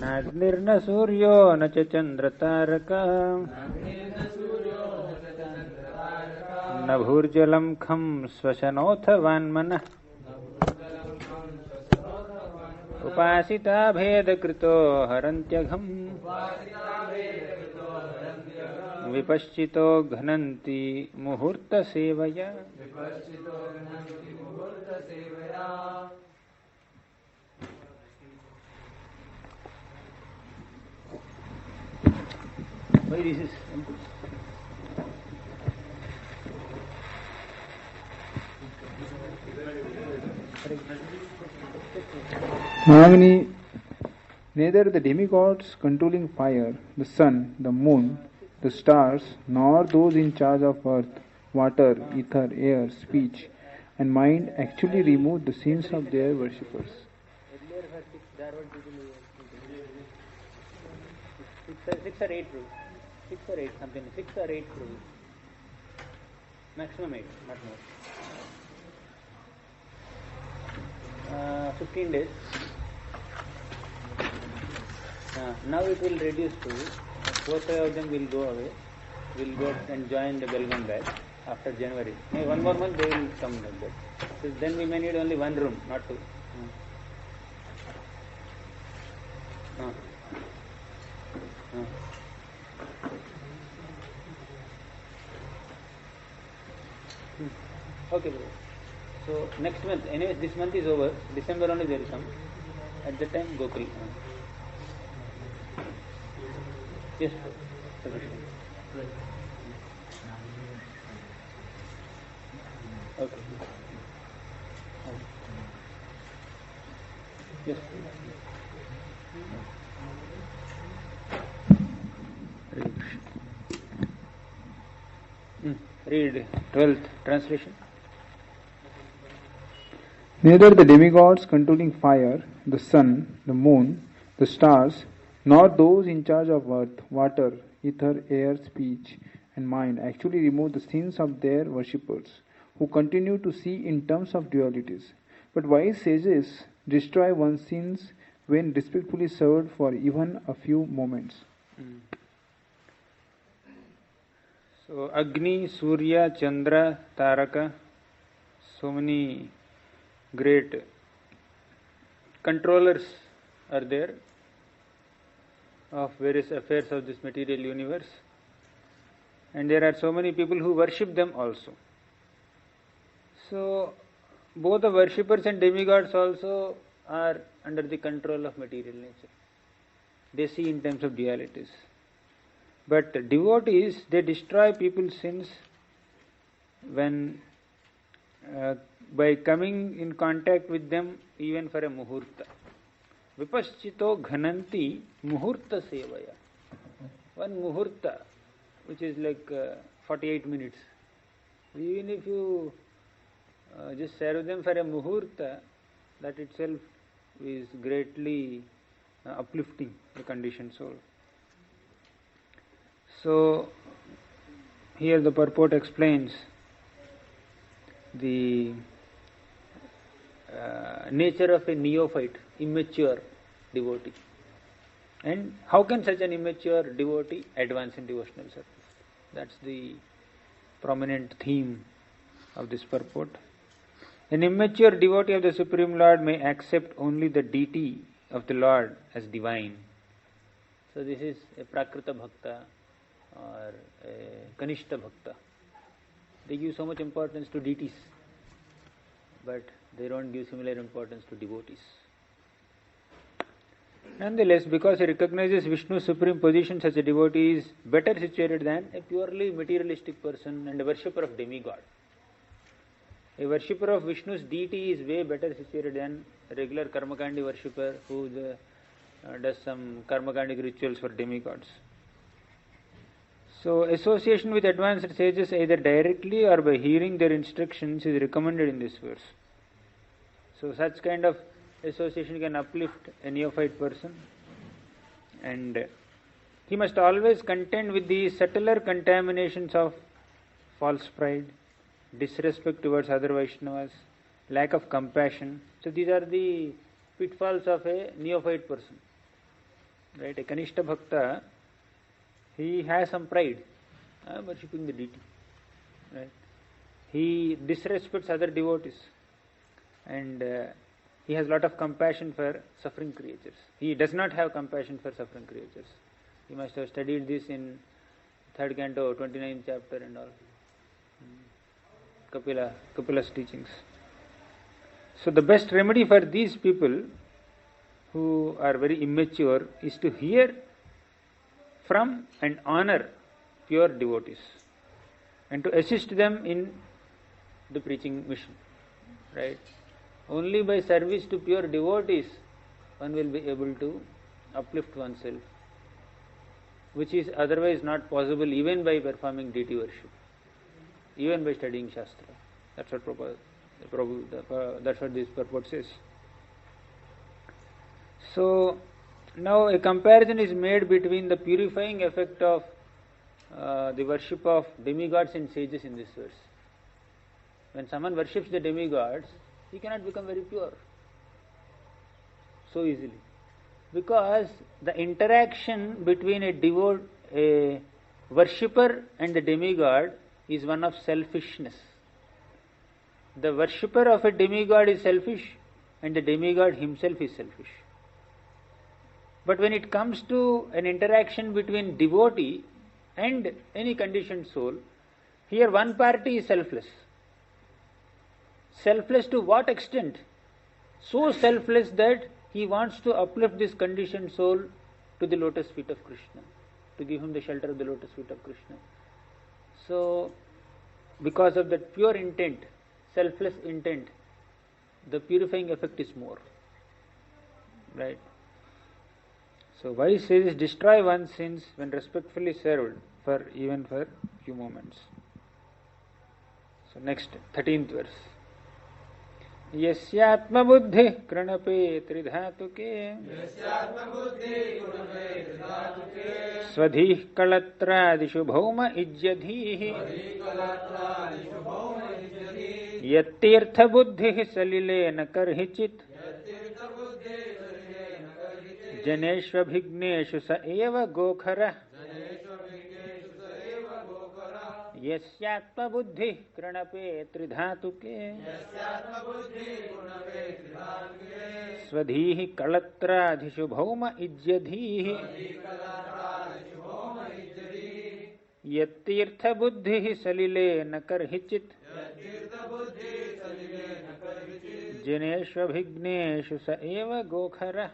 नाग्निर्न सूर्यो न च चन्द्रतारकः न भूर्जलं खं श्वसनोऽथ वान्मनः उपासिता भेदकृतो हरन्त्यघम् विपश्चितो घ्नन्ति मुहूर्तसेवया. Why this is empty? Agni, neither the demigods controlling fire, the sun, the moon, the stars, nor those in charge of earth, water, ether, air, speech, and mind actually remove the sins of their worshippers. Six or eight rules. 6 or 8 something. 6 or 8 rules. Maximum 8, not more. 15 days. Now it will reduce to 4 5 of them will go away. Will go and join the Belgium batch after January. Maybe 1 more month they will come like that. So then we may need only 1 room, not 2. Okay, bro. So next month, anyways, this month is over. December only they will come. At that time, Gokul. Yes, sir. Okay. Yes. Read 12th translation. Neither the demigods controlling fire, the sun, the moon, the stars, nor those in charge of earth, water, ether, air, speech, and mind actually remove the sins of their worshippers, who continue to see in terms of dualities. But wise sages destroy one's sins when respectfully served for even a few moments. So Agni, Surya, Chandra, Taraka, so many great controllers are there of various affairs of this material universe, and there are so many people who worship them also. So both the worshippers and demigods also are under the control of material nature. They see in terms of dualities. But devotees, they destroy people's sins when by coming in contact with them even for a muhurta. Vipaschito ghananti muhurta sevaya. One muhurta, which is like 48 minutes. Even if you just serve them for a muhurta, that itself is greatly uplifting the conditioned soul. So, here the purport explains the nature of a neophyte, immature devotee. And how can such an immature devotee advance in devotional service? That's the prominent theme of this purport. An immature devotee of the Supreme Lord may accept only the deity of the Lord as divine. So this is a Prakrita Bhakta or a Kanishta Bhakta. They give so much importance to deities, but they don't give similar importance to devotees. Nonetheless, because he recognizes Vishnu's supreme position, such a devotee is better situated than a purely materialistic person and a worshipper of demigod. A worshipper of Vishnu's deity is way better situated than a regular Karmakandi worshipper who does some Karmakandic rituals for demigods. So, association with advanced sages either directly or by hearing their instructions is recommended in this verse. So, such kind of association can uplift a neophyte person, and he must always contend with the subtler contaminations of false pride, disrespect towards other Vaishnavas, lack of compassion. So, these are the pitfalls of a neophyte person. right? A Kanishta Bhakta, he has some pride, worshipping the deity, right? He disrespects other devotees, and he has a lot of compassion for suffering creatures. He does not have compassion for suffering creatures. You must have studied this in 3rd canto, 29th chapter and all. Kapila's teachings. So the best remedy for these people who are very immature is to hear from and honor pure devotees and to assist them in the preaching mission, right? Only by service to pure devotees one will be able to uplift oneself, which is otherwise not possible even by performing deity worship, even by studying Shastra. That's what this purport says. So now a comparison is made between the purifying effect of the worship of demigods and sages in this verse. When someone worships the demigods, he cannot become very pure so easily, because the interaction between a worshipper and the demigod is one of selfishness. The worshipper of a demigod is selfish, and the demigod himself is selfish. But when it comes to an interaction between devotee and any conditioned soul, here one party is selfless. Selfless to what extent? So selfless that he wants to uplift this conditioned soul to the lotus feet of Krishna, to give him the shelter of the lotus feet of Krishna. So, because of that pure intent, selfless intent, the purifying effect is more. Right? So wise sages destroy one's sins when respectfully served for even for few moments. So next, 13th verse. यस्यात्म बुद्धि कृणपे त्रिधातुके स्वधीः कलत्रादिषु भौम इज्यधीः यत्तीर्थ बुद्धिः सलिलेन कर्हिचित् जनेष्वभिघ्नेषु स एव गोखरः यस्यात्म बुद्धि कृणपे त्रिधातुके स्वधीः कलत्रादिषु भौम इज्यधीः यत्तीर्थ बुद्धिः सलिलेन कर्हिचित् जनेष्वभिघ्नेषु स एव गोखरः.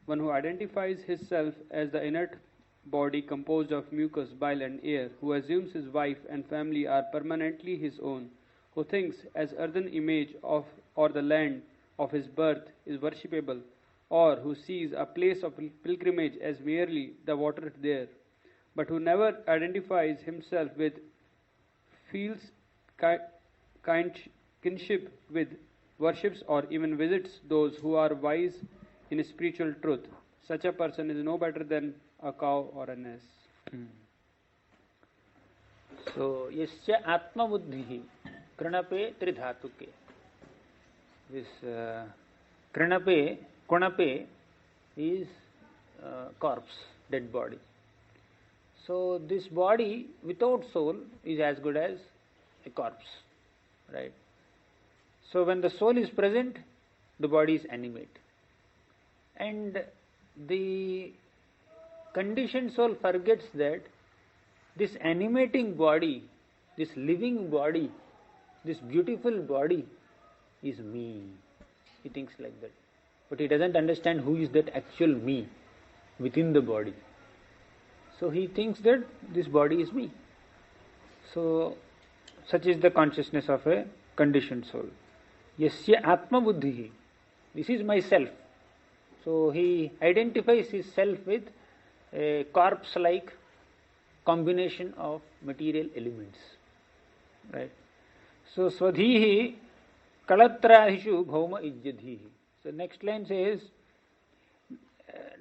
One who identifies himself as the inert body composed of mucus, bile and air, who assumes his wife and family are permanently his own, who thinks as earthen image of or the land of his birth is worshipable, or who sees a place of pilgrimage as merely the water there, but who never identifies himself with, feels kinship with, worships or even visits those who are wise in spiritual truth. Such a person is no better than a cow or an ass. So, yasya atma buddhi kranape tridhatuke. This kunape is corpse, dead body. So, this body without soul is as good as a corpse, right? So, when the soul is present, the body is animate. And the conditioned soul forgets that this animating body, this living body, this beautiful body is me. He thinks like that. But he doesn't understand who is that actual me within the body. So he thinks that this body is me. So, such is the consciousness of a conditioned soul. Yasya atma buddhi. This is myself. So he identifies his self with a corpse-like combination of material elements, right? So swadhihi kalatrahishu bhauma ijjadhihi. So next line says,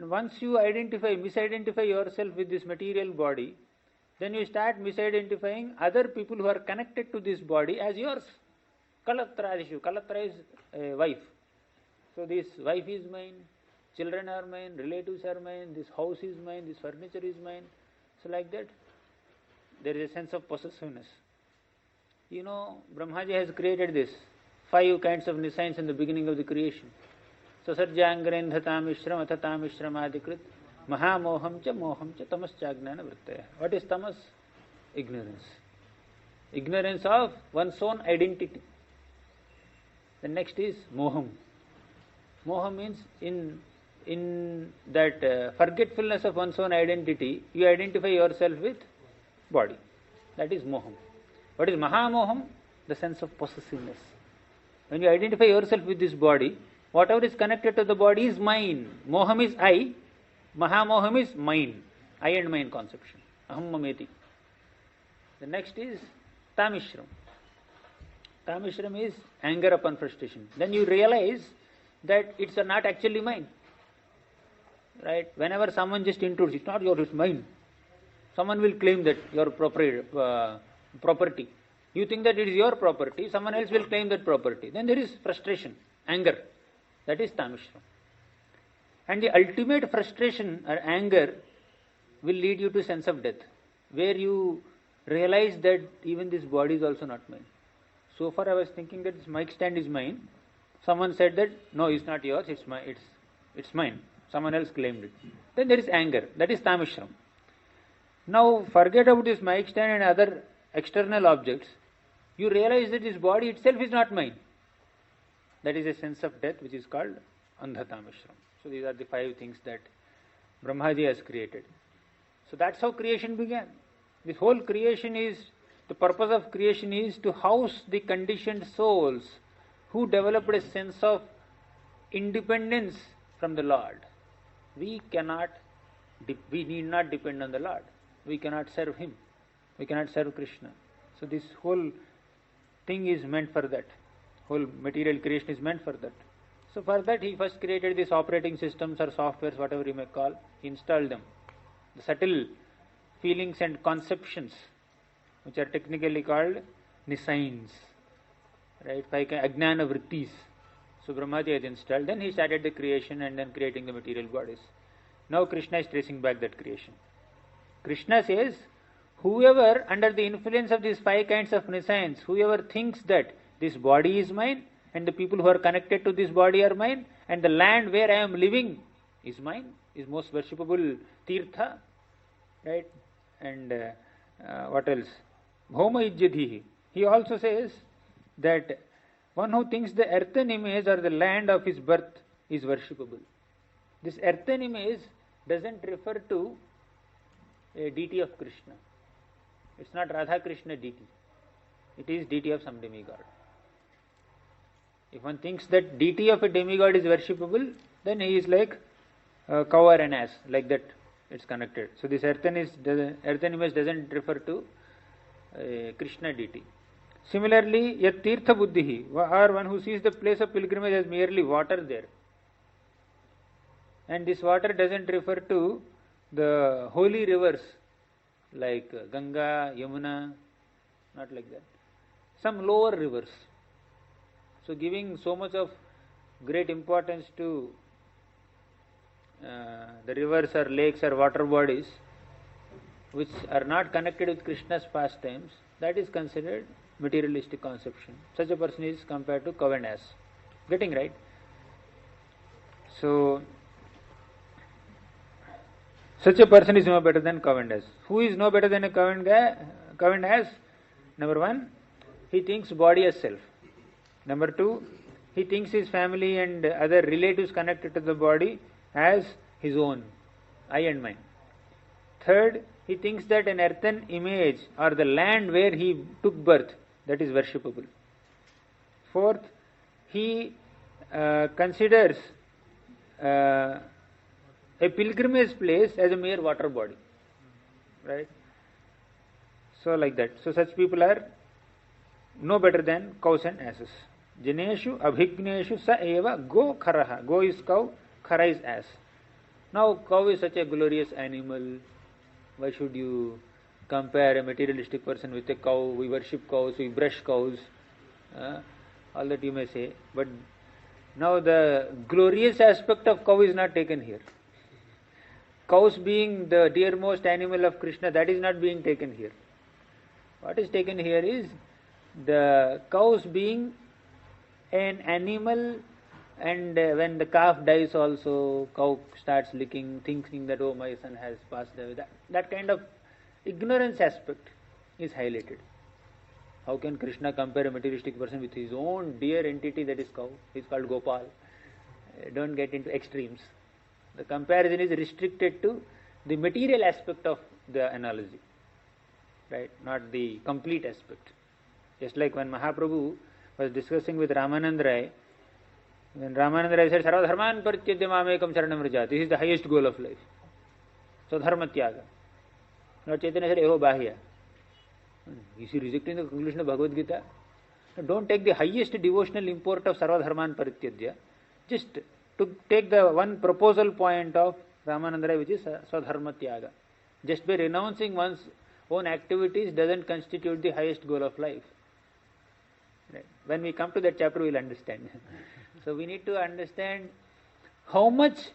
once you misidentify yourself with this material body, then you start misidentifying other people who are connected to this body as yours. Kalatrahishu. Kalatra is a wife. So this wife is mine, children are mine, relatives are mine, this house is mine, this furniture is mine. So like that, there is a sense of possessiveness. You know, Brahmaji has created this 5 kinds of nescience in the beginning of the creation. So Sarjangrendhatamishram athatamishram adikrit mahamoham cha tamaschagnana vrittaya. What is tamas? Ignorance. Ignorance of one's own identity. The next is moham. Moham means in that forgetfulness of one's own identity, you identify yourself with body. That is moham. What is mahamoham? The sense of possessiveness. When you identify yourself with this body, whatever is connected to the body is mine. Moham is I, mahamoham is mine. I and mine conception. Aham mameti. The next is tamishram. Tamishram is anger upon frustration. Then you realize that it's not actually mine. Right? Whenever someone just intrudes, it's not yours, it's mine. Someone will claim that your property. You think that it is your property, someone else will claim that property. Then there is frustration, anger. That is tamishram. And the ultimate frustration or anger will lead you to sense of death, where you realize that even this body is also not mine. So far I was thinking that this mic stand is mine. Someone said that, no, it's not yours, it's mine. Someone else claimed it. Then there is anger. That is tamishram. Now forget about this mic stand and other external objects. You realize that this body itself is not mine. That is a sense of death which is called andhatamishram. So these are the 5 things that Brahmaji has created. So that's how creation began. This whole creation is, the purpose of creation is to house the conditioned souls who developed a sense of independence from the Lord. We need not depend on the Lord. We cannot serve Him. We cannot serve Krishna. So this whole thing is meant for that. Whole material creation is meant for that. So for that he first created these operating systems or softwares, whatever you may call. He installed them. The subtle feelings and conceptions, which are technically called nescience. Right? Ajnana vrittis. So Brahmaji has installed. Then he started the creation and then creating the material bodies. Now Krishna is tracing back that creation. Krishna says, whoever under the influence of these 5 kinds of nescience, whoever thinks that this body is mine and the people who are connected to this body are mine and the land where I am living is mine, is most worshipable tirtha, right? And what else? Bhoma ijjadhihi. He also says that one who thinks the earthen image or the land of his birth is worshipable. This earthen image doesn't refer to a deity of Krishna. It's not Radha Krishna deity. It is deity of some demigod. If one thinks that deity of a demigod is worshipable, then he is like a cow or an ass, like that it's connected. So this earthen image doesn't refer to Krishna deity. Similarly, yat tirtha buddhihi, or one who sees the place of pilgrimage as merely water there. And this water doesn't refer to the holy rivers like Ganga, Yamuna, not like that. Some lower rivers. So giving so much of great importance to the rivers or lakes or water bodies which are not connected with Krishna's pastimes, that is considered materialistic conception. Such a person is compared to cow and ass. Getting right? So such a person is no better than cow and ass. Who is no better than a cow and ass? Number 1, he thinks body as self. Number 2, he thinks his family and other relatives connected to the body as his own, I and mine. Third, he thinks that an earthen image or the land where he took birth, that is worshipable. Fourth, he considers a pilgrimage place as a mere water body. Right? So like that. So such people are no better than cows and asses. Janeshu abhigneshu sa eva go kharaha. Go is cow, khara is ass. Now cow is such a glorious animal. Why should you compare a materialistic person with a cow? We worship cows, we brush cows. All that you may say. But Now the glorious aspect of cow is not taken here. Cows being the dearmost animal of Krishna, that is not being taken here. What is taken here is the cows being an animal, and when the calf dies also, cow starts licking, thinking that, oh, my son has passed away. That kind of ignorance aspect is highlighted. How can Krishna compare a materialistic person with his own dear entity, that is cow? He is called Gopal. Don't get into extremes. The comparison is restricted to the material aspect of the analogy, right? Not the complete aspect. Just like when Mahaprabhu was discussing with Ramanand Rai, when Ramanand Rai said, Sarva dharman parityajya mamekam sharanam vraja, this is the highest goal of life. So dharma tyaga. Lord Chaitanya said, eho bahya. Is he rejecting the conclusion of Bhagavad Gita? No, don't take the highest devotional import of Sarva dharman parityajya. Just to take the one proposal point of Ramananda Rai, which is Swadharma Tyaga. Just by renouncing one's own activities doesn't constitute the highest goal of life. Right. When we come to that chapter, we will understand. So we need to understand how much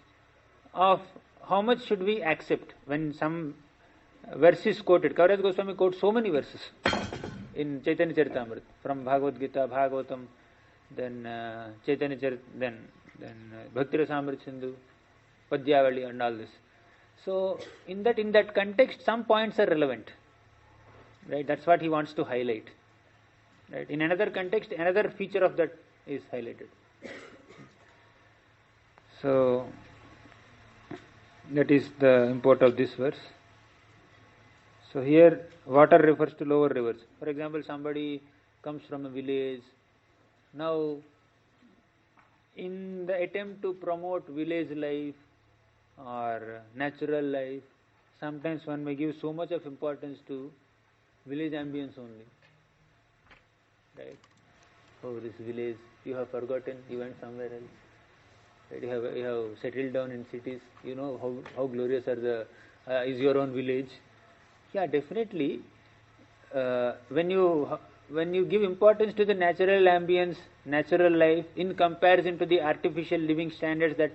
should we accept when some verse is quoted. Kaviraj Goswami quotes so many verses in Chaitanya Charitamrita, from Bhagavad Gita, Bhagavatam, then Chaitanya Charitamrita, then Bhakti Rasamrita Sindhu, Padyavali and all this. So in that context, some points are relevant. Right? That's what he wants to highlight. Right? In another context, another feature of that is highlighted. So that is the import of this verse. So here water refers to lower rivers. For example, somebody comes from a village. Now, in the attempt to promote village life or natural life, sometimes one may give so much of importance to village ambience only. Right? Oh, this village, you have forgotten, you went somewhere else. Right? You have settled down in cities. You know how glorious is your own village. Yeah, definitely. When you give importance to the natural ambience, natural life, in comparison to the artificial living standards that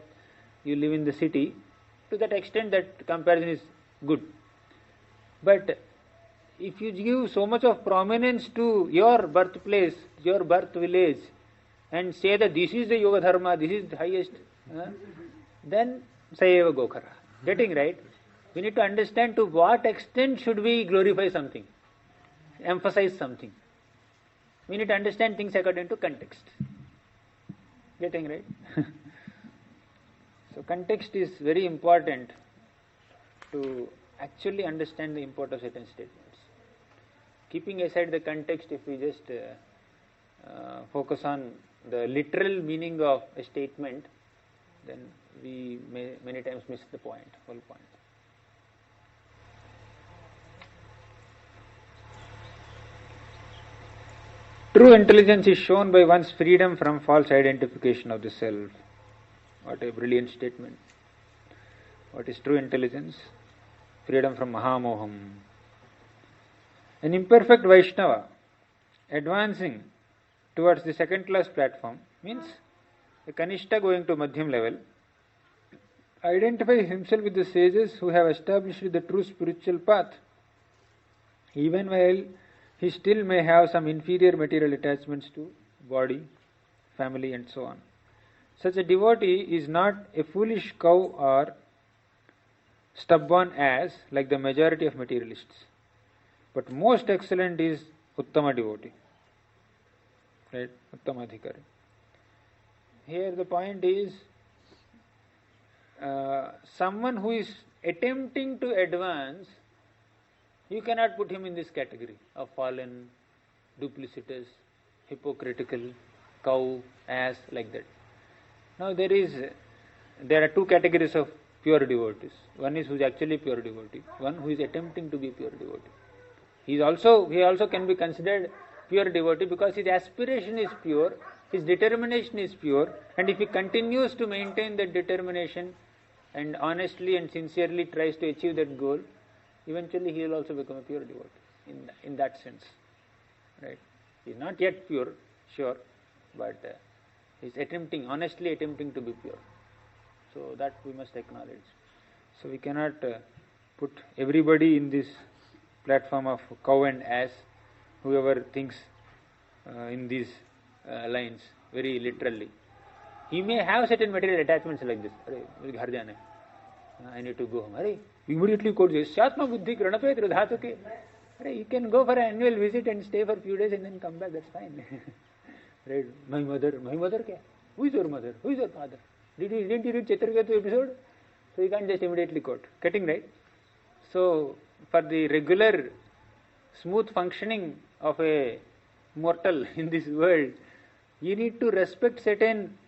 you live in the city, to that extent that comparison is good. But if you give so much of prominence to your birthplace, your birth village, and say that this is the yoga dharma, this is the highest, then sayeva gokhara. Getting right? We need to understand to what extent should we glorify something, emphasize something. We need to understand things according to context. Getting right? So context is very important to actually understand the import of certain statements. Keeping aside the context, if we just focus on the literal meaning of a statement, then we may many times miss the whole point. True intelligence is shown by one's freedom from false identification of the self. What a brilliant statement. What is true intelligence? Freedom from Mahamoham. An imperfect Vaishnava advancing towards the second class platform means a Kanishta going to Madhyam level identifies himself with the sages who have established the true spiritual path, even while he still may have some inferior material attachments to body, family and so on. Such a devotee is not a foolish cow or stubborn ass like the majority of materialists, but most excellent is Uttama devotee. Right? Uttama adhikari. Here the point is someone who is attempting to advance, you cannot put him in this category of fallen, duplicitous, hypocritical, cow, ass, like that. Now there are two categories of pure devotees. One is who is actually pure devotee, one who is attempting to be pure devotee. He also can be considered pure devotee because his aspiration is pure, his determination is pure, and if he continues to maintain that determination and honestly and sincerely tries to achieve that goal, eventually he will also become a pure devotee in that sense. Right? He is not yet pure, sure, but He is attempting, honestly attempting to be pure. So that we must acknowledge. So we cannot put everybody in this platform of cow and ass, whoever thinks in these lines very literally. He may have certain material attachments like this. Ghar jana hai. I need to go home. Arey, immediately quote this. Syatma buddhi kranape tridhatu ke. Arey, you can go for an annual visit and stay for a few days and then come back. That's fine. Right? My mother kya? Who is your mother? Who is your father? Didn't you read Chetarketu episode? So you can't just immediately quote. Getting right? So for the regular smooth functioning of a mortal in this world, you need to respect certain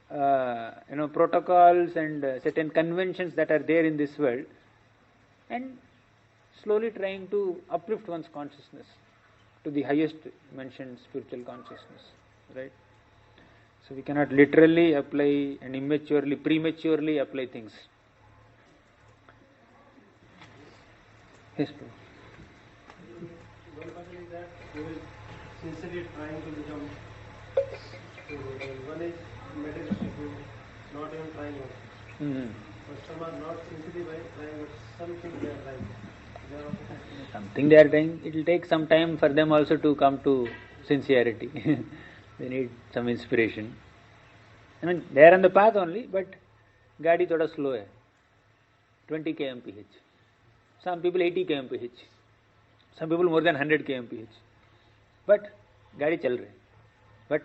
protocols and certain conventions that are there in this world, and slowly trying to uplift one's consciousness to the highest mentioned spiritual consciousness, right? So we cannot literally apply and prematurely apply things. Yes, Prabhu. One person is that who is sincerely trying to become. One is materialistic, who is not even trying also. Mm-hmm. But some are not sincerely trying, but something they are trying. Something they are trying. It will take some time for them also to come to sincerity. They need some inspiration. I mean, they are on the path only, but gaadi thoda slow hai. 20 kmph. Some people 80 kmph. Some people more than 100 kmph. But gaadi chal rahe. But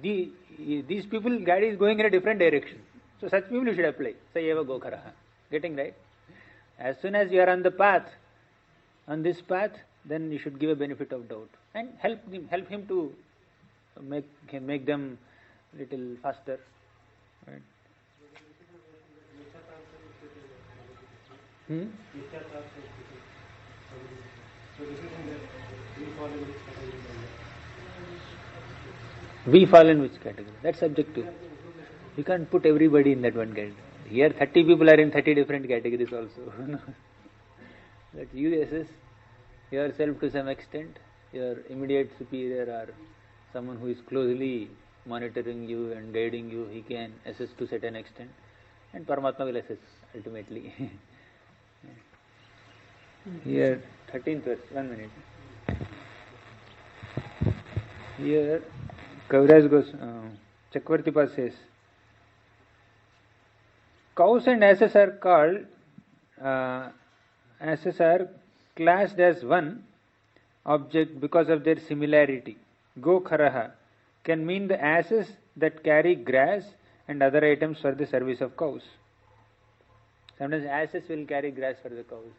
these people, gaadi is going in a different direction. So such people you should apply. Sayeva gokharaha. Getting right? As soon as you are on the path, on this path, then you should give a benefit of doubt and help him to make them little faster. Right? We fall in which category? That's subjective. You can't put everybody in that one category. Here 30 people are in 30 different categories also. That you assess yourself to some extent, your immediate superior or someone who is closely monitoring you and guiding you, he can assess to certain extent, and Paramatma will assess ultimately. Here, 13th verse, 1 minute. Here, Kaviraj goes, Chakravarti says, cows and asses are called, asses are classed as one object because of their similarity. Go kharaha can mean the asses that carry grass and other items for the service of cows. Sometimes asses will carry grass for the cows.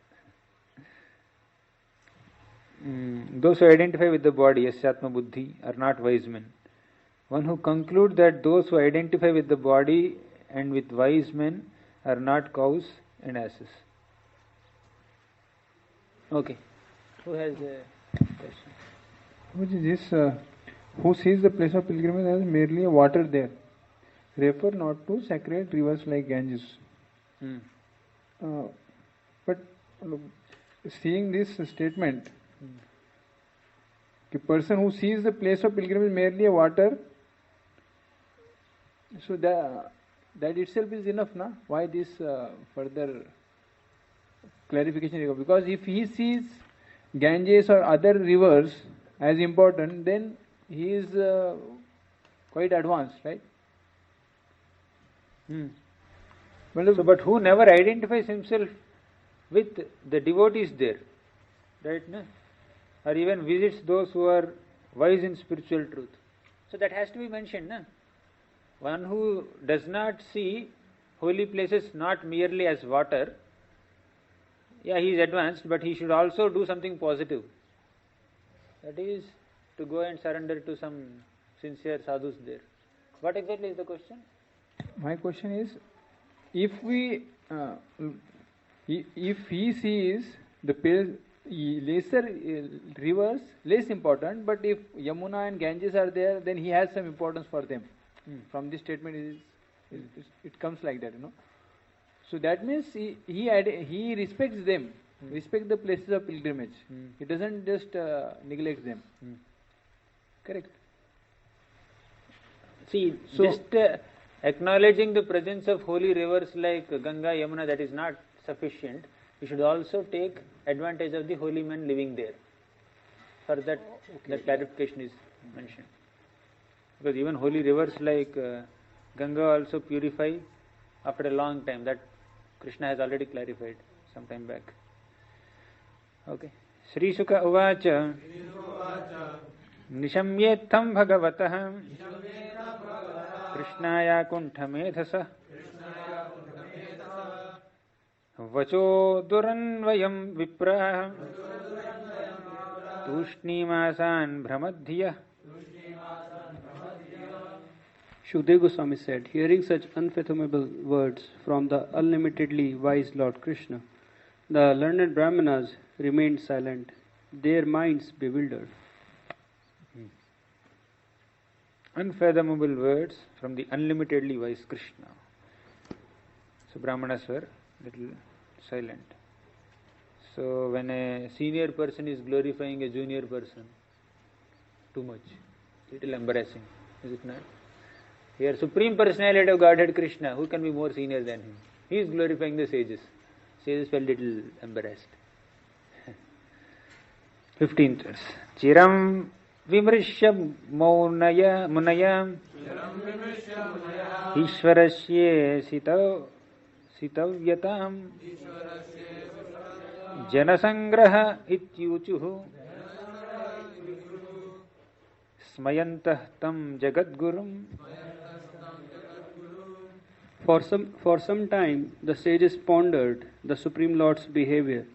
Those who identify with the body as Atma Buddhi are not wise men. One who concludes that those who identify with the body and with wise men are not cows and asses. Okay. Who has a question? Which is this? Who sees the place of pilgrimage as merely a water there? Refer not to sacred rivers like Ganges. But seeing this statement, a person who sees the place of pilgrimage merely a water, so that itself is enough, na? Why this further clarification? Because if he sees Ganges or other rivers as important, then he is quite advanced, right? But who never identifies himself with the devotees there, right? No? Or even visits those who are wise in spiritual truth. So that has to be mentioned. No? One who does not see holy places not merely as water, yeah, he is advanced, but he should also do something positive. That is to go and surrender to some sincere sadhus there. What exactly is the question? My question is, if he sees the lesser rivers less important, but if Yamuna and Ganges are there, then he has some importance for them. From this statement, it comes like that, So that means he respects them, respects the places of pilgrimage. He doesn't just neglect them. Correct. See, So- just acknowledging the presence of holy rivers like Ganga, Yamuna, that is not sufficient. We should also take advantage of the holy men living there. For that, the clarification is mentioned. Because even holy rivers like Ganga also purify after a long time. That Krishna has already clarified some time back. Okay. Sri Sukha Uvacha Nishamyettam Bhagavatah Krishnaya Kunthamedhasa Vacho Duranvayam Vipra Tushnimasan Brahmadhya. Shukdev Goswami said, hearing such unfathomable words from the unlimitedly wise Lord Krishna, the learned Brahmanas remained silent, their minds bewildered. Unfathomable words from the unlimitedly wise Krishna. So Brahmanas were little silent. So when a senior person is glorifying a junior person, too much, little embarrassing, is it not? Here, Supreme Personality of Godhead Krishna, who can be more senior than him? He is glorifying the sages. Sages felt little embarrassed. 15th verse. Chiram vimrishya munaya Ishwarasye sitavyatam janasangraha ityuchuhu smayantah tam jagadgurum. For some time, the sages pondered the Supreme Lord's behavior,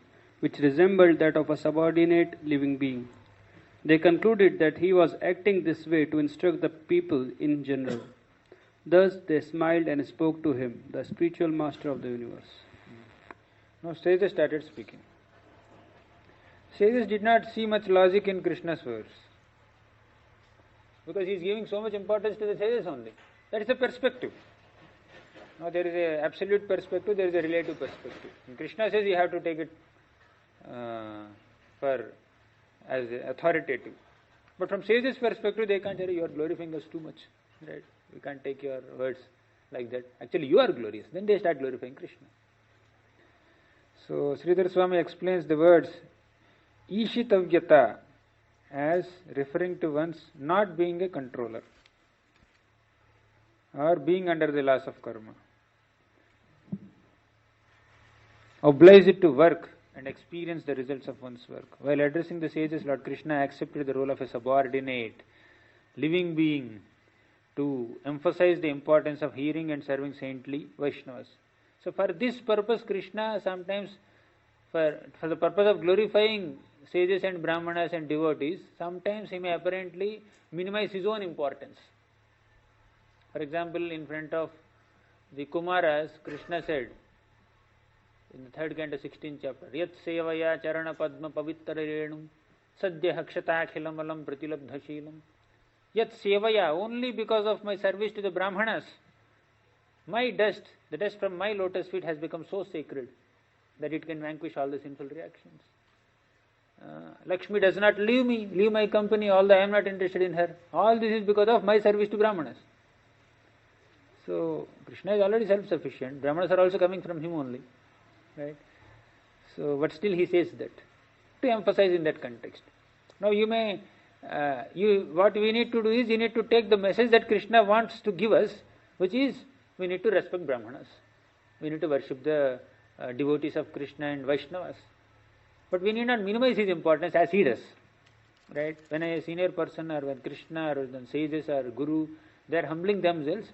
which resembled that of a subordinate living being. They concluded that he was acting this way to instruct the people in general. Thus, they smiled and spoke to him, the spiritual master of the universe. Now, sages started speaking. Sages did not see much logic in Krishna's words, because he is giving so much importance to the sages only. That is a perspective. Now there is a absolute perspective, there is a relative perspective. And Krishna says you have to take it as authoritative. But from sages' perspective, they can't tell you are glorifying us too much, right? We can't take your words like that. Actually, you are glorious. Then they start glorifying Krishna. So Sridhar Swami explains the words Ishitavyata as referring to one's not being a controller or being under the laws of karma. Obliged to work and experience the results of one's work. While addressing the sages, Lord Krishna accepted the role of a subordinate, living being to emphasize the importance of hearing and serving saintly Vaishnavas. So for this purpose, Krishna sometimes, for the purpose of glorifying sages and brahmanas and devotees, sometimes he may apparently minimize his own importance. For example, in front of the Kumaras, Krishna said, in the 3rd canto, 16th chapter, Yat sevaya charana padma pavitra renum sadya hakshatakhilam pratilabdha shilam. Yat sevaya, only because of my service to the Brahmanas, my dust, the dust from my lotus feet has become so sacred that it can vanquish all the sinful reactions. Lakshmi does not leave my company, although I am not interested in her. All this is because of my service to Brahmanas. So, Krishna is already self-sufficient. Brahmanas are also coming from him only. Right? So, but still he says that, to emphasize in that context. Now you may, what we need to do is, you need to take the message that Krishna wants to give us, which is, we need to respect Brahmanas. We need to worship the devotees of Krishna and Vaishnavas. But we need not minimize his importance as he does. Right? When a senior person or when Krishna or when sages or Guru, they are humbling themselves.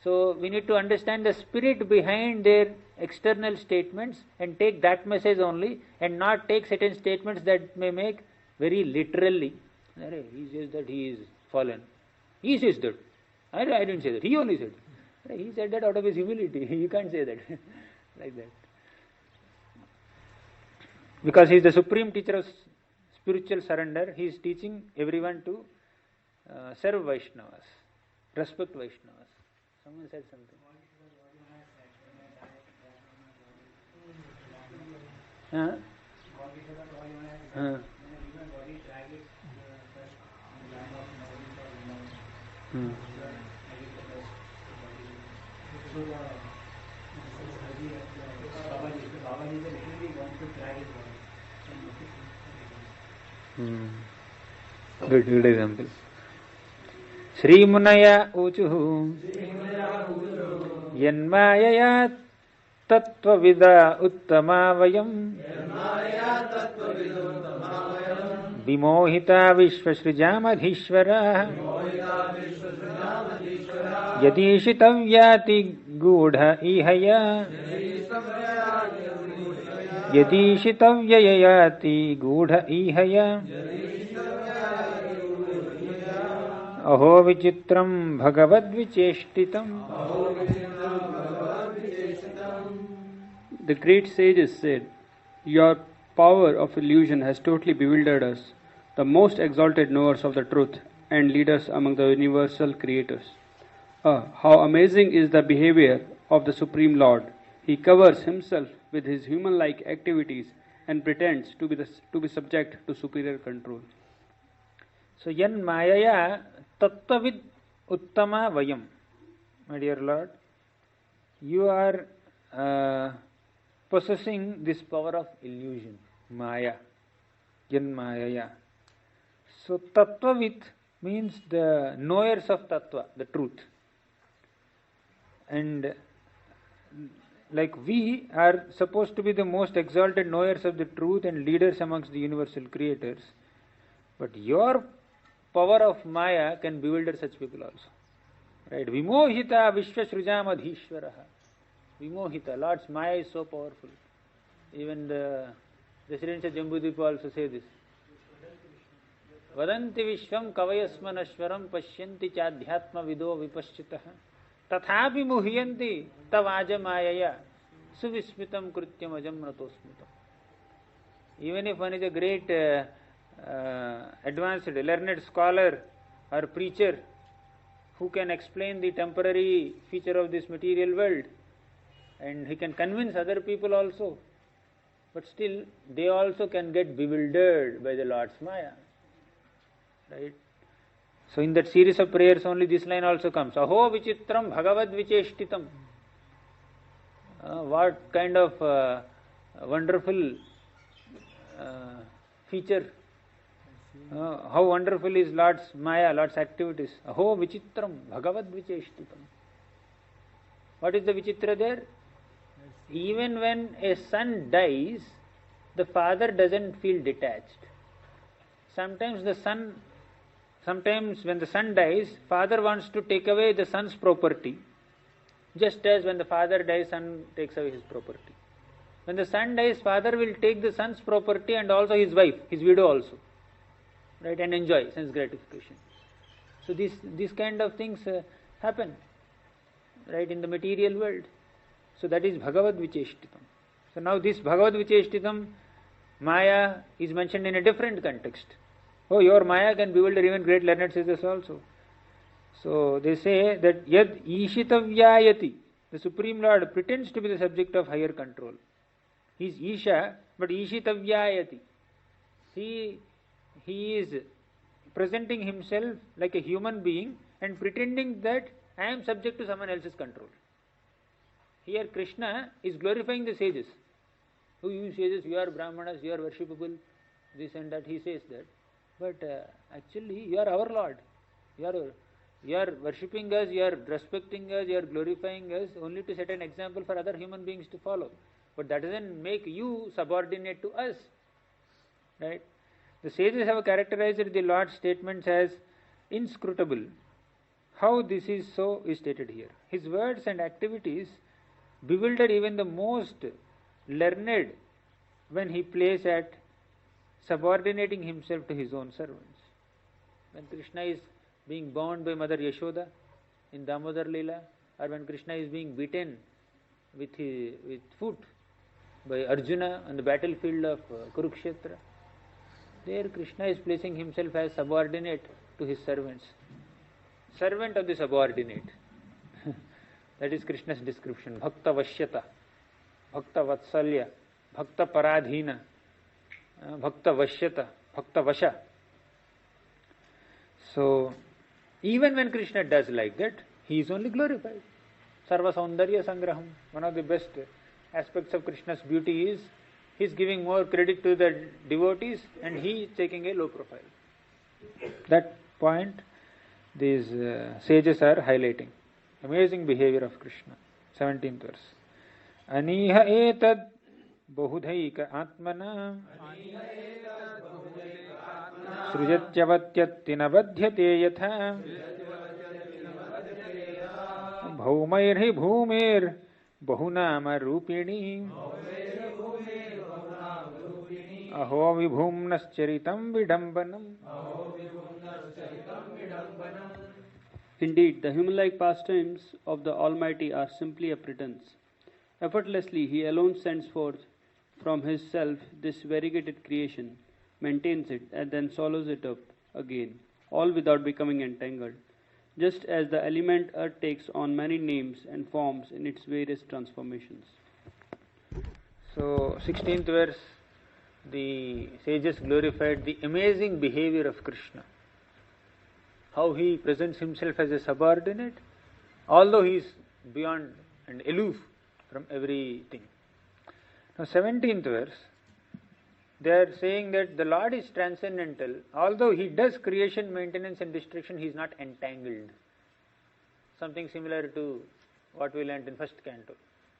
So we need to understand the spirit behind their external statements and take that message only, and not take certain statements that may make very literally. He says that he is fallen. He says that. I didn't say that. He only said that. He said that out of his humility. You can't say that like that. Because he is the supreme teacher of spiritual surrender, he is teaching everyone to serve Vaishnavas, respect Vaishnavas. Someone said something. So the Haji, Babaji is literally want to drag his body. Good example. Srimunaya uchuhu Yanmayaya tattvavida uttamavayam Vimohita vishvasrijamadhishvara Yadishitavyati gudha ihaya Yadishitavyayati gudha ihaya Aho vichitram bhagavad vicheshtitam. The great sages said, "Your power of illusion has totally bewildered us, the most exalted knowers of the truth and leaders among the universal creators. How amazing is the behavior of the Supreme Lord! He covers himself with his human-like activities and pretends to be subject to superior control." So, yan mayaya tattvavid uttama vayam. My dear Lord, you are possessing this power of illusion, maya. Yan mayaya. So, tattvavid means the knowers of tattva, the truth. And like we are supposed to be the most exalted knowers of the truth and leaders amongst the universal creators, but your power of Maya can bewilder such people also. Right? Vimohita vishvasrujamadhishvaraha. Vimohita. Lord's Maya is so powerful. Even the residents of Jambudvipa also say this. Vadanti vishvam kavayasmanashwaram pashyanti chadhyatma vido vipaschitaha. Tathapi muhyanti tavaja mayaya suvismitam krityam ajam ratosmitam. Even if one is a great advanced, learned scholar or preacher who can explain the temporary feature of this material world, and he can convince other people also, but still they also can get bewildered by the Lord's Maya. Right? So in that series of prayers only this line also comes. Aho vichitram bhagavad vicheshtitam. What kind of wonderful feature. How wonderful is Lord's Maya, Lord's activities. Aho vichitram bhagavad vicheshtitam. What is the vichitra there? Even when a son dies, the father doesn't feel detached. Sometimes when the son dies, father wants to take away the son's property, just as when the father dies, son takes away his property. When the son dies, father will take the son's property and also his wife, his widow also, right, and enjoy sense gratification. So these kind of things happen, right, in the material world. So that is Bhagavad Vicheshtitam. So now this Bhagavad Vicheshtitam, Maya is mentioned in a different context. Oh, your Maya can bewilder even great learned sages also. So they say that Yad Ishitavyayati, the Supreme Lord pretends to be the subject of higher control. He is Isha, but Ishitavyayati. He is presenting himself like a human being and pretending that I am subject to someone else's control. Here Krishna is glorifying the sages. Oh, you sages, you are Brahmanas, you are worshipable, this and that, he says that. But actually, you are our Lord. You are worshipping us, you are respecting us, you are glorifying us only to set an example for other human beings to follow. But that doesn't make you subordinate to us. Right? The sages have characterized the Lord's statements as inscrutable. How this is so is stated here. His words and activities bewilder even the most learned when he plays at subordinating himself to his own servants. When Krishna is being bound by Mother Yashoda in Damodar Leela, or when Krishna is being beaten with foot by Arjuna on the battlefield of Kurukshetra, there Krishna is placing himself as subordinate to his servants. Servant of the subordinate. That is Krishna's description. Bhakta Vashyata, Bhakta Vatsalya, Bhakta Paradhina, Bhakta Vashyata, Bhakta Vasha. So, even when Krishna does like that, he is only glorified. Sarva Saundarya Sangraham. One of the best aspects of Krishna's beauty is he is giving more credit to the devotees and he is taking a low profile. That point these sages are highlighting. Amazing behavior of Krishna. 17th verse. Aniha etad bahudhaika atmana सृजत्यवत्यत्तिनबध्यते यथा भौमैर्हि भूमेर् बहुनाम रूपिणी अहो विभूम्नश्चरितं विडम्बनम्. Indeed, the human-like pastimes of the Almighty are simply a pretense. Effortlessly, He alone sends forth from His self this variegated creation, maintains it, and then swallows it up again, all without becoming entangled, just as the element earth takes on many names and forms in its various transformations. So, 16th verse, the sages glorified the amazing behavior of Krishna. How he presents himself as a subordinate, although he is beyond and aloof from everything. Now, 17th verse, they are saying that the Lord is transcendental. Although he does creation, maintenance and destruction, he is not entangled. Something similar to what we learnt in first canto.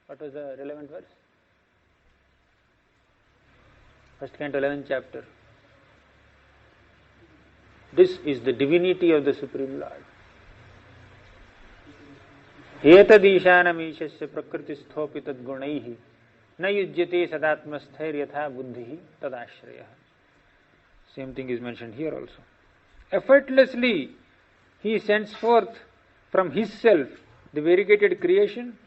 What was the relevant verse? First canto, 11th chapter. This is the divinity of the Supreme Lord. Etadishanamishasya prakristhopi tadgunaihi na yujyate sadatmasthir yatha buddhihi tadashrayah. Same thing is mentioned here also. Effortlessly, he sends forth from his self the variegated creation.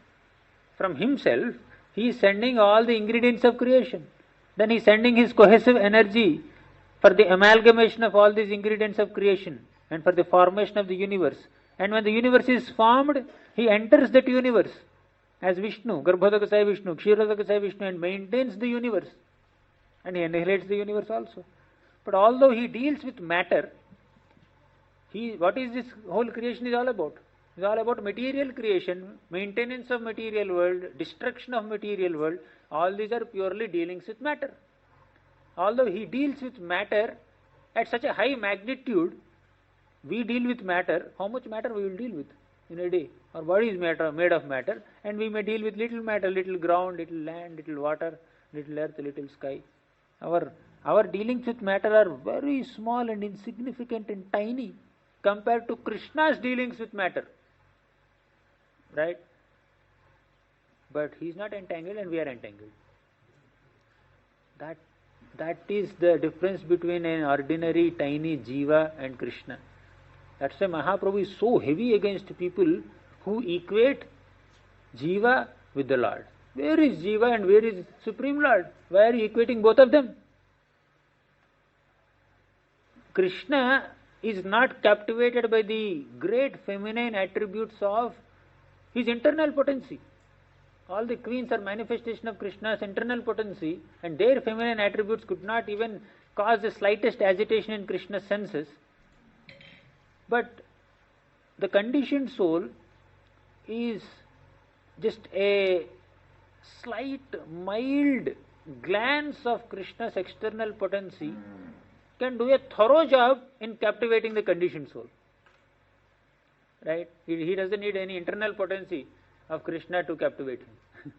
From himself, he is sending all the ingredients of creation. Then he is sending his cohesive energy for the amalgamation of all these ingredients of creation and for the formation of the universe. And when the universe is formed, he enters that universe as Vishnu, Garbhodakasaya Vishnu, Kshirodakasaya Vishnu, and maintains the universe. And he annihilates the universe also. But although he deals with matter, what is this whole creation is all about? It is all about material creation, maintenance of material world, destruction of material world. All these are purely dealings with matter. Although he deals with matter at such a high magnitude, we deal with matter. How much matter we will deal with in a day? Our body is made of matter, and we may deal with little matter, little ground, little land, little water, little earth, little sky. Our dealings with matter are very small and insignificant and tiny compared to Krishna's dealings with matter. Right? But he is not entangled and we are entangled. That is the difference between an ordinary tiny jiva and Krishna. That's why Mahaprabhu is so heavy against people who equate jiva with the Lord. Where is jiva and where is Supreme Lord? Why are you equating both of them? Krishna is not captivated by the great feminine attributes of his internal potency. All the queens are manifestation of Krishna's internal potency, and their feminine attributes could not even cause the slightest agitation in Krishna's senses. But the conditioned soul is just a slight, mild glance of Krishna's external potency can do a thorough job in captivating the conditioned soul. Right? He doesn't need any internal potency of Krishna to captivate him.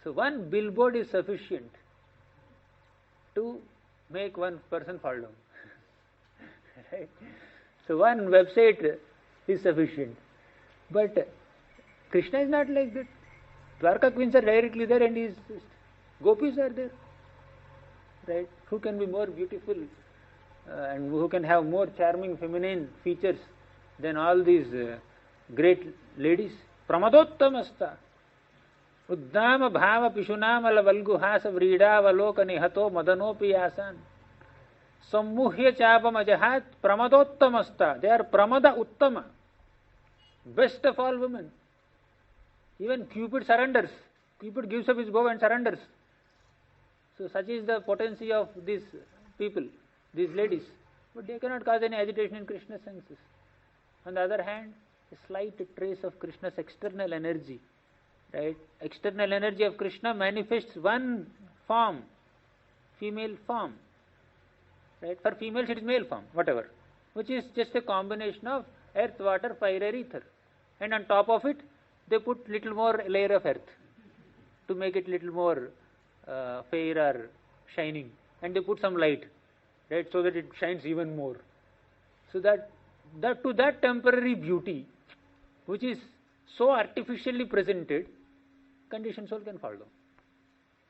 So one billboard is sufficient to make one person fall down. Right? So one website is sufficient. But Krishna is not like that. Dwarka queens are directly there and gopis are there. Right? Who can be more beautiful and who can have more charming feminine features than all these great ladies? Pramadottamasta Uddama bhava pishunamala valguhasa vridavaloka nihato madanopi yasan sammuhya chapam ajahat pramadottamasta. They are pramada uttama, best of all women. Even Cupid surrenders. Cupid gives up his bow and surrenders. So such is the potency of these people, these ladies. But they cannot cause any agitation in Krishna's senses. On the other hand, a slight trace of Krishna's external energy, right? External energy of Krishna manifests one form, female form, right? For females it is male form, whatever, which is just a combination of earth, water, fire, air, ether, and on top of it they put little more layer of earth to make it little more fair or shining, and they put some light, right, so that it shines even more. So that to that temporary beauty, which is so artificially presented, conditioned soul can fall down,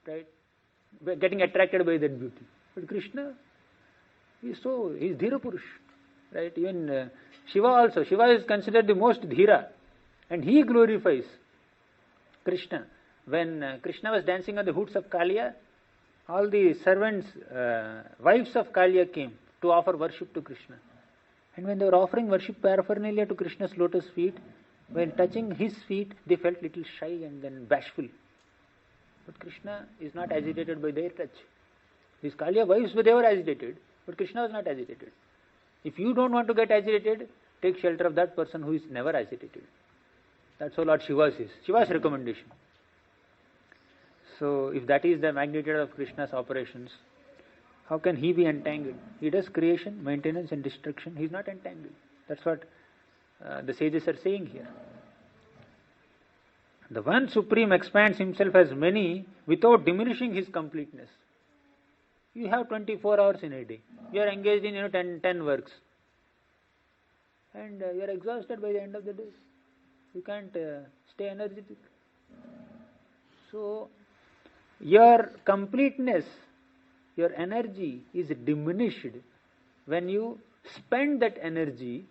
right? By getting attracted by that beauty. But Krishna is Dhira Purush, right? Even Shiva also. Shiva is considered the most Dhira, and he glorifies Krishna. When Krishna was dancing on the hoods of Kaliya, all the servants, wives of Kaliya came to offer worship to Krishna. And when they were offering worship paraphernalia to Krishna's lotus feet, while touching his feet, they felt little shy and then bashful. But Krishna is not agitated by their touch. These Kaliya wives, they were agitated, but Krishna was not agitated. If you don't want to get agitated, take shelter of that person who is never agitated. That's how Lord Shiva says. Shiva's recommendation. So, if that is the magnitude of Krishna's operations, how can he be entangled? He does creation, maintenance and destruction. He is not entangled. That's what the sages are saying here. The one Supreme expands himself as many without diminishing his completeness. You have 24 hours in a day. You are engaged in 10 works. And you are exhausted by the end of the day. You can't stay energetic. So, your completeness, your energy is diminished when you spend that energy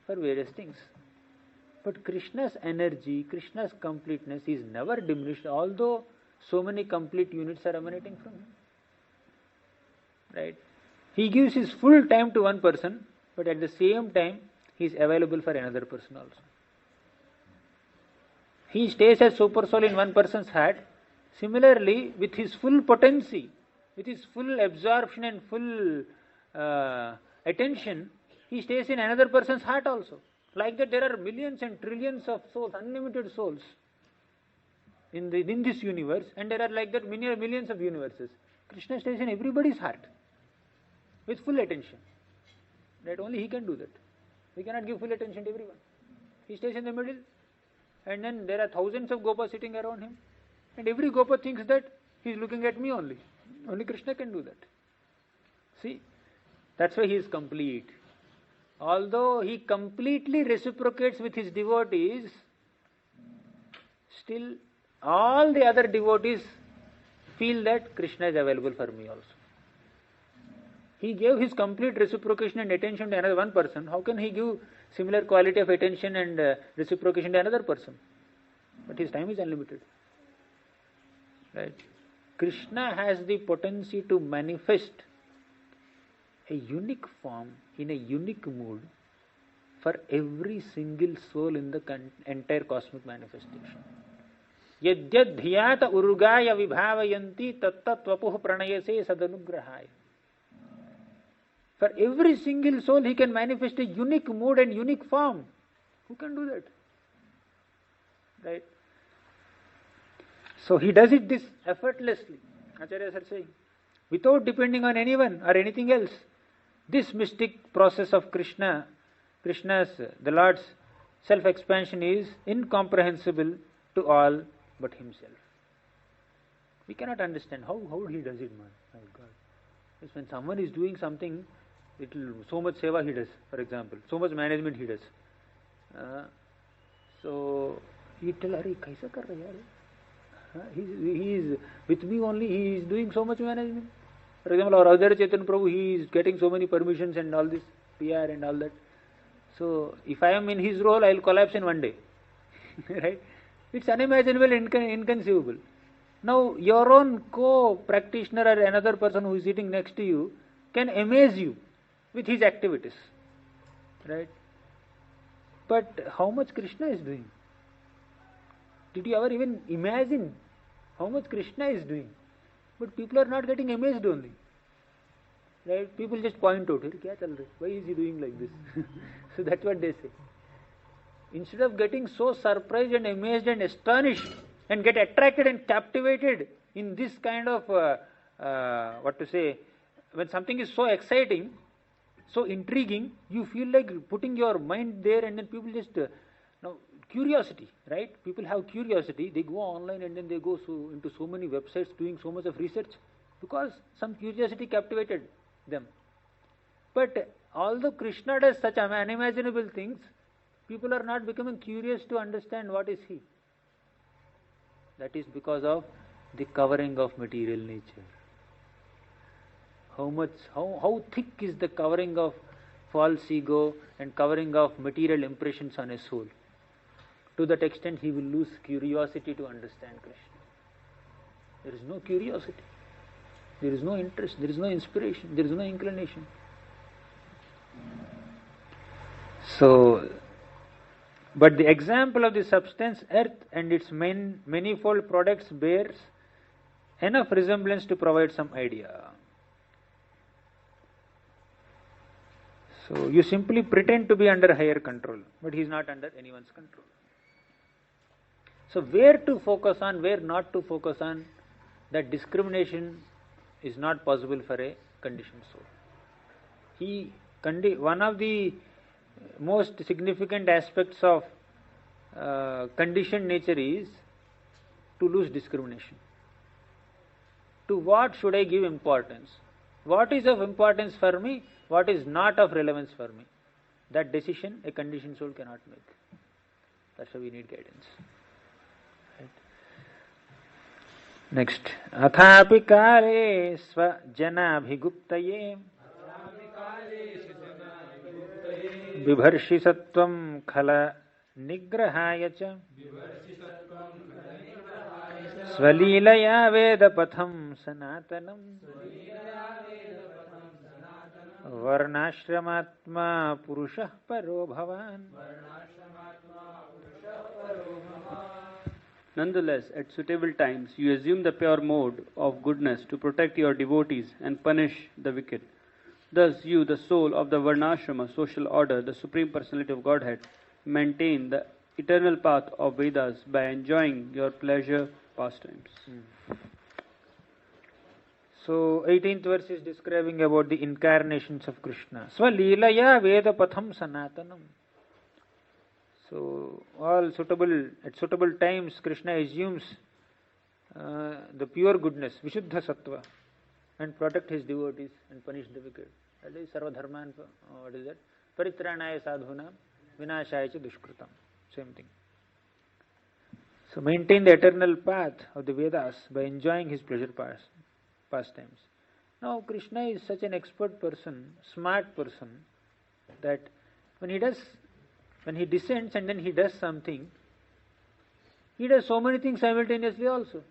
for various things. But Krishna's energy, Krishna's completeness is never diminished, although so many complete units are emanating from him. Right? He gives his full time to one person, but at the same time, he is available for another person also. He stays as super soul in one person's heart. Similarly, with his full potency, with his full absorption and full attention, he stays in another person's heart also. Like that, there are millions and trillions of souls, unlimited souls in this universe, and there are like that millions of universes. Krishna stays in everybody's heart with full attention. Right? Only he can do that. We cannot give full attention to everyone. He stays in the middle, and then there are thousands of gopas sitting around him, and every gopa thinks that he is looking at me only. Only Krishna can do that. See, that's why he is complete. Although he completely reciprocates with his devotees, still all the other devotees feel that Krishna is available for me also. He gave his complete reciprocation and attention to another one person. How can he give similar quality of attention and reciprocation to another person? But his time is unlimited. Right? Krishna has the potency to manifest a unique form in a unique mood for every single soul in the entire cosmic manifestation. Yadyad dhyata urugaya vibhavayanti tattat vapuh pranayase sadanugrahaya. For every single soul he can manifest a unique mood and unique form. Who can do that? Right? So he does it this effortlessly, Acharyas are saying, without depending on anyone or anything else. This mystic process of the Lord's self-expansion is incomprehensible to all but himself. We cannot understand how he does it, man. My God. Because when someone is doing something, so much seva he does, for example, so much management he does. So he tell, "Arey, kaisa kar raha hai? He is with me only. He is doing so much management." For example, our other Chaitanya Prabhu, he is getting so many permissions and all this PR and all that. So if I am in his role, I will collapse in one day. Right? It's unimaginable, inconceivable. Now your own co-practitioner or another person who is sitting next to you can amaze you with his activities. Right? But how much Krishna is doing? Did you ever even imagine how much Krishna is doing? But people are not getting amazed only. Right? People just point out, why is he doing like this? So that's what they say. instead of getting so surprised and amazed and astonished and get attracted and captivated in this kind of, when something is so exciting, so intriguing, you feel like putting your mind there, and then people just, curiosity, right? People have curiosity, they go online and then they go into so many websites doing so much of research because some curiosity captivated them. But although Krishna does such unimaginable things, people are not becoming curious to understand what is he. That is because of the covering of material nature. How thick is the covering of false ego and covering of material impressions on a soul? To that extent, he will lose curiosity to understand Krishna. There is no curiosity, there is no interest, there is no inspiration, there is no inclination. So, but the example of the substance earth and its manifold products bears enough resemblance to provide some idea. So you simply pretend to be under higher control, but he is not under anyone's control. So where to focus on, where not to focus on, that discrimination is not possible for a conditioned soul. One of the most significant aspects of conditioned nature is to lose discrimination. To what should I give importance? What is of importance for me? What is not of relevance for me? That decision a conditioned soul cannot make. That's why we need guidance. Right. Next. Athapi kale svajanabhiguptaye bibharshi sattvam khala nigrahaya cha swalilaya vedapatham sanatanam varnashramatma purushah paro bhavan. Nonetheless, at suitable times, you assume the pure mode of goodness to protect your devotees and punish the wicked. Thus, you, the soul of the Varnashrama social order, the Supreme Personality of Godhead, maintain the eternal path of Vedas by enjoying your pleasure pastimes. So, 18th verse is describing about the incarnations of Krishna. Svalilaya vedapatham sanatanam. So, at suitable times, Krishna assumes the pure goodness, Vishuddha Sattva, and protect his devotees and punish the wicked. That is Sarvadharman, what is that? Paritranaya sadhunam, vinashaya cha dushkritam. Same thing. So, maintain the eternal path of the Vedas by enjoying his pleasure pastimes. Now, Krishna is such an expert person, smart person, that when he descends and then he does something, he does so many things simultaneously also.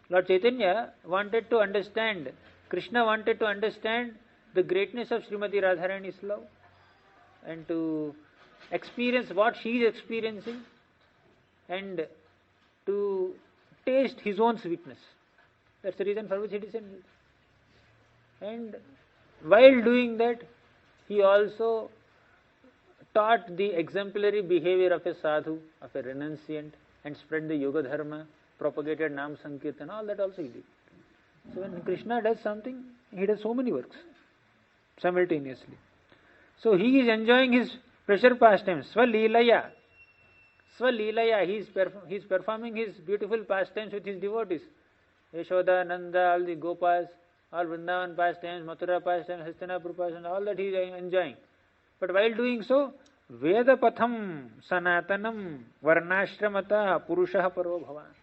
Lord Chaitanya wanted to understand, Krishna wanted to understand the greatness of Srimati Radharani's love and to experience what she is experiencing and to taste his own sweetness. That's the reason for which he descended. And while doing that, he also taught the exemplary behavior of a sadhu, of a renunciant, and spread the yoga dharma, propagated Nam Sankirtan, all that also he did. So when Krishna does something, he does so many works simultaneously. So he is enjoying his pleasure pastimes, Svalilaya. Svalilaya, he is performing his beautiful pastimes with his devotees. Yashoda, Nanda, all the Gopas, all Vrindavan pastimes, Mathura pastimes, Hastinapur pastimes, all that he is enjoying. But while doing so, Vedapatham Sanatanam Varnashramata Purushah Paro Bhavan.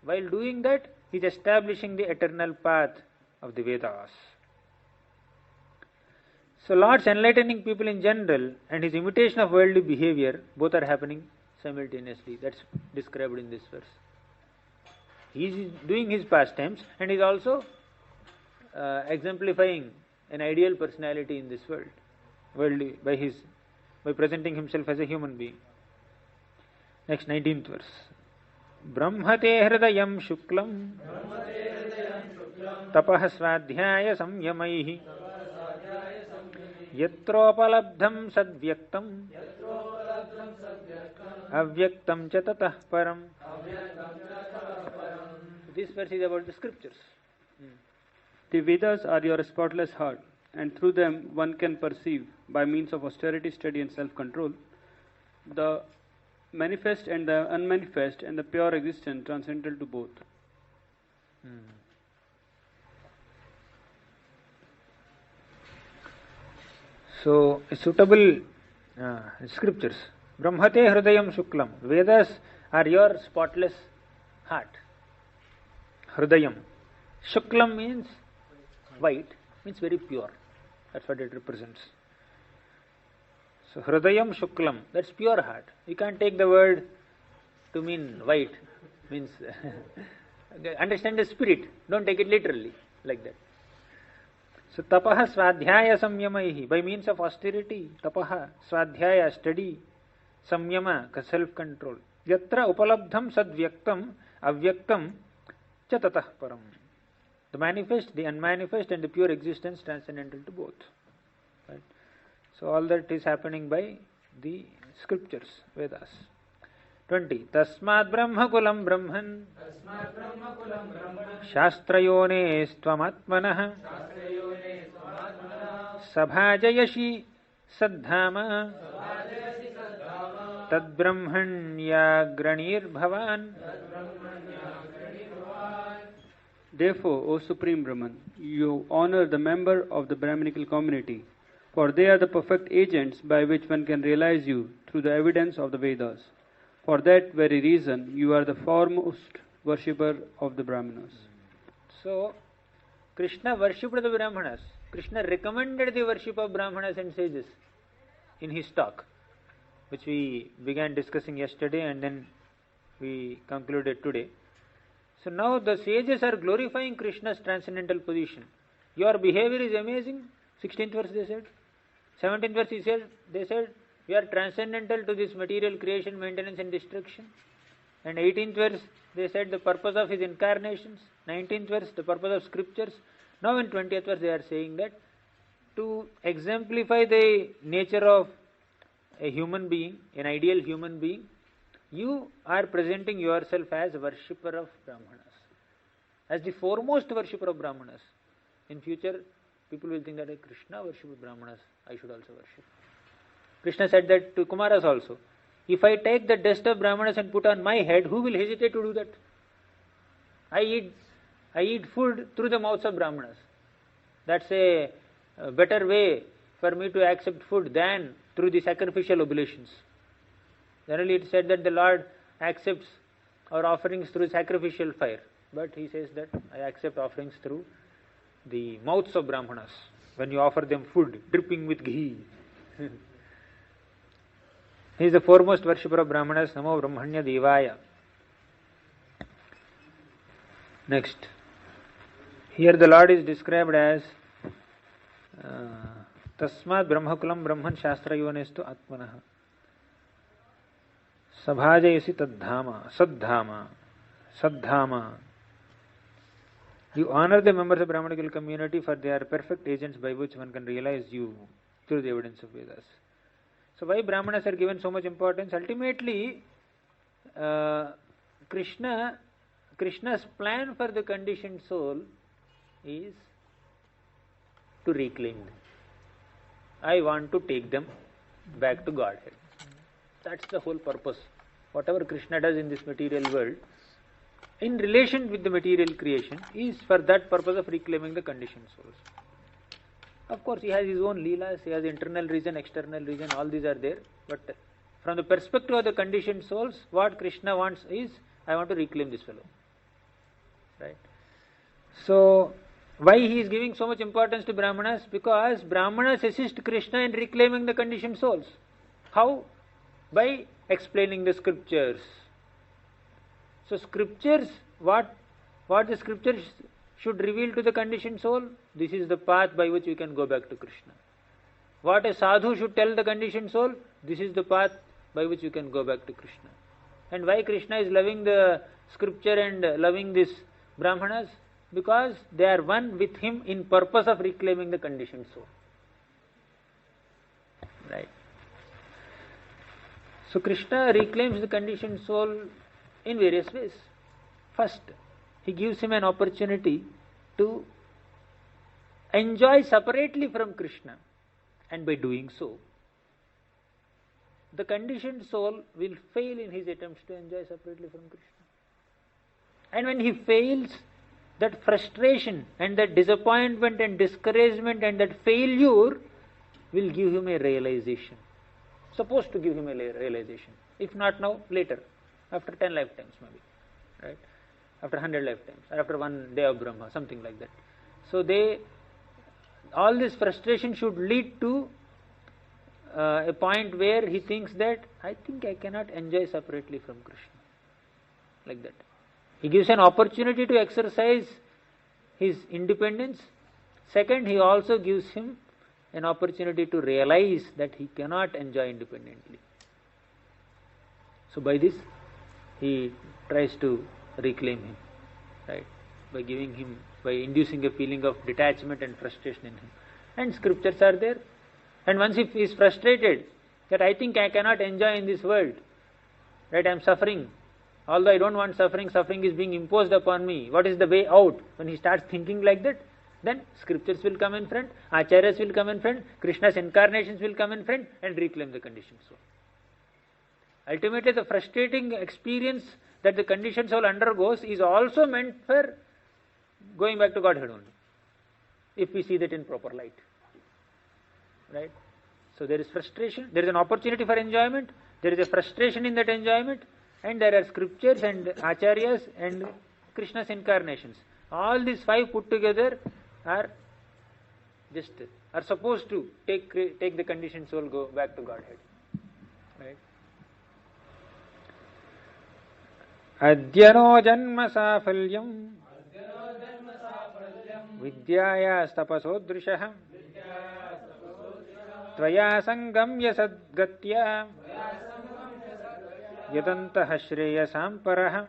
While doing that, he is establishing the eternal path of the Vedas. So Lord's enlightening people in general and his imitation of worldly behavior, both are happening simultaneously. That's described in this verse. He is doing his pastimes and is also exemplifying an ideal personality in this world, worldly, by presenting himself as a human being. Next, 19th verse. Brahmate hridayam shuklam tapah swadhyaya samyamaihi Yatropalabdham sadvyaktam avyaktam cha tatah param. This verse is about the scriptures. The Vedas are your spotless heart, and through them one can perceive, by means of austerity, study, and self-control, the manifest and the unmanifest and the pure existence transcendental to both. So, suitable scriptures. Brahmate Hrudayam Shuklam. Vedas are your spotless heart. Hrudayam. Shuklam means white, means very pure. That's what it represents. So, Hrudayam Shuklam, that's pure heart. You can't take the word to mean white. Means, understand the spirit. Don't take it literally, like that. So, tapaha swadhyaya samyamaihi, by means of austerity, tapaha, swadhyaya, study, samyama, self-control. Yatra upalabdham sadvyaktam, avyaktam, cha tatah param. The manifest, the unmanifest, and the pure existence transcendental to both. Right? So, all that is happening by the scriptures, Vedas. 20. Tasmad brahmakulam brahman shastrayones tvamatmanah sabhajayashi saddhama tad brahmanya granir bhavan. Therefore, O Supreme Brahman, you honor the member of the Brahminical community, for they are the perfect agents by which one can realize you through the evidence of the Vedas. For that very reason, you are the foremost worshipper of the Brahmanas. So, Krishna worshipped the Brahmanas. Krishna recommended the worship of Brahmanas and sages in his talk, which we began discussing yesterday and then we concluded today. So now the sages are glorifying Krishna's transcendental position. Your behavior is amazing. 16th verse they said. 17th verse they said, you are transcendental to this material creation, maintenance and destruction. And 18th verse they said the purpose of his incarnations. 19th verse the purpose of scriptures. Now in 20th verse they are saying that to exemplify the nature of a human being, an ideal human being, you are presenting yourself as a worshipper of Brahmanas, as the foremost worshipper of Brahmanas. In future, people will think that Krishna worshipped Brahmanas, I should also worship. Krishna said that to Kumaras also. If I take the dust of Brahmanas and put on my head, who will hesitate to do that? I eat food through the mouths of Brahmanas. That's a better way for me to accept food than through the sacrificial oblations. Generally it is said that the Lord accepts our offerings through sacrificial fire. But he says that I accept offerings through the mouths of Brahmanas. When you offer them food dripping with ghee. He is the foremost worshipper of Brahmanas. Namo Brahmanya Devaya. Next. Here the Lord is described as Tasmad Brahmakulam Brahman Shastra Yonestu Atmanaha. Sabhajayasi Tadhama, Saddhama. You honor the members of Brahmanical community, for they are perfect agents by which one can realize you through the evidence of Vedas. So why Brahmanas are given so much importance? Ultimately, Krishna's plan for the conditioned soul is to reclaim them. I want to take them back to Godhead. That's the whole purpose. Whatever Krishna does in this material world, in relation with the material creation, is for that purpose of reclaiming the conditioned souls. Of course, he has his own leelas, he has internal reason, external reason, all these are there. But from the perspective of the conditioned souls, what Krishna wants is, I want to reclaim this fellow. Right? So, why he is giving so much importance to Brahmanas? Because Brahmanas assist Krishna in reclaiming the conditioned souls. How? By explaining the scriptures. So scriptures, what the scriptures should reveal to the conditioned soul? This is the path by which we can go back to Krishna. What a sadhu should tell the conditioned soul? This is the path by which you can go back to Krishna. And why Krishna is loving the scripture and loving these Brahmanas? Because they are one with him in purpose of reclaiming the conditioned soul. Right. So Krishna reclaims the conditioned soul in various ways. First, he gives him an opportunity to enjoy separately from Krishna, and by doing so, the conditioned soul will fail in his attempts to enjoy separately from Krishna. And when he fails, that frustration and that disappointment and discouragement and that failure will give him a realization. Supposed to give him a realization. If not now, later. After 10 lifetimes maybe. Right? After 100 lifetimes. Or after one day of Brahma. Something like that. So all this frustration should lead to a point where he thinks that, I think I cannot enjoy separately from Krishna. Like that. He gives an opportunity to exercise his independence. Second, he also gives him an opportunity to realize that he cannot enjoy independently. So by this, he tries to reclaim him, right? By inducing a feeling of detachment and frustration in him. And scriptures are there. And once he is frustrated, that I think I cannot enjoy in this world, right? I am suffering. Although I don't want suffering, suffering is being imposed upon me. What is the way out? When he starts thinking like that, then scriptures will come in front, acharyas will come in front, Krishna's incarnations will come in front and reclaim the conditioned soul. Ultimately, the frustrating experience that the conditioned soul undergoes is also meant for going back to Godhead only, if we see that in proper light. Right? So there is frustration, there is an opportunity for enjoyment, there is a frustration in that enjoyment, and there are scriptures and acharyas and Krishna's incarnations. All these five put together are supposed to take the conditioned soul go back to Godhead. Right? Adyano janma safalyam vidyaya tapasodrishah tvaya sangamya sadgatya yadantah shreyasam parah.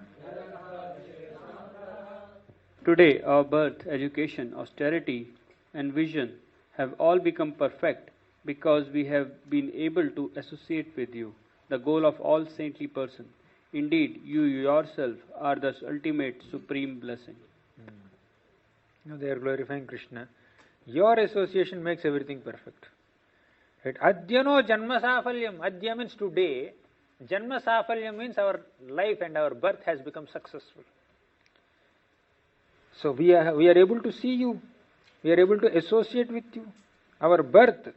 Today, our birth, education, austerity, and vision have all become perfect because we have been able to associate with you, the goal of all saintly person. Indeed, you yourself are the ultimate supreme blessing. Now they are glorifying Krishna. Your association makes everything perfect. Right? Adyano janma safalyam. Adya means today. Janma safalyam means our life and our birth has become successful. So we are able to see you. We are able to associate with you. Our birth.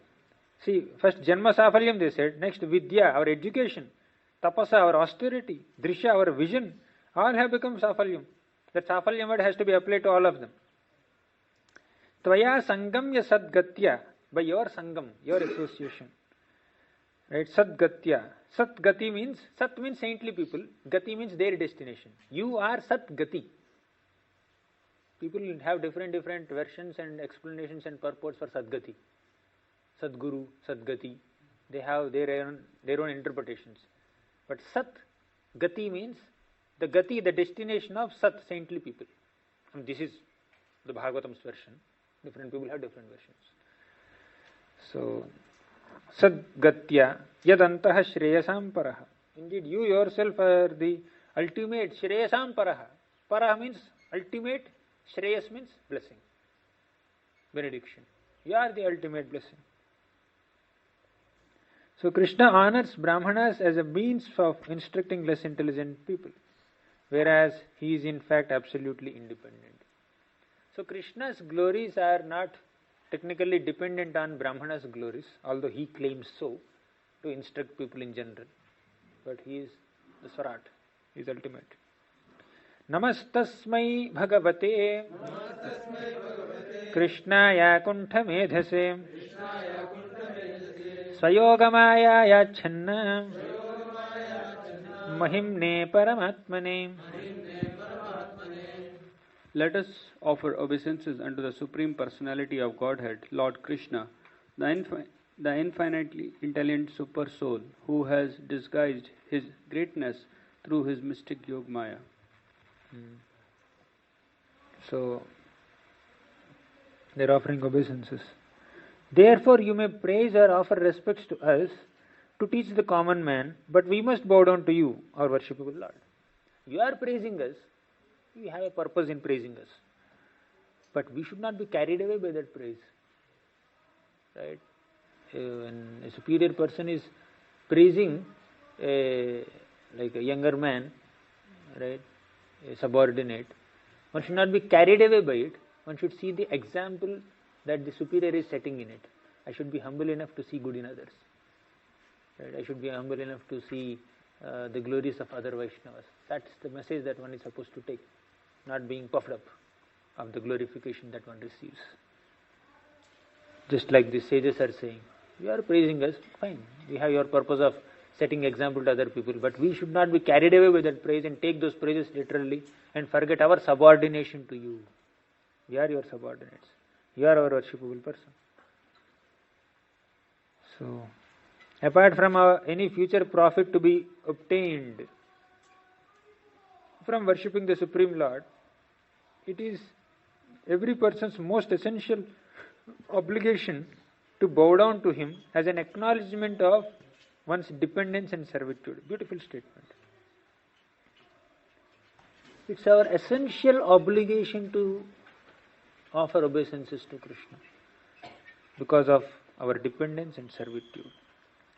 See, first janma safalyam they said. Next vidya, our education. Tapasa, our austerity. Drisha, our vision. All have become safalyam. That safalyam word has to be applied to all of them. Tvaya sangamya sadgatya. By your sangam, your association. Right? Sadgatya. Satgati means, Sat means saintly people. Gati means their destination. You are Satgati. People have different versions and explanations and purports for Sadgati. Sadguru, Sadgati. They have their own interpretations. But Sat Gati means the Gati, the destination of Sat, saintly people. And this is the Bhagavatam's version. Different people have different versions. So, Sadgatya yadantah shreyasam paraha. Indeed, you yourself are the ultimate shreyasam paraha. Paraha means ultimate, shreyas means blessing, benediction. You are the ultimate blessing. So Krishna honors Brahmanas as a means of instructing less intelligent people, whereas he is in fact absolutely independent. So Krishna's glories are not technically dependent on Brahmana's glories, although he claims so, to instruct people in general. But he is the Swarat, he is ultimate. Namastasmai Bhagavate Krishnaya Kuntha Medhase Swayogamaya Yachanna Mahimne Paramatmane. Let us offer obeisances unto the Supreme Personality of Godhead, Lord Krishna, the infinitely intelligent Super Soul, who has disguised his greatness through his mystic Yogmaya. So, they are offering obeisances. Therefore you may praise or offer respects to us to teach the common man, but we must bow down to you, our worshipable Lord. You are praising us, you have a purpose in praising us. But we should not be carried away by that praise. Right? When a superior person is praising like a younger man, right, a subordinate, one should not be carried away by it. One should see the example that the superior is setting in it. I should be humble enough to see good in others. Right? I should be humble enough to see the glories of other Vaishnavas. That's the message that one is supposed to take, not being puffed up of the glorification that one receives. Just like the sages are saying, you are praising us, fine. We have your purpose of setting example to other people, but we should not be carried away with that praise and take those praises literally and forget our subordination to you. We are your subordinates. You are our worshipable person. So, apart from any future profit to be obtained from worshipping the Supreme Lord, it is every person's most essential obligation to bow down to Him as an acknowledgement of one's dependence and servitude. Beautiful statement. It's our essential obligation to offer obeisances to Krishna because of our dependence and servitude.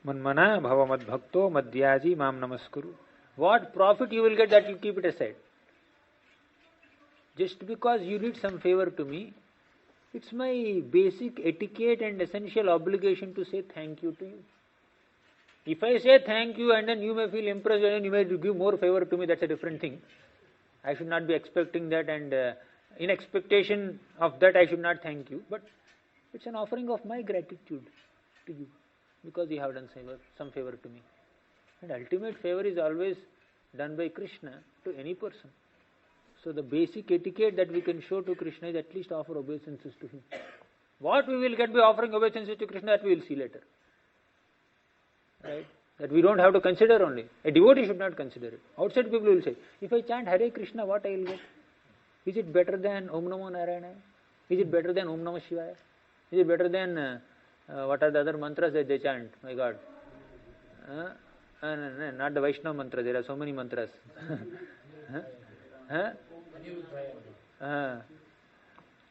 Manmana bhava mad bhakto madhyaji mam namaskuru. What profit you will get, that you keep it aside. Just because you did some favor to me, it's my basic etiquette and essential obligation to say thank you to you. If I say thank you and then you may feel impressed and you may give more favor to me, that's a different thing. I should not be expecting that, and in expectation of that I should not thank you. But it's an offering of my gratitude to you because you have done some favor to me. And ultimate favor is always done by Krishna to any person. So the basic etiquette that we can show to Krishna is at least offer obeisances to Him. What we will get by offering obeisances to Krishna, that we will see later. Right? That we don't have to consider only. A devotee should not consider it. Outside people will say, if I chant Hare Krishna, what I will get? Is it better than Om Namo Narayana? Is it better than Om Namah Shivaya? Is it better than what are the other mantras that they chant? My God. No, not the Vaishnava mantra. There are so many mantras.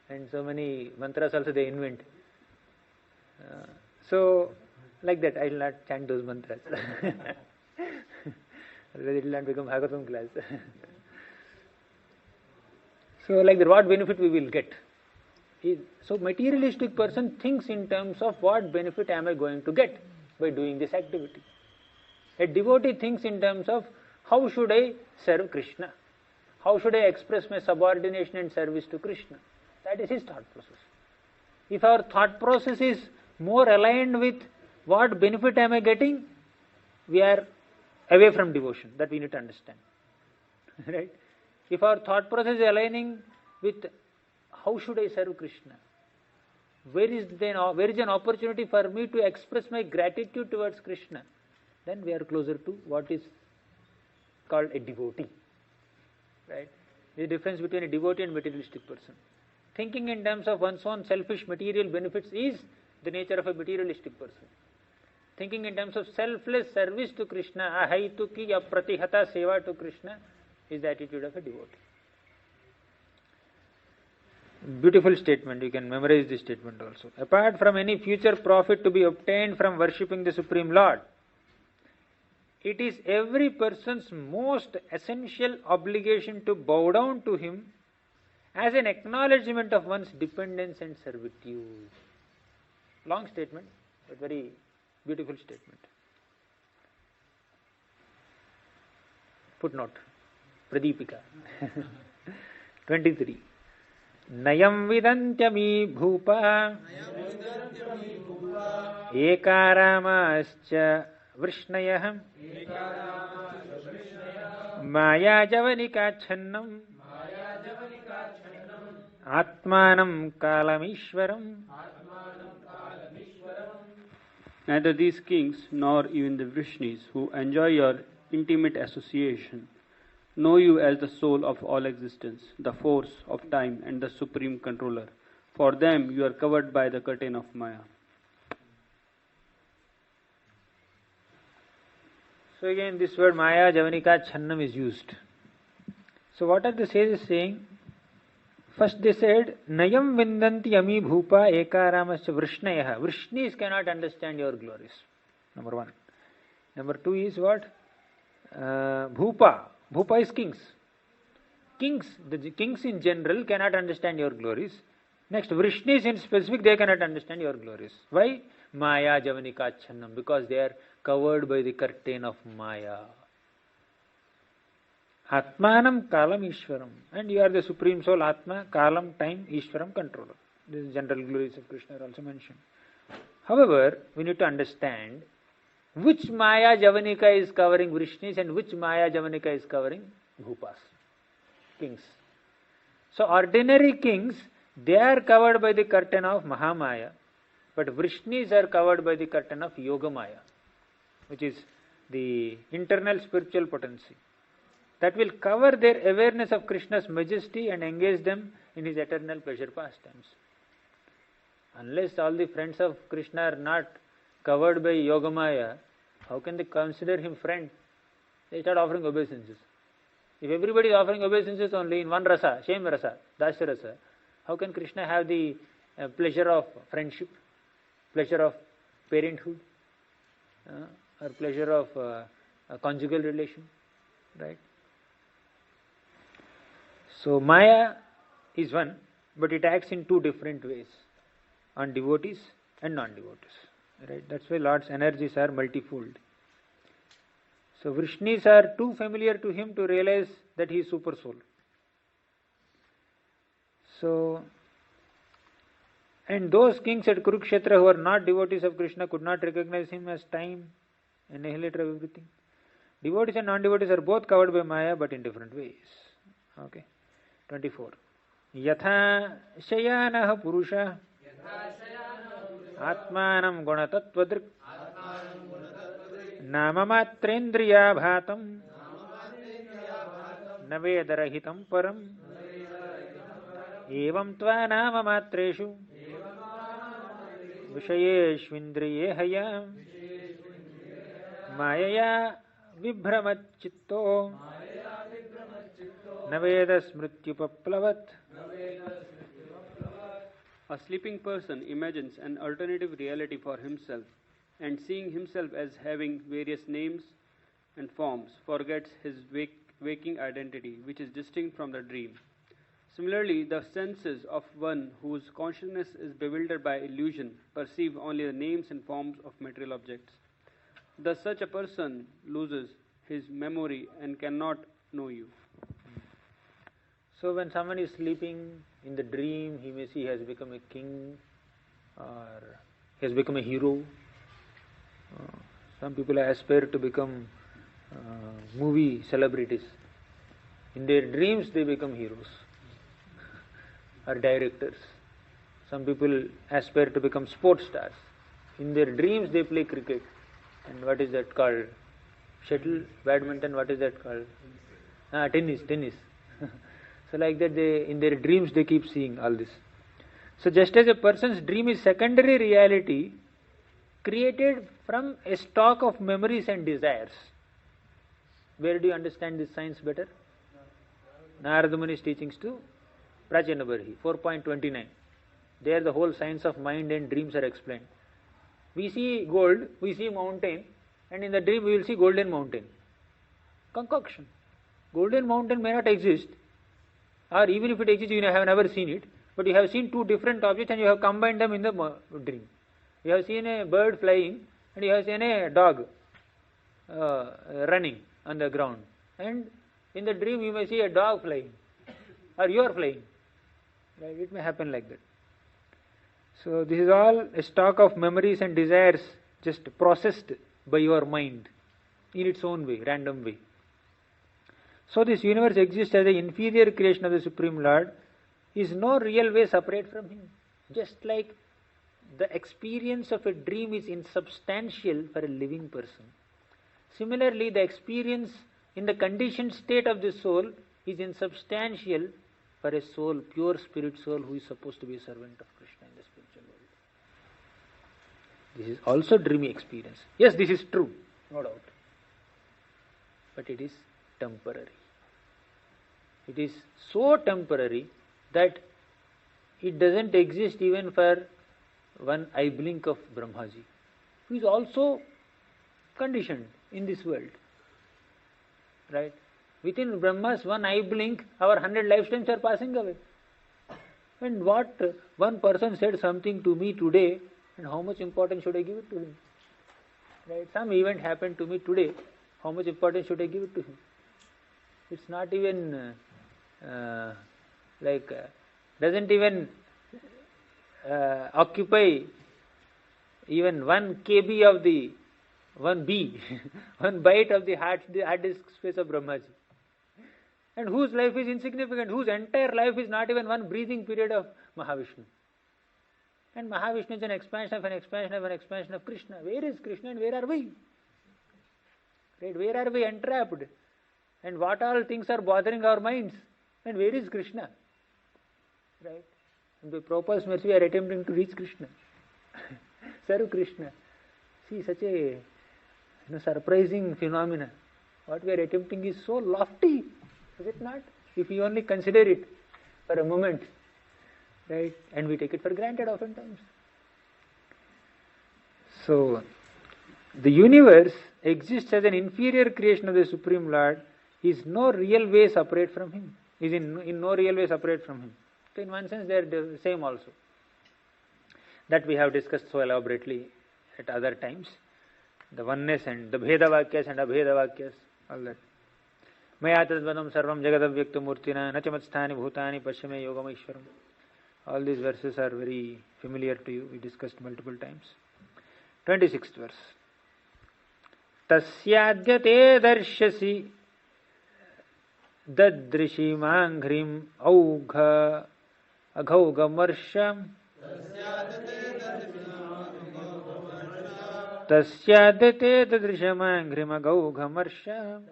And so many mantras also they invent. So, like that, I will not chant those mantras. Otherwise it will not become Bhagavatam class. So, like that, what benefit we will get? So, materialistic person thinks in terms of what benefit am I going to get by doing this activity. A devotee thinks in terms of how should I serve Krishna? How should I express my subordination and service to Krishna? That is his thought process. If our thought process is more aligned with what benefit am I getting, we are away from devotion. That we need to understand. Right? If our thought process is aligning with how should I serve Krishna, where is an opportunity for me to express my gratitude towards Krishna, then we are closer to what is called a devotee. Right? The difference between a devotee and materialistic person. Thinking in terms of one's own selfish material benefits is the nature of a materialistic person. Thinking in terms of selfless service to Krishna, ahaituki apratihata seva to Krishna, is the attitude of a devotee. Beautiful statement. You can memorize this statement also. Apart from any future profit to be obtained from worshipping the Supreme Lord, it is every person's most essential obligation to bow down to Him as an acknowledgement of one's dependence and servitude. Long statement, but very beautiful statement. Footnote. Pradipika. 23. Nayam vidantyami bhupa ekaramascha vrishnayah maya javanika channam atmanam kalamishwaram. Neither these kings nor even the Vrishnis who enjoy your intimate association know you as the soul of all existence, the force of time and the supreme controller. For them you are covered by the curtain of Maya. So again this word Maya, Javanika, Channam is used. So what are the sages saying? First they said, Nayam Vindanti Ami Bhupa Ekaramascha Vrishnayaha. Vrishnis cannot understand your glories. Number one. Number two is what? Bhupa. Bhupa is kings. The kings in general cannot understand your glories. Next, Vrishnis in specific, they cannot understand your glories. Why? Maya, Javanika, Channam. Because they are covered by the curtain of Maya. Atmanam Kalam Ishwaram. And you are the Supreme Soul, Atma, Kalam, time, Ishwaram, controller. This is general glories of Krishna are also mentioned. However, we need to understand which Maya Javanika is covering Vrishnis and which Maya Javanika is covering Bhupas, kings. So ordinary kings, they are covered by the curtain of Mahamaya, but Vrishnis are covered by the curtain of Yogamaya, which is the internal spiritual potency. That will cover their awareness of Krishna's majesty and engage them in his eternal pleasure pastimes. Unless all the friends of Krishna are not covered by Yogamaya, how can they consider him friend? They start offering obeisances. If everybody is offering obeisances only in one rasa, shame rasa, dasya rasa, how can Krishna have the pleasure of friendship, pleasure of parenthood, or pleasure of a conjugal relation, right? So Maya is one, but it acts in two different ways, on devotees and non-devotees, right? That's why Lord's energies are multifold. So Vrishnis are too familiar to him to realize that he is super soul. So, and those kings at Kurukshetra who are not devotees of Krishna could not recognize him as time, annihilator of everything. Devotees and non-devotees are both covered by Maya, but in different ways. Okay. 24. Yatha Shayanah Purusha Atmanam Gunatatvadrik Namamatrendriya Bhatam Navedarahitam Param Evam Tva Namamatreshu Vishayeshvindriyehaya Mayaya Vibhramachitto Navedas Mrityupaplavat. A sleeping person imagines an alternative reality for himself and seeing himself as having various names and forms forgets his waking identity, which is distinct from the dream. Similarly, the senses of one whose consciousness is bewildered by illusion perceive only the names and forms of material objects. Thus, such a person loses his memory and cannot know you. So when someone is sleeping in the dream, he may see he has become a king or he has become a hero. Some people aspire to become movie celebrities. In their dreams they become heroes or directors. Some people aspire to become sports stars. In their dreams they play cricket. And what is that called? Shuttle, badminton, what is that called? Tennis. So like that, in their dreams they keep seeing all this. So just as a person's dream is secondary reality created from a stock of memories and desires. Where do you understand this science better? Narada Muni's teachings to Prachina Barhi, 4.29. There the whole science of mind and dreams are explained. We see gold, we see mountain, and in the dream we will see golden mountain. Concoction. Golden mountain may not exist, or even if it exists, you have never seen it, but you have seen two different objects and you have combined them in the dream. You have seen a bird flying and you have seen a dog running on the ground. And in the dream you may see a dog flying, or you are flying. Right? It may happen like that. So this is all a stock of memories and desires just processed by your mind in its own way, random way. So this universe exists as an inferior creation of the Supreme Lord, is no real way separate from Him. Just like the experience of a dream is insubstantial for a living person. Similarly, the experience in the conditioned state of the soul is insubstantial for a soul, pure spirit soul who is supposed to be a servant of Krishna in the spiritual world. This is also dreamy experience. Yes, this is true, no doubt. but it is temporary. It is so temporary that it doesn't exist even for one eye blink of Brahmaji, who is also conditioned in this world. Right? Within Brahma's one eye blink, our 100 lifetimes are passing away. And what one person said something to me today, and how much importance should I give it to him? Right? Some event happened to me today, how much importance should I give it to him? It's not even doesn't even occupy even 1 kb of the 1 B, 1 byte of the hard disk space of Brahmaji. And whose life is insignificant, whose entire life is not even one breathing period of Mahavishnu. And Mahavishnu is an expansion of an expansion of an expansion of Krishna. Where is Krishna and where are we? Right? Where are we entrapped? And what all things are bothering our minds? And where is Krishna? Right? And by Prabhupada's mercy, we are attempting to reach Krishna. Serve Krishna. See, such a surprising phenomena. What we are attempting is so lofty, is it not? If we only consider it for a moment, right? And we take it for granted oftentimes. So, the universe exists as an inferior creation of the Supreme Lord, is no real way separate from Him, is in no real way separate from Him. So, in one sense, they are the same also. That we have discussed so elaborately at other times. The oneness and the Bheda Vakyas and Abheda Vakyas, all that. Maya tadvadam sarvam jagadavyakta murtina nachamatstani bhutani pashyame yogameshwaram. All these verses are very familiar to you. We discussed multiple times. 26th verse. Tasyadyate darshasi dadrishi manghrim augha aghaugamarsham Tasyadate tadrishamanghrima gaughamarsham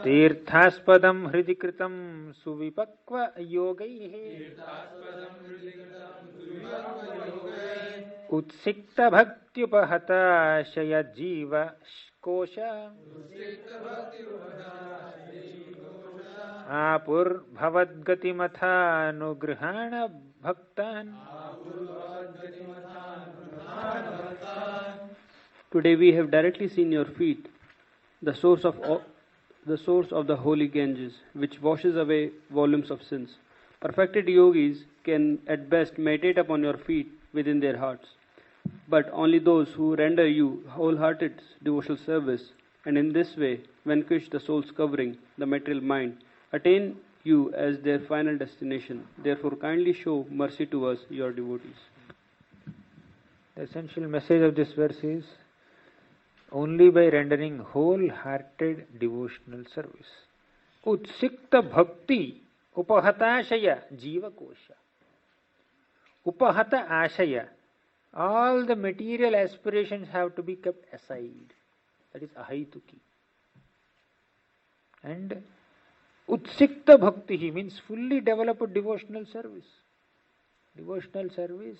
Tirthaspadam hridikritam suvipakva yogaihe Utsikta bhaktyupahata shaya jiva kosha Apur bhavadgati matha nugrihana bhaktan. Today we have directly seen your feet, the source of the holy Ganges, which washes away volumes of sins. Perfected yogis can at best meditate upon your feet within their hearts, but only those who render you wholehearted devotional service and in this way vanquish the soul's covering, the material mind, attain you as their final destination. Therefore, kindly show mercy to us, your devotees. The essential message of this verse is only by rendering wholehearted devotional service. Utsikta bhakti upahata ashaya jiva kosha. Upahata ashaya. All the material aspirations have to be kept aside. That is ahaituki. And Utsikta bhakti means fully developed devotional service. Devotional service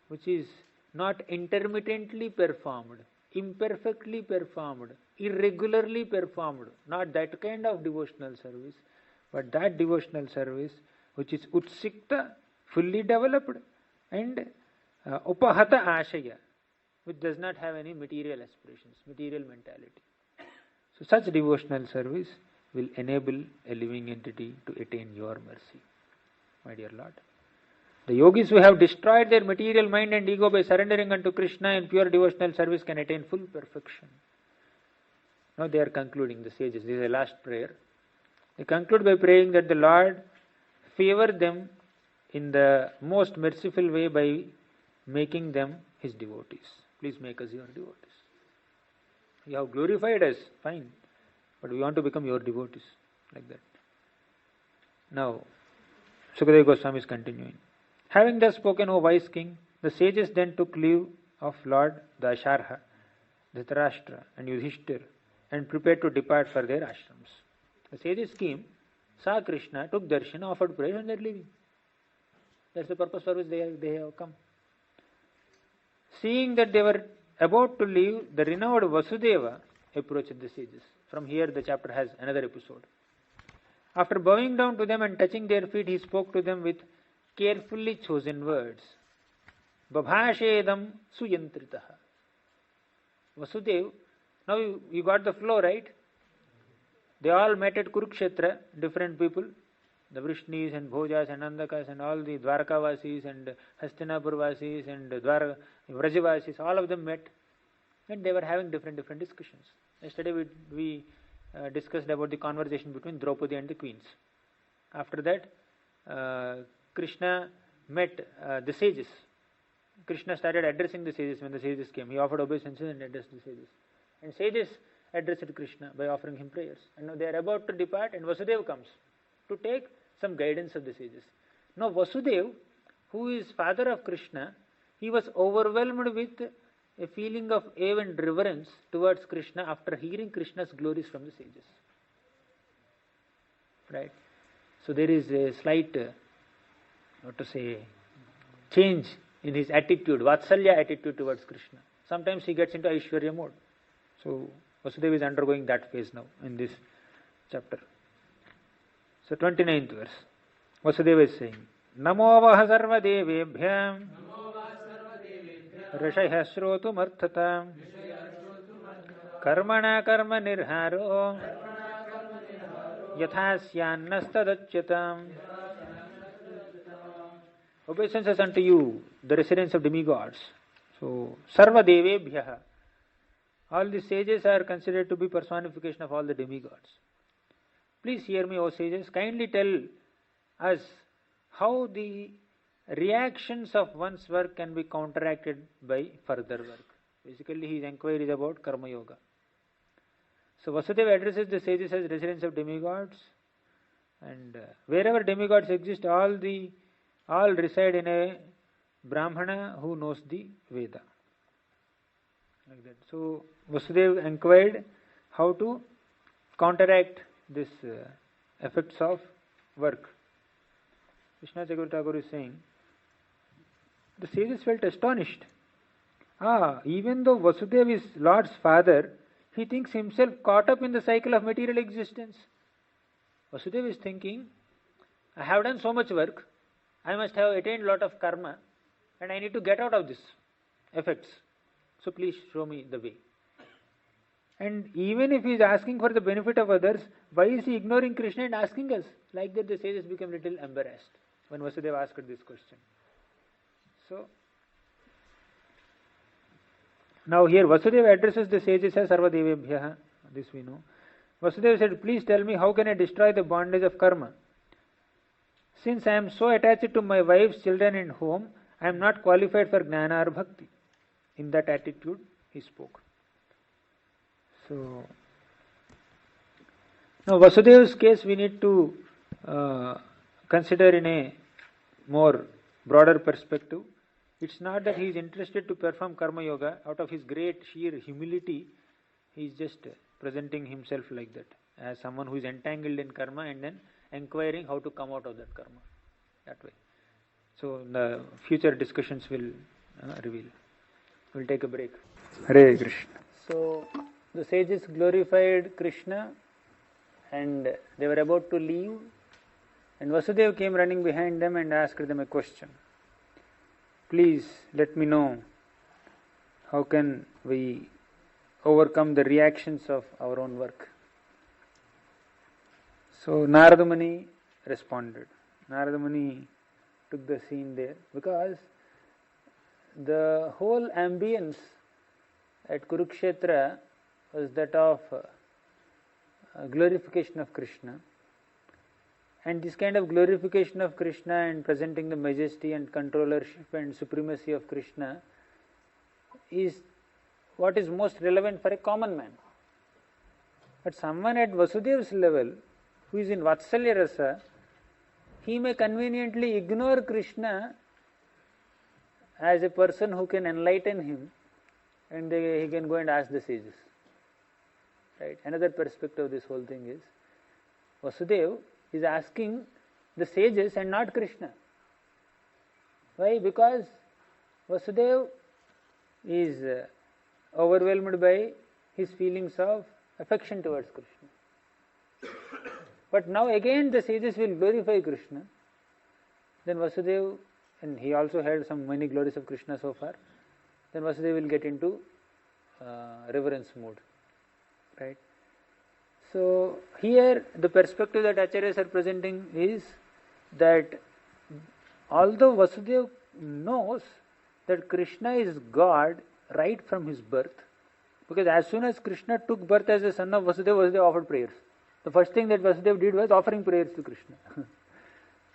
which is not intermittently performed, imperfectly performed, irregularly performed. Not that kind of devotional service, but that devotional service which is utsikta, fully developed, and upahata ashaya, which does not have any material aspirations, material mentality. So such devotional service will enable a living entity to attain your mercy, my dear Lord. The yogis who have destroyed their material mind and ego by surrendering unto Krishna in pure devotional service can attain full perfection. Now they are concluding, the sages. This is a last prayer. They conclude by praying that the Lord favor them in the most merciful way by making them His devotees. Please make us your devotees. You have glorified us, fine, but we want to become your devotees, like that. Now, Sukadeva Goswami is continuing. Having thus spoken, O wise king, the sages then took leave of Lord Dasharha, Dhritarashtra and Yudhishthir and prepared to depart for their ashrams. The sages came, saw Krishna, took darshan, offered prayer and they are leaving. That's the purpose for which they have come. Seeing that they were about to leave, the renowned Vasudeva approached the sages. From here the chapter has another episode. After bowing down to them and touching their feet, he spoke to them with carefully chosen words. Babhashedam suyantritaha. Vasudev, now you got the flow, right? They all met at Kurukshetra, different people, the Vrishnis and Bhojas and Andakas and all the Dwarkavasis and Hastinapurvasis and Vrajavasis, all of them met and they were having different discussions. Yesterday we discussed about the conversation between Draupadi and the queens. After that, Krishna met the sages. Krishna started addressing the sages when the sages came. He offered obeisances and addressed the sages. And sages addressed Krishna by offering him prayers. And now they are about to depart and Vasudeva comes to take some guidance of the sages. Now Vasudeva, who is father of Krishna, he was overwhelmed with a feeling of awe and reverence towards Krishna after hearing Krishna's glories from the sages. Right? So there is a slight, change in his attitude, Vatsalya attitude towards Krishna. Sometimes he gets into Aishwarya mode. So Vasudeva is undergoing that phase now in this chapter. So 29th verse. Vasudeva is saying, Namo vaha sarva devebhyam rishayah shrotum arthatam karmana karma nirharo yathasyanastadacyatam. Obeisances unto you, the residents of demigods. So, sarva devebhyah. All the sages are considered to be personification of all the demigods. Please hear me, O sages. Kindly tell us how the reactions of one's work can be counteracted by further work. Basically, his inquiry is about karma yoga. So, Vasudeva addresses the sages as residents of demigods, and wherever demigods exist, all reside in a Brahmana who knows the Veda. Like that. So Vasudeva inquired how to counteract this effects of work. Krishna Chakravarti Thakur is saying, the sages felt astonished. Even though Vasudeva is Lord's father, he thinks himself caught up in the cycle of material existence. Vasudeva is thinking, I have done so much work, I must have attained a lot of karma, and I need to get out of this effects. So please show me the way. And even if he is asking for the benefit of others, why is he ignoring Krishna and asking us? Like that the sages become little embarrassed when Vasudeva asked this question. So, now here Vasudeva addresses the sages as Sarva Devebhyah. This we know. Vasudeva said, please tell me how can I destroy the bondage of karma? Since I am so attached to my wife's children and home, I am not qualified for Jnana or Bhakti. In that attitude, he spoke. So, now Vasudeva's case we need to consider in a more broader perspective. It's not that he is interested to perform karma yoga. Out of his great sheer humility, he is just presenting himself like that, as someone who is entangled in karma and then inquiring how to come out of that karma. That way. So the future discussions will reveal. We'll take a break. Hare Krishna. So the sages glorified Krishna and they were about to leave, and Vasudeva came running behind them and asked them a question. Please let me know how can we overcome the reactions of our own work. So Narada Muni responded. Narada Muni took the scene there because the whole ambience at Kurukshetra was that of glorification of Krishna. And this kind of glorification of Krishna and presenting the majesty and controllership and supremacy of Krishna is what is most relevant for a common man. But someone at Vasudeva's level, who is in Vatsalya Rasa, he may conveniently ignore Krishna as a person who can enlighten him, and he can go and ask the sages. Right? Another perspective of this whole thing is, Vasudeva is asking the sages and not Krishna. Why? Because Vasudeva is overwhelmed by his feelings of affection towards Krishna. But now again the sages will glorify Krishna. Then Vasudeva, and he also had some many glories of Krishna so far, then Vasudeva will get into reverence mood. Right? So here the perspective that Acharyas are presenting is that although Vasudeva knows that Krishna is God right from his birth, because as soon as Krishna took birth as the son of Vasudeva, Vasudeva offered prayers. The first thing that Vasudeva did was offering prayers to Krishna.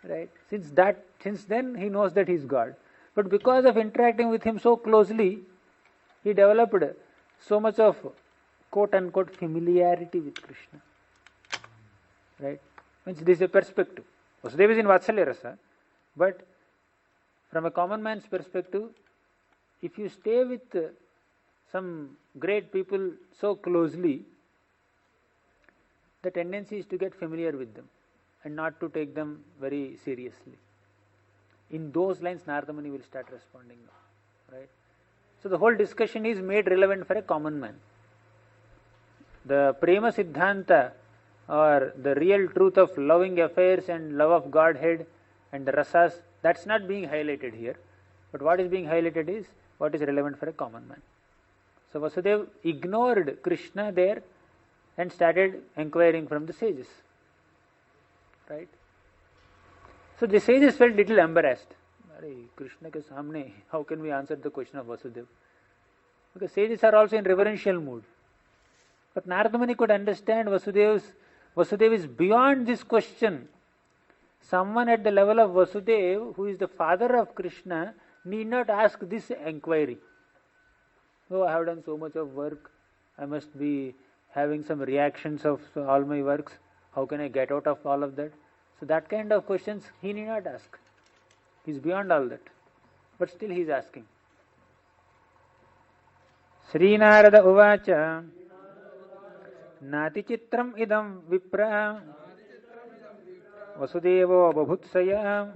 Right? Since then he knows that he is God. But because of interacting with him so closely, he developed so much of quote unquote familiarity with Krishna. Right? Means this is a perspective. Vasudeva is in Vatsalya Rasa, but from a common man's perspective, if you stay with some great people so closely, the tendency is to get familiar with them and not to take them very seriously. In those lines, Narada Muni will start responding now. Right? So the whole discussion is made relevant for a common man. The Prema Siddhanta, or the real truth of loving affairs and love of Godhead and the rasas, that's not being highlighted here. But what is being highlighted is what is relevant for a common man. So Vasudeva ignored Krishna there and started inquiring from the sages. Right? So the sages felt little embarrassed. Krishna ke samne, how can we answer the question of Vasudeva? Because sages are also in reverential mood. But Narada Muni could understand Vasudeva is beyond this question. Someone at the level of Vasudeva, who is the father of Krishna, need not ask this inquiry. Oh, I have done so much of work, I must be having some reactions of all my works. How can I get out of all of that? So that kind of questions he need not ask. He is beyond all that. But still he is asking. Sri Narada Uvacha Nati Chitram Idam Vipra Vasudevo Babhutsaya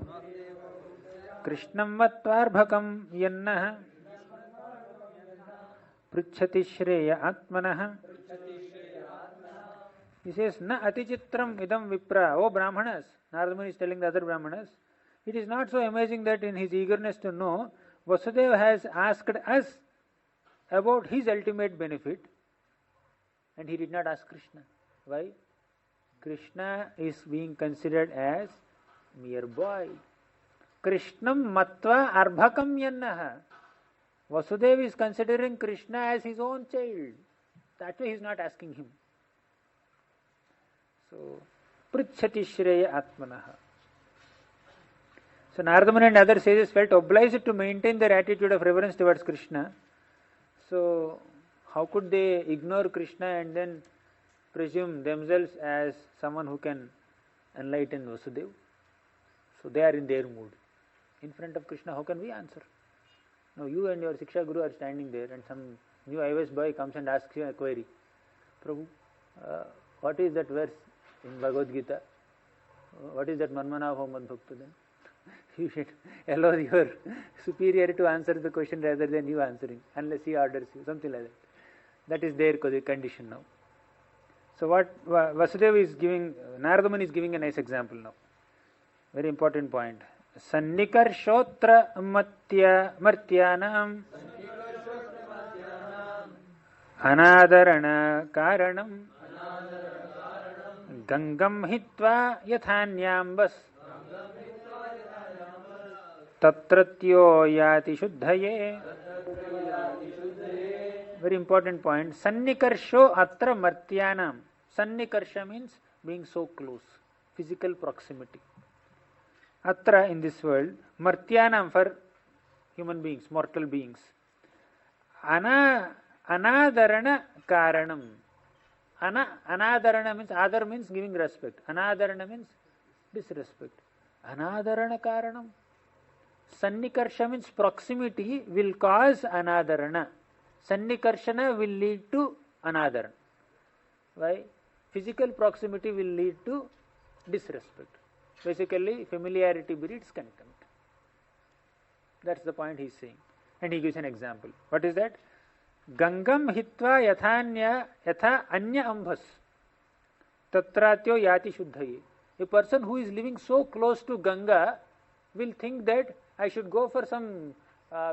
Krishnam Vatvarbhakam Yannah Pruchati Shreya Atmanah. He says, Na Atichitram Idam Vipra. O Brahmanas, Narada Muni is telling the other Brahmanas, it is not so amazing that in his eagerness to know, Vasudeva has asked us about his ultimate benefit and he did not ask Krishna. Why? Krishna is being considered as mere boy. Krishnam Matva Arbhakam Yannaha. Vasudeva is considering Krishna as his own child. That way he is not asking him. So, Pruchati Shreya Atmanaha. So Narada Muni and other sages felt obliged to maintain their attitude of reverence towards Krishna. So, how could they ignore Krishna and then presume themselves as someone who can enlighten Vasudeva? So they are in their mood. In front of Krishna, how can we answer? Now you and your Siksha Guru are standing there and some new iOS boy comes and asks you a query. Prabhu, what is that verse in Bhagavad Gita? What is that Manmana Mad Bhakta then? You should allow your superior to answer the question rather than you answering, unless he orders you, something like that. That is their condition now. So what Vasudeva is giving, Narada Muni is giving a nice example now. Very important point. Sannikarshotra martyanam anadarana karanam gangam hitva yathanyambas tatratyo yati shuddhaye. Very important point. Sannikarsho atra martyanam. Sannikarsha means being so close, physical proximity. Atra, in this world, martyanam for human beings, mortal beings. Anadarana karanam. Anadarana means, adar means giving respect. Anadarana means disrespect. Anadarana karanam. Sannikarsha means proximity will cause anadarana. Sannikarshana will lead to anadarana. Why? Physical proximity will lead to disrespect. Basically, familiarity breeds contempt. That's the point he is saying. And he gives an example. What is that? Gangam hitva yatha anya ambhas tatratyo yati shuddhaye. A person who is living so close to Ganga will think that I should go for some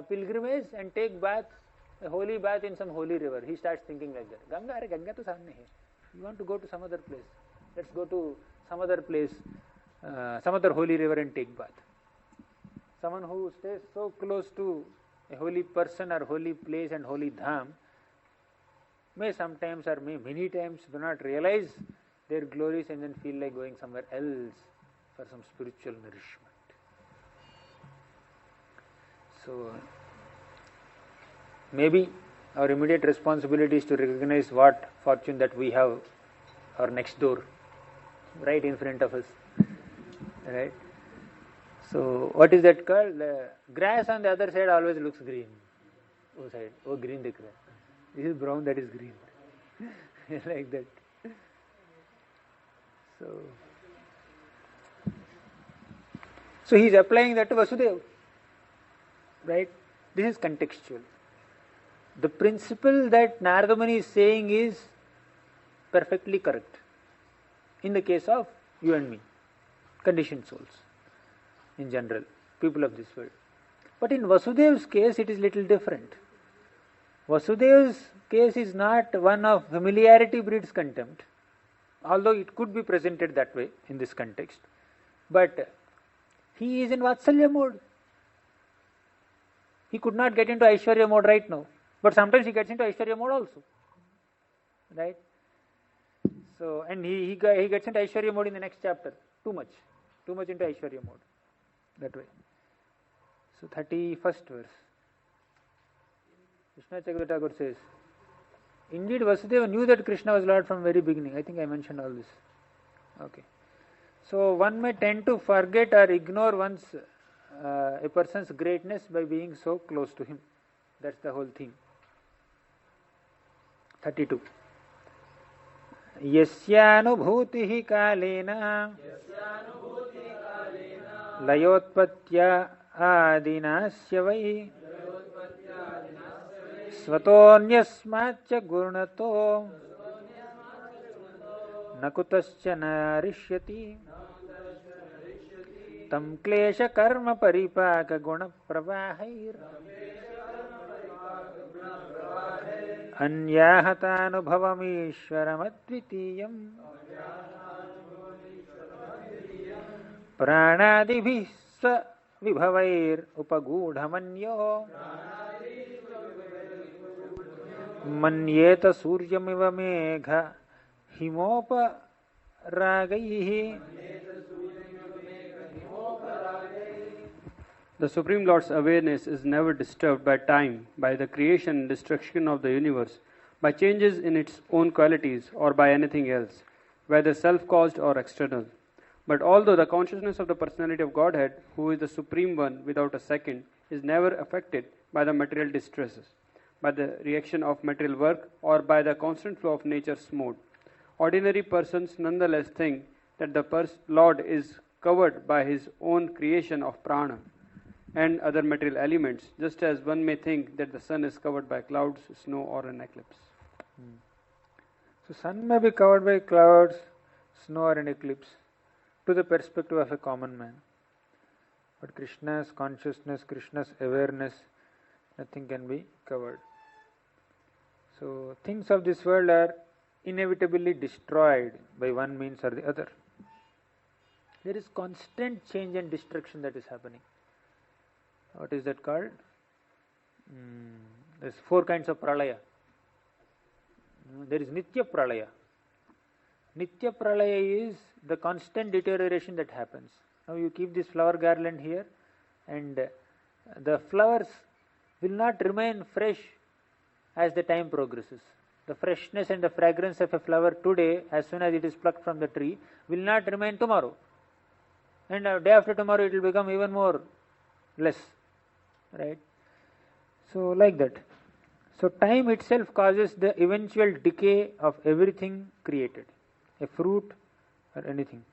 pilgrimage and take bath, a holy bath in some holy river. He starts thinking like that. Ganga to samne hai. You want to go to some other place? Let's go to some other place, some other holy river and take bath. Someone who stays so close to a holy person or holy place and holy dham may sometimes or may many times do not realize their glories and then feel like going somewhere else for some spiritual nourishment. So, maybe our immediate responsibility is to recognize what fortune that we have our next door, right in front of us, right? So, what is that called? The grass on the other side always looks green. Oh side, oh green the grass. This is brown, that is green. Like that. So he is applying that to Vasudeva, right? This is contextual. The principle that Narada Muni is saying is perfectly correct in the case of you and me, conditioned souls in general, people of this world. But in Vasudeva's case, it is little different. Vasudeva's case is not one of familiarity breeds contempt, although it could be presented that way in this context. But he is in Vatsalya mode. He could not get into Aishwarya mode right now, but sometimes he gets into Aishwarya mode also, right? So, and he gets into Aishwarya mode in the next chapter, too much into Aishwarya mode, that way. So 31st verse, Krishna Chakravarti Thakur says, indeed Vasudeva knew that Krishna was Lord from very beginning. I think I mentioned all this. Okay. So one may tend to forget or ignore a person's greatness by being so close to him. That's the whole theme. 32. Yasyanubhutihi kalena layotpatya adinasya vai Svatonyasmacha gurnato nakutascha narishyati tam klesha karma paripaka guna pravahair anyahatanubhavam ishwaram advitiyam pranadibhi sva vibhavair upagudhamanyo Manyeta suryamiva megha himopa ragaihi. The Supreme Lord's awareness is never disturbed by time, by the creation and destruction of the universe, by changes in its own qualities, or by anything else, whether self-caused or external. But although the consciousness of the personality of Godhead, who is the Supreme One without a second, is never affected by the material distresses, by the reaction of material work, or by the constant flow of nature's mode, ordinary persons nonetheless think that the Lord is covered by his own creation of prana and other material elements, just as one may think that the sun is covered by clouds, snow, or an eclipse. So sun may be covered by clouds, snow, or an eclipse to the perspective of a common man. But Krishna's consciousness, Krishna's awareness, nothing can be covered. So things of this world are inevitably destroyed by one means or the other. There is constant change and destruction that is happening. What is that called? There's 4 kinds of pralaya. There is Nitya Pralaya. Nitya Pralaya is the constant deterioration that happens. Now you keep this flower garland here, and the flowers will not remain fresh as the time progresses. The freshness and the fragrance of a flower today, as soon as it is plucked from the tree, will not remain tomorrow. And day after tomorrow it will become even more less. Right? So like that. So time itself causes the eventual decay of everything created, a fruit or anything.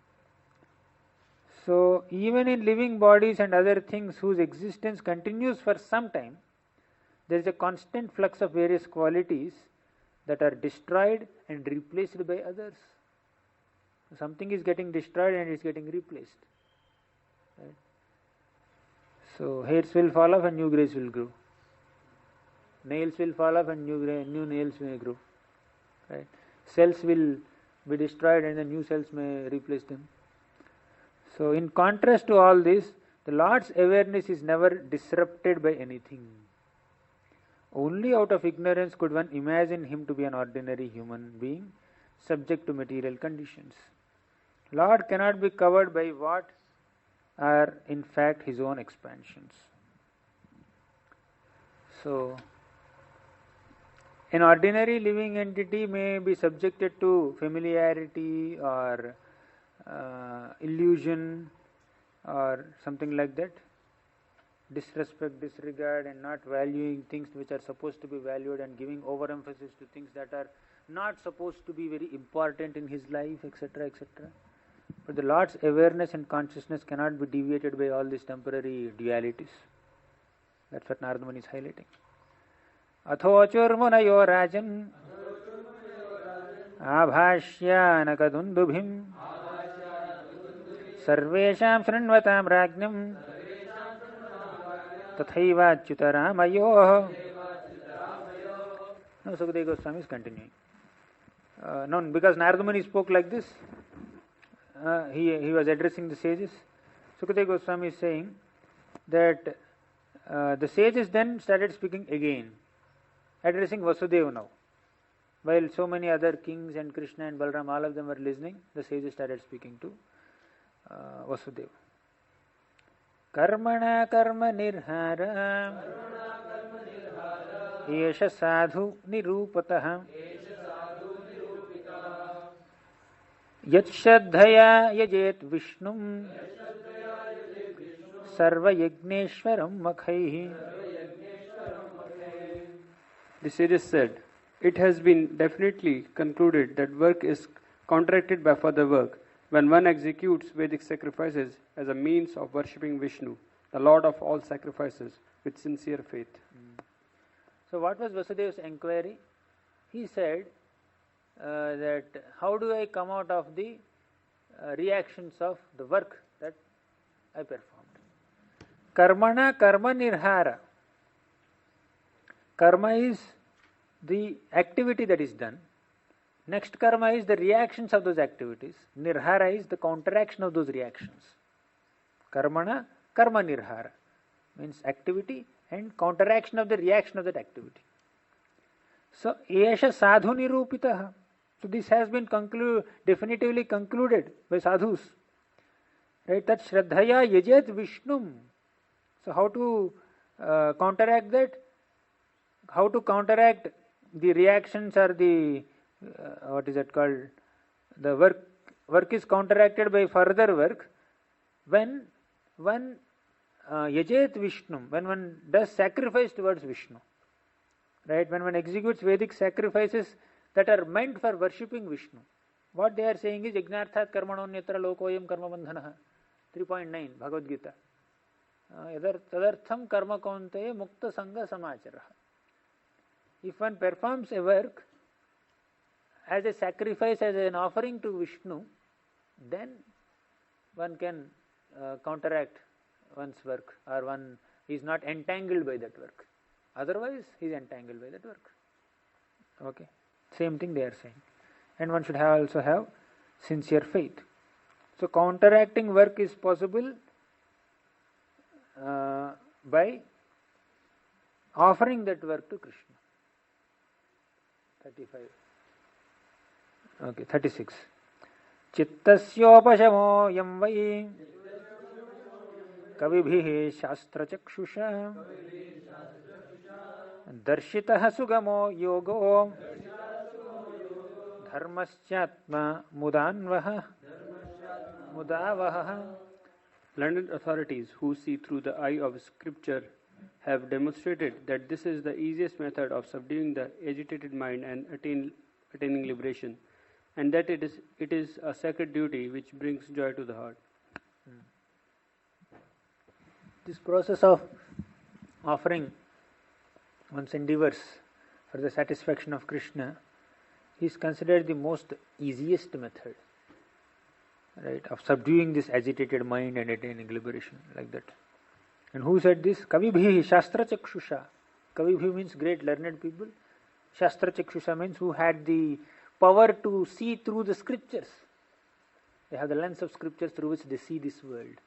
So even in living bodies and other things whose existence continues for some time, there is a constant flux of various qualities that are destroyed and replaced by others. Something is getting destroyed and it's getting replaced. Right? So hairs will fall off and new grays will grow. Nails will fall off and new nails may grow. Right? Cells will be destroyed and the new cells may replace them. So in contrast to all this, the Lord's awareness is never disrupted by anything. Only out of ignorance could one imagine him to be an ordinary human being subject to material conditions. Lord cannot be covered by what are in fact his own expansions. So, an ordinary living entity may be subjected to familiarity or illusion or something like that, disrespect, disregard, and not valuing things which are supposed to be valued and giving overemphasis to things that are not supposed to be very important in his life, etc., etc. But the Lord's awareness and consciousness cannot be deviated by all these temporary dualities. That's what Narada Muni is highlighting. Athocurmunayo rajan abhashyanakadundubhim sarvesham srinvatam rajnam tathaiva ramayoh. No, Sukadeva Goswami is continuing. No, because Narada Muni spoke like this, he was addressing the sages. Sukadeva Goswami is saying that the sages then started speaking again, addressing Vasudeva now. While so many other kings and Krishna and Balaram, all of them were listening, the sages started speaking to Vasudeva. Karmana karma nirhara yesha sadhu nirupatah yat shraddhaya yajet vishnum sarva yagneshwaram makhaihi. The sages said, it has been definitely concluded that work is counteracted by further work when one executes Vedic sacrifices as a means of worshipping Vishnu, the Lord of all sacrifices, with sincere faith. So what was Vasudeva's inquiry? He said that how do I come out of the reactions of the work that I performed? Karmana karma nirhara. Karma is the activity that is done. Next karma is the reactions of those activities. Nirhara is the counteraction of those reactions. Karmana karma nirhara means activity and counteraction of the reaction of that activity. So, esha sadhu nirupitaha. So this has been definitively concluded by sadhus. Right? That shraddhaya yajet vishnum. So how to counteract that? How to counteract the reactions or the what is it called? The work is counteracted by further work when one yajet Vishnum, when one does sacrifice towards Vishnu. Right? When one executes Vedic sacrifices that are meant for worshipping Vishnu. What they are saying is Yajnarthat karmanonyatra lokoyam karma bandhanaha. 3.9 Bhagavad Gita. Tadartham karma kaunteya mukta sangha samacharaha. If one performs a work as a sacrifice, as an offering to Vishnu, then one can counteract one's work, or one is not entangled by that work. Otherwise, he is entangled by that work. Okay, same thing they are saying. And one should also have sincere faith. So counteracting work is possible by offering that work to Krishna. 35. Okay, 36. Chittasyopashamo yam vai kavibhihi shastrachakshusha darshitah sugamo yogo dharmasyatma mudavaha. Learned authorities who see through the eye of scripture have demonstrated that this is the easiest method of subduing the agitated mind and attaining liberation, and that it is a sacred duty which brings joy to the heart. This process of offering one's endeavors for the satisfaction of Krishna is considered the most easiest method, right, of subduing this agitated mind and attaining liberation, like that. And who said this? Kavibhi Shastra Chakshusha. Kavibhi means great learned people. Shastra Chakshusha means who had the power to see through the scriptures. They have the lens of scriptures through which they see this world.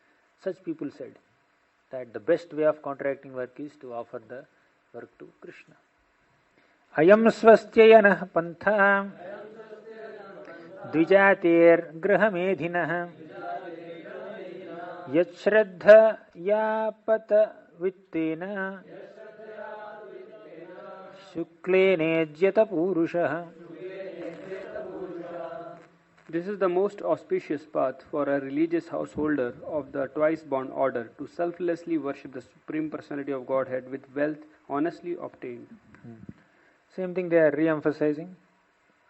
Such people said that the best way of counteracting work is to offer the work to Krishna. Ayam svastyayana pantha dvijater grahamedhinah yachshraddha yapata vittena shuklene purushah. This is the most auspicious path for a religious householder of the twice-born order to selflessly worship the Supreme Personality of Godhead with wealth honestly obtained. Same thing they are re-emphasizing.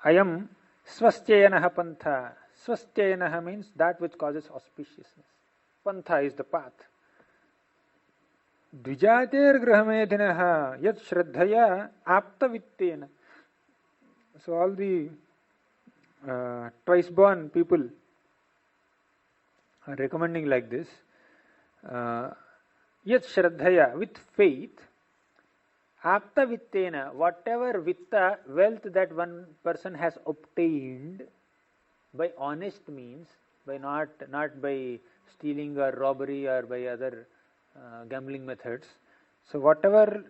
Ayam swastyayanaha pantha. Swastyayanaha means that which causes auspiciousness. Pantha is the path. Dvijater grahamedhinaha yat shraddhaya apta vittena. So all the twice-born people are recommending like this. Yat shraddhaya, with faith, apta vittena, whatever vitta, wealth that one person has obtained by honest means, by not by stealing or robbery or by other gambling methods. So whatever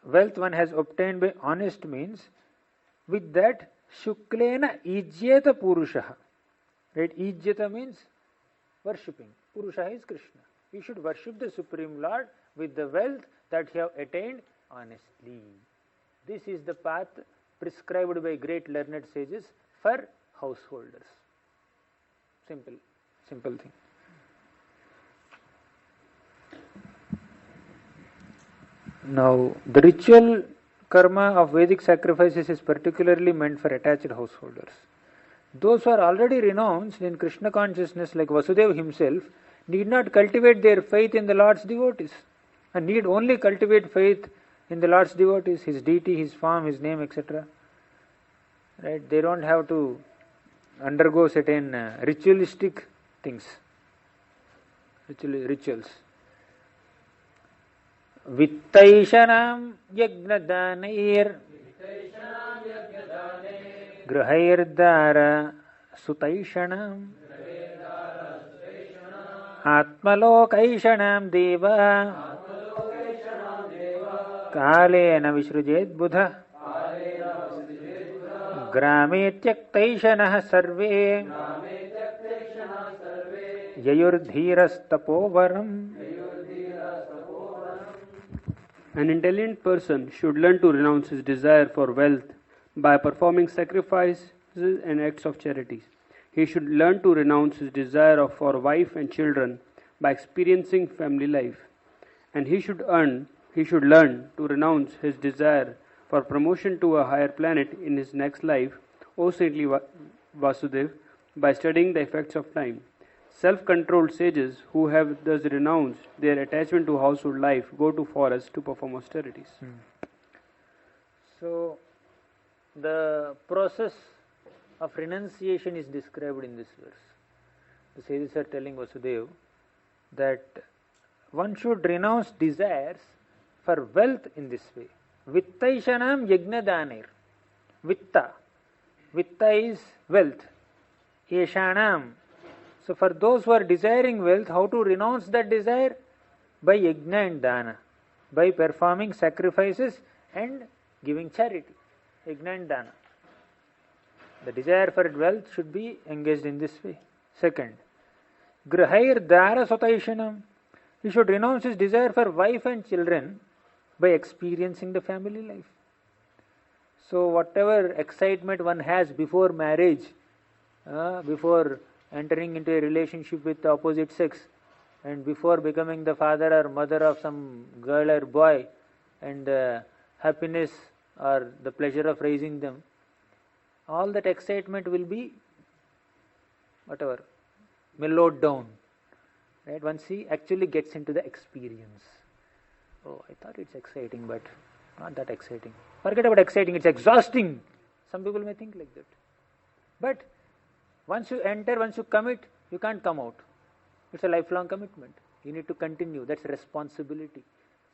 wealth one has obtained by honest means, with that Shuklena ijyeta purushaha. Right? Ijyeta means worshipping. Purusha is Krishna. We should worship the Supreme Lord with the wealth that you have attained honestly. This is the path prescribed by great learned sages for householders. Simple thing. Now, the ritual karma of Vedic sacrifices is particularly meant for attached householders. Those who are already renounced in Krishna consciousness, like Vasudeva himself, need not cultivate their faith in the Lord's devotees, and need only cultivate faith in the Lord's devotees, His deity, His form, His name, etc. Right? They don't have to undergo certain ritualistic things, rituals. Vittaishanam yagnadanair grahairdara sutaishanam atmalokaishanam deva kalena vishrujed buddha grame tyaktaishanah sarve yayurdhirastapovaram. An intelligent person should learn to renounce his desire for wealth by performing sacrifices and acts of charity. He should learn to renounce his desire for wife and children by experiencing family life. And he should learn to renounce his desire for promotion to a higher planet in his next life, O saintly Vasudev, by studying the effects of time. Self-controlled sages who have thus renounced their attachment to household life go to forests to perform austerities. So, the process of renunciation is described in this verse. The sages are telling Vasudeva that one should renounce desires for wealth in this way. Vittaishanam yajnadanir. Vitta. Vitta is wealth. Yeshanam. So for those who are desiring wealth, how to renounce that desire? By yajna and dana, by performing sacrifices and giving charity. Yajna and dana. The desire for wealth should be engaged in this way. Second, grahair dara sataishanam. He should renounce his desire for wife and children by experiencing the family life. So whatever excitement one has before marriage, before entering into a relationship with the opposite sex, and before becoming the father or mother of some girl or boy, and the happiness or the pleasure of raising them, all that excitement will be mellowed down, right? Once he actually gets into the experience. Oh, I thought it's exciting, but Not that exciting. Forget about exciting, it's exhausting. Some people may think like that. But once you enter, once you commit, you can't come out. It's a lifelong commitment. You need to continue. That's responsibility.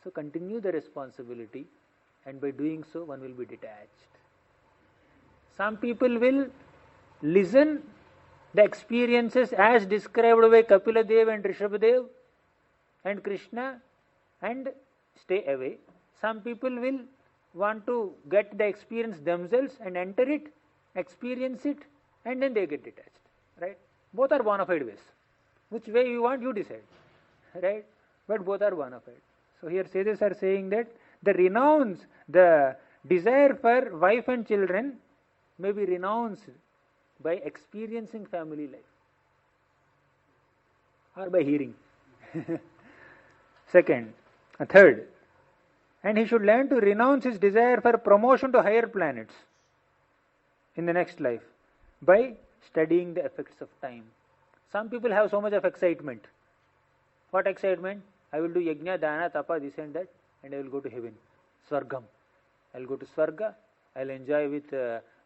So continue the responsibility, and by doing so, one will be detached. Some people will listen the experiences as described by Kapila Dev and Rishabhadev and Krishna and stay away. Some people will want to get the experience themselves and enter it, experience it, and then they get detached. Right? Both are bona fide ways. Which way you want, you decide. Right? But both are bona fide. So here sages are saying that the renounce, the desire for wife and children may be renounced by experiencing family life or by hearing. Third, and he should learn to renounce his desire for promotion to higher planets in the next life by studying the effects of time. Some people have so much of excitement. What excitement? I will do yajna, dana, tapa, this and that, and I will go to heaven. Swargam. I will go to Swarga. I will enjoy with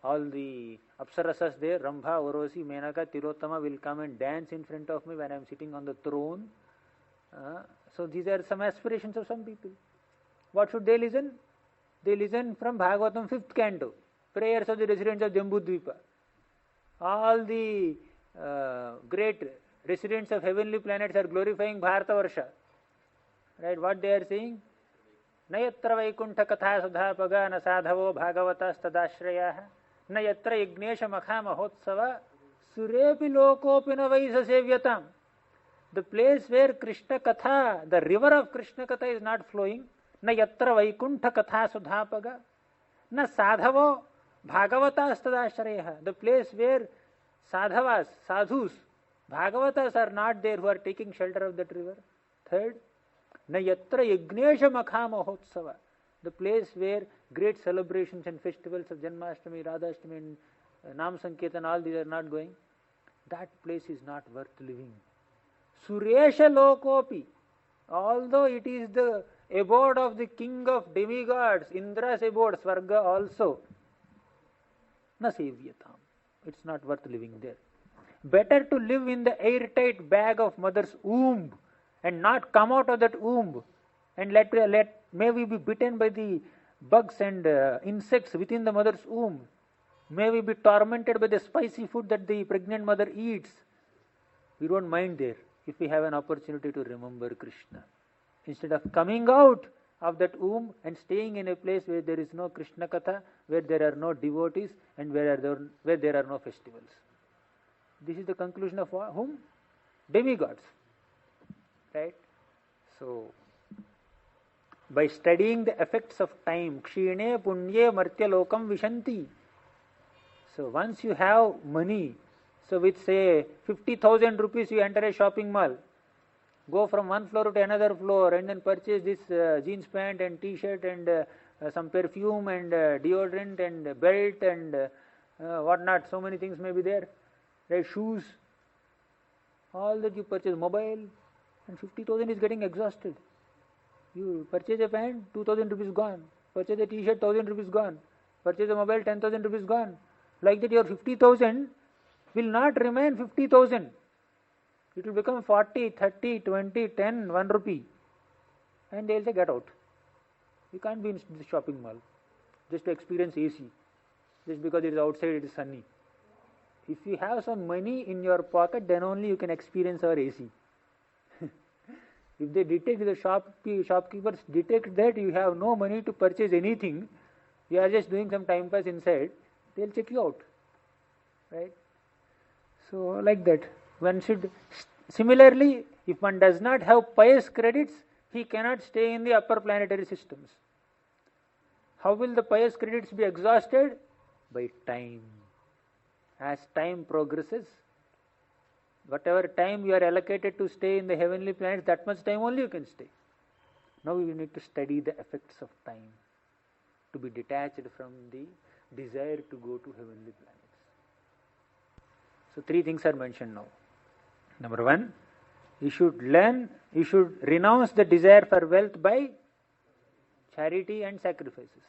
all the Apsarasas there. Rambha, Orosi, Menaka, Tilottama will come and dance in front of me when I am sitting on the throne. So these are some aspirations of some people. What should they listen? They listen from Bhagavatam 5th canto, prayers of the residents of Jambudvipa. All the great residents of heavenly planets are glorifying Bharatavarsha. Right? What they are saying? Nayatra Vaikuntha Katha Sudhapaga na sadhavo Bhagavatas tadashrayah na yatra Yagnesha Makha Mahotsava Surepi Lokopi na Vaisa Sevyatam. The place where Krishna Katha, the river of Krishna Katha is not flowing, na yatra Vaikuntha Katha Sudhapaga na sadhavo Bhagavatas tadashrayah. The place where sadhavas, sadhus, Bhagavatas are not there who are taking shelter of that river. Third, na yatra Yagnesha Makha Mahotsava, the place where great celebrations and festivals of Janmashtami, Radhashtami and Nam Sankirtan, all these are not going. That place is not worth living. Suresha Lokopi, although it is the abode of the king of demigods, Indra's abode, Swarga also, na sevyatam. It's not worth living there. Better to live in the airtight bag of mother's womb and not come out of that womb and may we be bitten by the bugs and insects within the mother's womb. May we be tormented by the spicy food that the pregnant mother eats. We don't mind there if we have an opportunity to remember Krishna. Instead of coming out of that womb and staying in a place where there is no Krishna Katha, where there are no devotees and where there are no festivals. This is the conclusion of whom? Demigods. Right? So, by studying the effects of time, kshine punye martya lokam vishanti. So once you have money, so with say 50,000 rupees you enter a shopping mall, go from one floor to another floor and then purchase this jeans pant and t-shirt and some perfume and deodorant and belt and whatnot, so many things may be there, right? Shoes, all that you purchase, mobile, and 50,000 is getting exhausted. You purchase a pant, 2,000 rupees gone. Purchase a t-shirt, 1,000 rupees gone. Purchase a mobile, 10,000 rupees gone. Like that your 50,000 will not remain 50,000. It will become 40, 30, 20, 10, 1 rupee. And they will say, get out. You can't be in the shopping mall just to experience AC. Just because it is outside, it is sunny. If you have some money in your pocket, then only you can experience our AC. If they detect, the shopkeepers detect that you have no money to purchase anything, you are just doing some time pass inside, they will check you out. Right? So, like that. One should, similarly, if one does not have pious credits, he cannot stay in the upper planetary systems. How will the pious credits be exhausted? By time. As time progresses, whatever time you are allocated to stay in the heavenly planets, that much time only you can stay. Now you need to study the effects of time to be detached from the desire to go to heavenly planets. So 3 things are mentioned now. Number 1, you should renounce the desire for wealth by charity and sacrifices.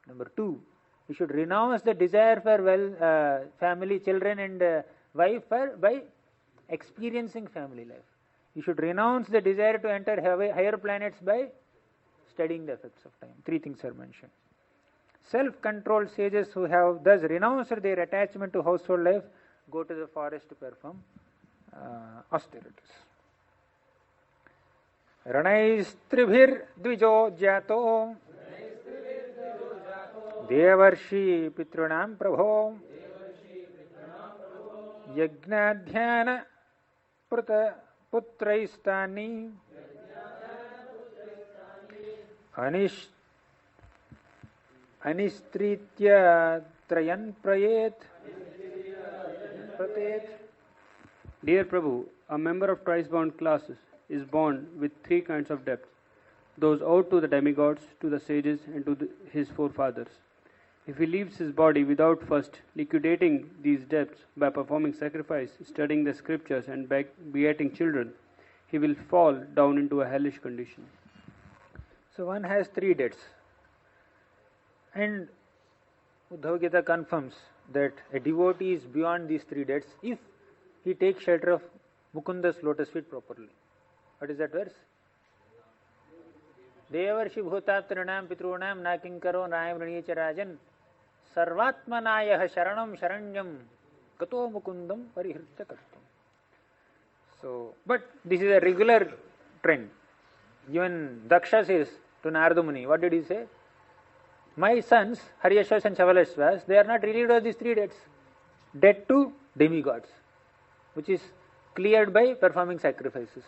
Number 2, you should renounce the desire for family, children and wife by experiencing family life. You should renounce the desire to enter higher planets by studying the effects of time. 3 things are mentioned. Self-controlled sages who have thus renounced their attachment to household life go to the forest to perform austerities. रणैस्त्रिभिर्द्विजो जातो देवर्षि पितॄणां प्रभो यज्ञाध्यान पुत्रैस्तानि अनिस्त्रीत्य त्रयन् प्रयेत्. Dear Prabhu, a member of twice-bound classes is born with 3 kinds of debts: those owed to the demigods, to the sages, and to his forefathers. If he leaves his body without first liquidating these debts by performing sacrifice, studying the scriptures, and begetting children, he will fall down into a hellish condition. So one has 3 debts, and Uddhava Gita confirms that a devotee is beyond these 3 debts if he takes shelter of Mukunda's lotus feet properly. What is that verse? Devarshi bhutatrinam pitrunam nakinkaro nayam ranicha rajan sarvatmanayah sharanam sharanyam gato mukundam parihritya kartam. So, but this is a regular trend. Even Daksha says to Narada Muni, what did he say? My sons, Haryashvas and Chavalashvas, they are not relieved of these 3 debts. Debt to demigods, which is cleared by performing sacrifices.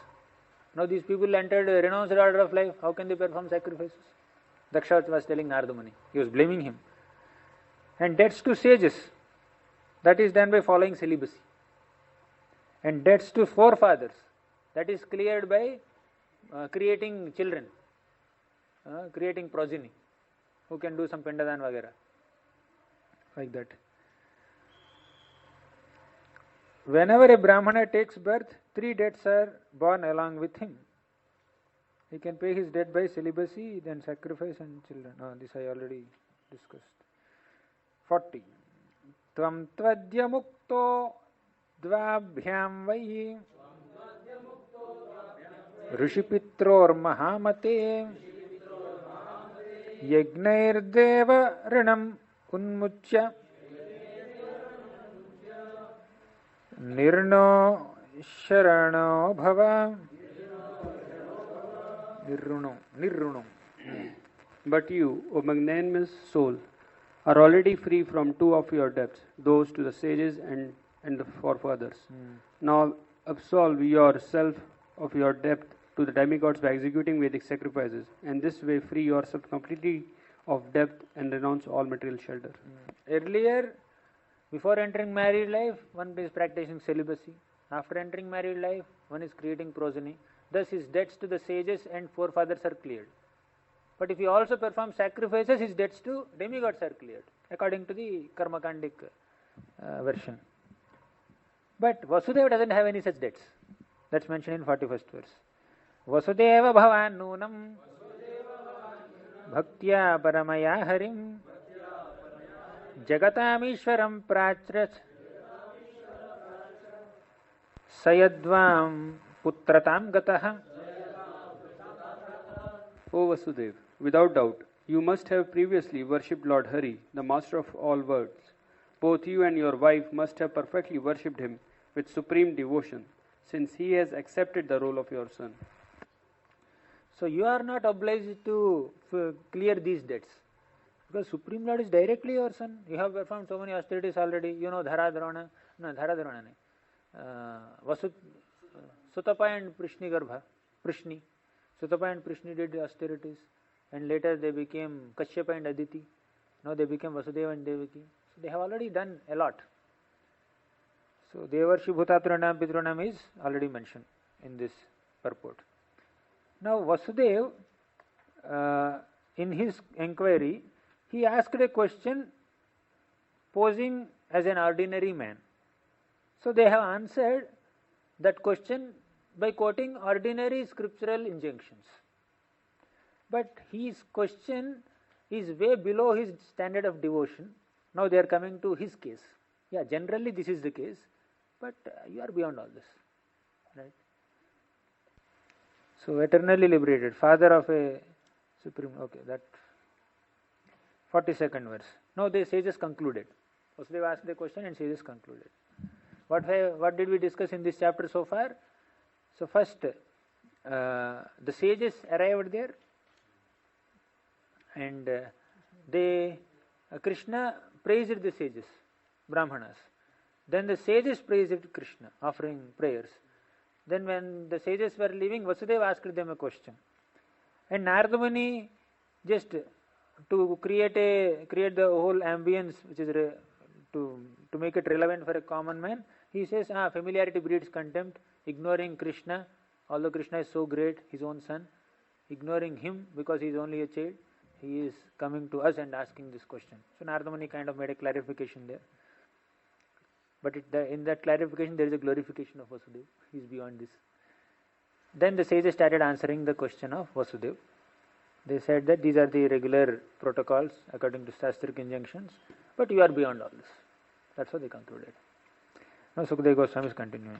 Now these people entered a renounced order of life. How can they perform sacrifices? Daksha was telling Narada Muni. He was blaming him. And debts to sages, that is done by following celibacy. And debts to forefathers, that is cleared by creating children, creating progeny, who can do some pindadan vagera, like that. Whenever a Brahmana takes birth, 3 debts are born along with him. He can pay his debt by celibacy, then sacrifice and children. This I already discussed. 40. Tvam tvadya mukto dvabhyam vai ऋषिपित्रोर महामते यज्ञैर्देव ऋणम् उन्मुच्य निर्णो शरणो भव निर्ऋणो. But you, O magnanimous soul, are already free from 2 of your debts, those to the sages and the forefathers. Now absolve yourself of your debt to the demigods by executing Vedic sacrifices, and this way free yourself completely of debt and renounce all material shelter. Earlier, before entering married life, one is practicing celibacy. After entering married life, one is creating progeny. Thus his debts to the sages and forefathers are cleared. But if he also performs sacrifices, his debts to demigods are cleared, according to the Karmakandic version. But Vasudeva doesn't have any such debts. That's mentioned in 41st verse. Vasudeva bhavan nunam bhaktya paramaya harim jagatam ishwaram prachrat sayadvam putratam gatah. O Vasudev, without doubt, you must have previously worshipped Lord Hari, the master of all worlds. Both you and your wife must have perfectly worshipped him with supreme devotion, since he has accepted the role of your son. So you are not obliged to clear these debts, because Supreme Lord is directly your son. You have performed so many austerities already. You know Dharadharana, Sutapa and Prishni. Sutapa and Prishni did austerities, and later they became Kashyapa and Aditi. Now they became Vasudeva and Devaki. So they have already done a lot. So Devarshi Bhutatranam Pitranam is already mentioned in this purport. Now Vasudeva, in his enquiry, he asked a question posing as an ordinary man. So they have answered that question by quoting ordinary scriptural injunctions. but his question is way below his standard of devotion. Now they are coming to his case. Yeah, generally this is the case, but you are beyond all this, right? So eternally liberated, father of a supreme. Okay, that 42nd verse. Now the sages concluded. Vasudeva asked the question and sages concluded. What did we discuss in this chapter so far? So first, the sages arrived there, and Krishna praised the sages, Brahmanas. Then the sages praised Krishna, offering prayers. Then when the sages were leaving, Vasudeva asked them a question. And Narada Muni, just to create the whole ambience, which is to make it relevant for a common man, he says, familiarity breeds contempt, ignoring Krishna, although Krishna is so great, his own son, ignoring him because he is only a child, he is coming to us and asking this question. So Narada Muni kind of made a clarification there. But in that clarification there is a glorification of Vasudeva. He is beyond this. Then the sages started answering the question of Vasudeva. They said that these are the regular protocols according to Shastric injunctions, but you are beyond all this. That's what they concluded. Now Sukadeva Goswami is continuing.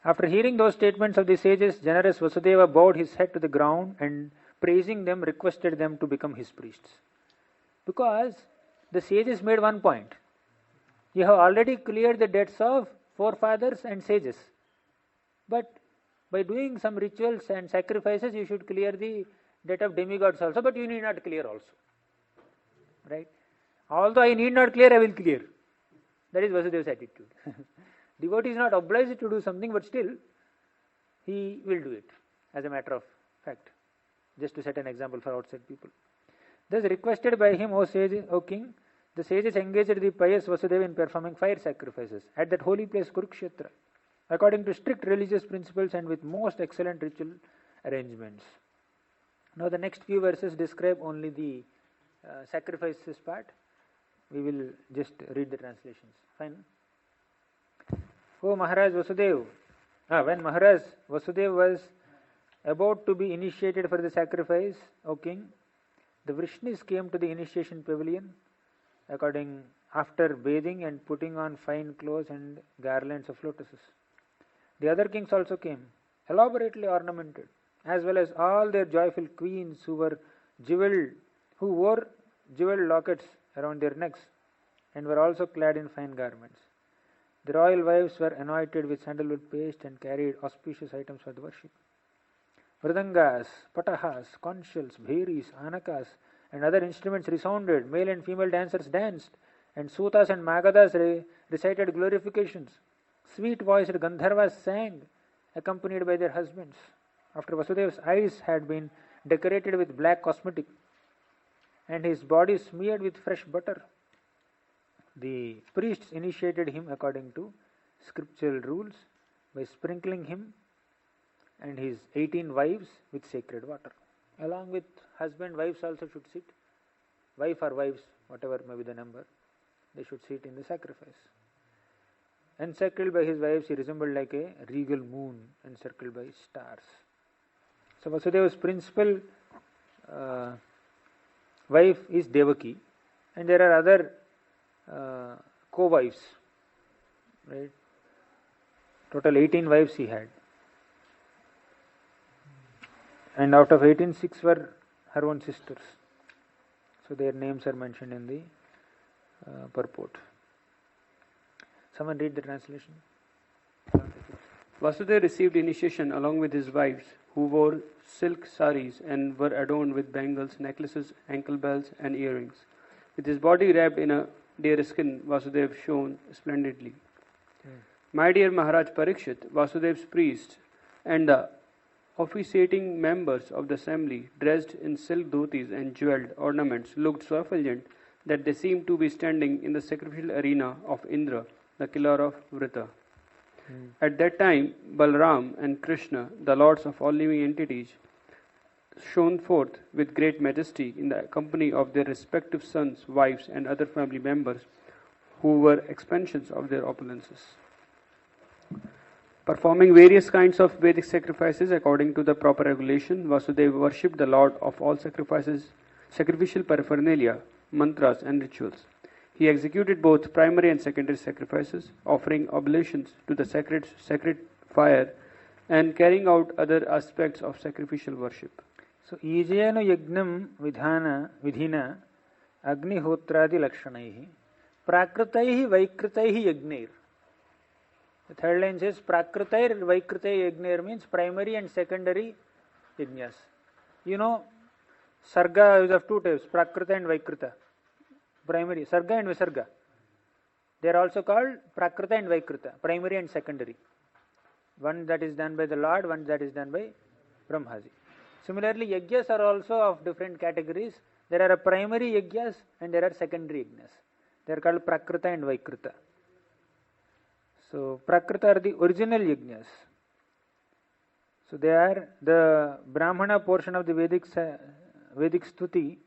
After hearing those statements of the sages, generous Vasudeva bowed his head to the ground and praising them requested them to become his priests. Because the sages made one point. You have already cleared the debts of forefathers and sages. But by doing some rituals and sacrifices, you should clear the debt of demigods also, but you need not clear also. Right? Although I need not clear, I will clear. That is Vasudeva's attitude. Devotee is not obliged to do something, but still he will do it as a matter of fact. Just to set an example for outside people. Thus requested by him, O king, the sages engaged the pious Vasudeva in performing fire sacrifices at that holy place Kurukshetra, according to strict religious principles and with most excellent ritual arrangements. Now the next few verses describe only the sacrifices part. We will just read the translations. Fine. O Maharaj Vasudeva, when Maharaj Vasudeva was about to be initiated for the sacrifice, O king, the Vrishnis came to the initiation pavilion after bathing and putting on fine clothes and garlands of lotuses. The other kings also came, elaborately ornamented, as well as all their joyful queens who wore jeweled lockets around their necks and were also clad in fine garments. The royal wives were anointed with sandalwood paste and carried auspicious items for the worship. Vridangas, patahas, conch shells, bheris, anakas, and other instruments resounded. Male and female dancers danced, and sutas and magadas recited glorifications. Sweet-voiced Gandharvas sang, accompanied by their husbands. After Vasudeva's eyes had been decorated with black cosmetic, and his body smeared with fresh butter, the priests initiated him according to scriptural rules by sprinkling him and his 18 wives with sacred water. Along with husband, wives also should sit. Wife or wives, whatever may be the number, they should sit in the sacrifice. Encircled by his wives, he resembled like a regal moon encircled by stars. So Vasudeva's principal wife is Devaki, and there are other co-wives. Right? Total 18 wives he had. And out of 18, 6 were her own sisters. So their names are mentioned in the purport. Someone read the translation. Vasudeva received initiation along with his wives, who wore silk saris and were adorned with bangles, necklaces, ankle bells, and earrings. With his body wrapped in a deer skin, Vasudeva shone splendidly. My dear Maharaj Parikshit, Vasudeva's priest and the officiating members of the assembly, dressed in silk dhotis and jewelled ornaments, looked so effulgent that they seemed to be standing in the sacrificial arena of Indra, the killer of Vrita. At that time, Balram and Krishna, the lords of all living entities, shone forth with great majesty in the company of their respective sons, wives, and other family members, who were expansions of their opulences. Performing various kinds of Vedic sacrifices according to the proper regulation, Vasudeva worshipped the Lord of all sacrifices, sacrificial paraphernalia, mantras, and rituals. He executed both primary and secondary sacrifices, offering oblations to the sacred fire, and carrying out other aspects of sacrificial worship. So, ijenu yagnam vidhina agnihotradi lakshanaihi prakritaihi vaikritaihi yagneir. The third line says prakritair vaikritaihi yagneir means primary and secondary yajnas. You know, sarga is of two types, prakrita and vaikrita. Primary, sarga and visarga. They are also called prakrita and vaikrita, primary and secondary. One that is done by the Lord, one that is done by Brahmaji. Similarly, yajnas are also of different categories. There are primary yajnas and there are secondary yajnas. They are called prakrita and vaikrita. So, prakrita are the original yajnas. So, they are the Brahmana portion of the Vedic Stuti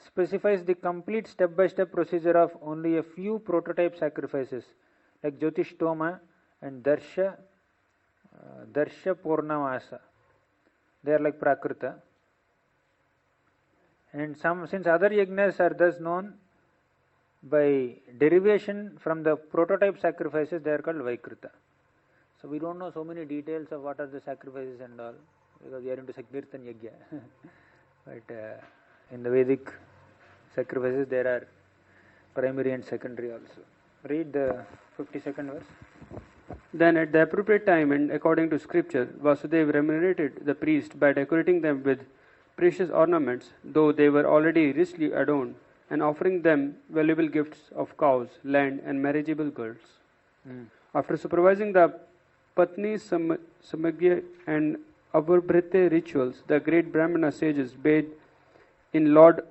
specifies the complete step-by-step procedure of only a few prototype sacrifices like Jyotishtoma and Darsha Purnamasa. They are like Prakrita. And since other yajnas are thus known by derivation from the prototype sacrifices, they are called Vaikrita. So we don't know so many details of what are the sacrifices and all, because we are into Sankirtan Yajna. But in the Vedic sacrifices there are primary and secondary also. Read the 52nd verse. Then at the appropriate time and according to scripture, Vasudeva remunerated the priest by decorating them with precious ornaments, though they were already richly adorned, and offering them valuable gifts of cows, land, and marriageable girls. After supervising the Patni Samagya and Avarbrite rituals, the great Brahmana sages bathed in Lord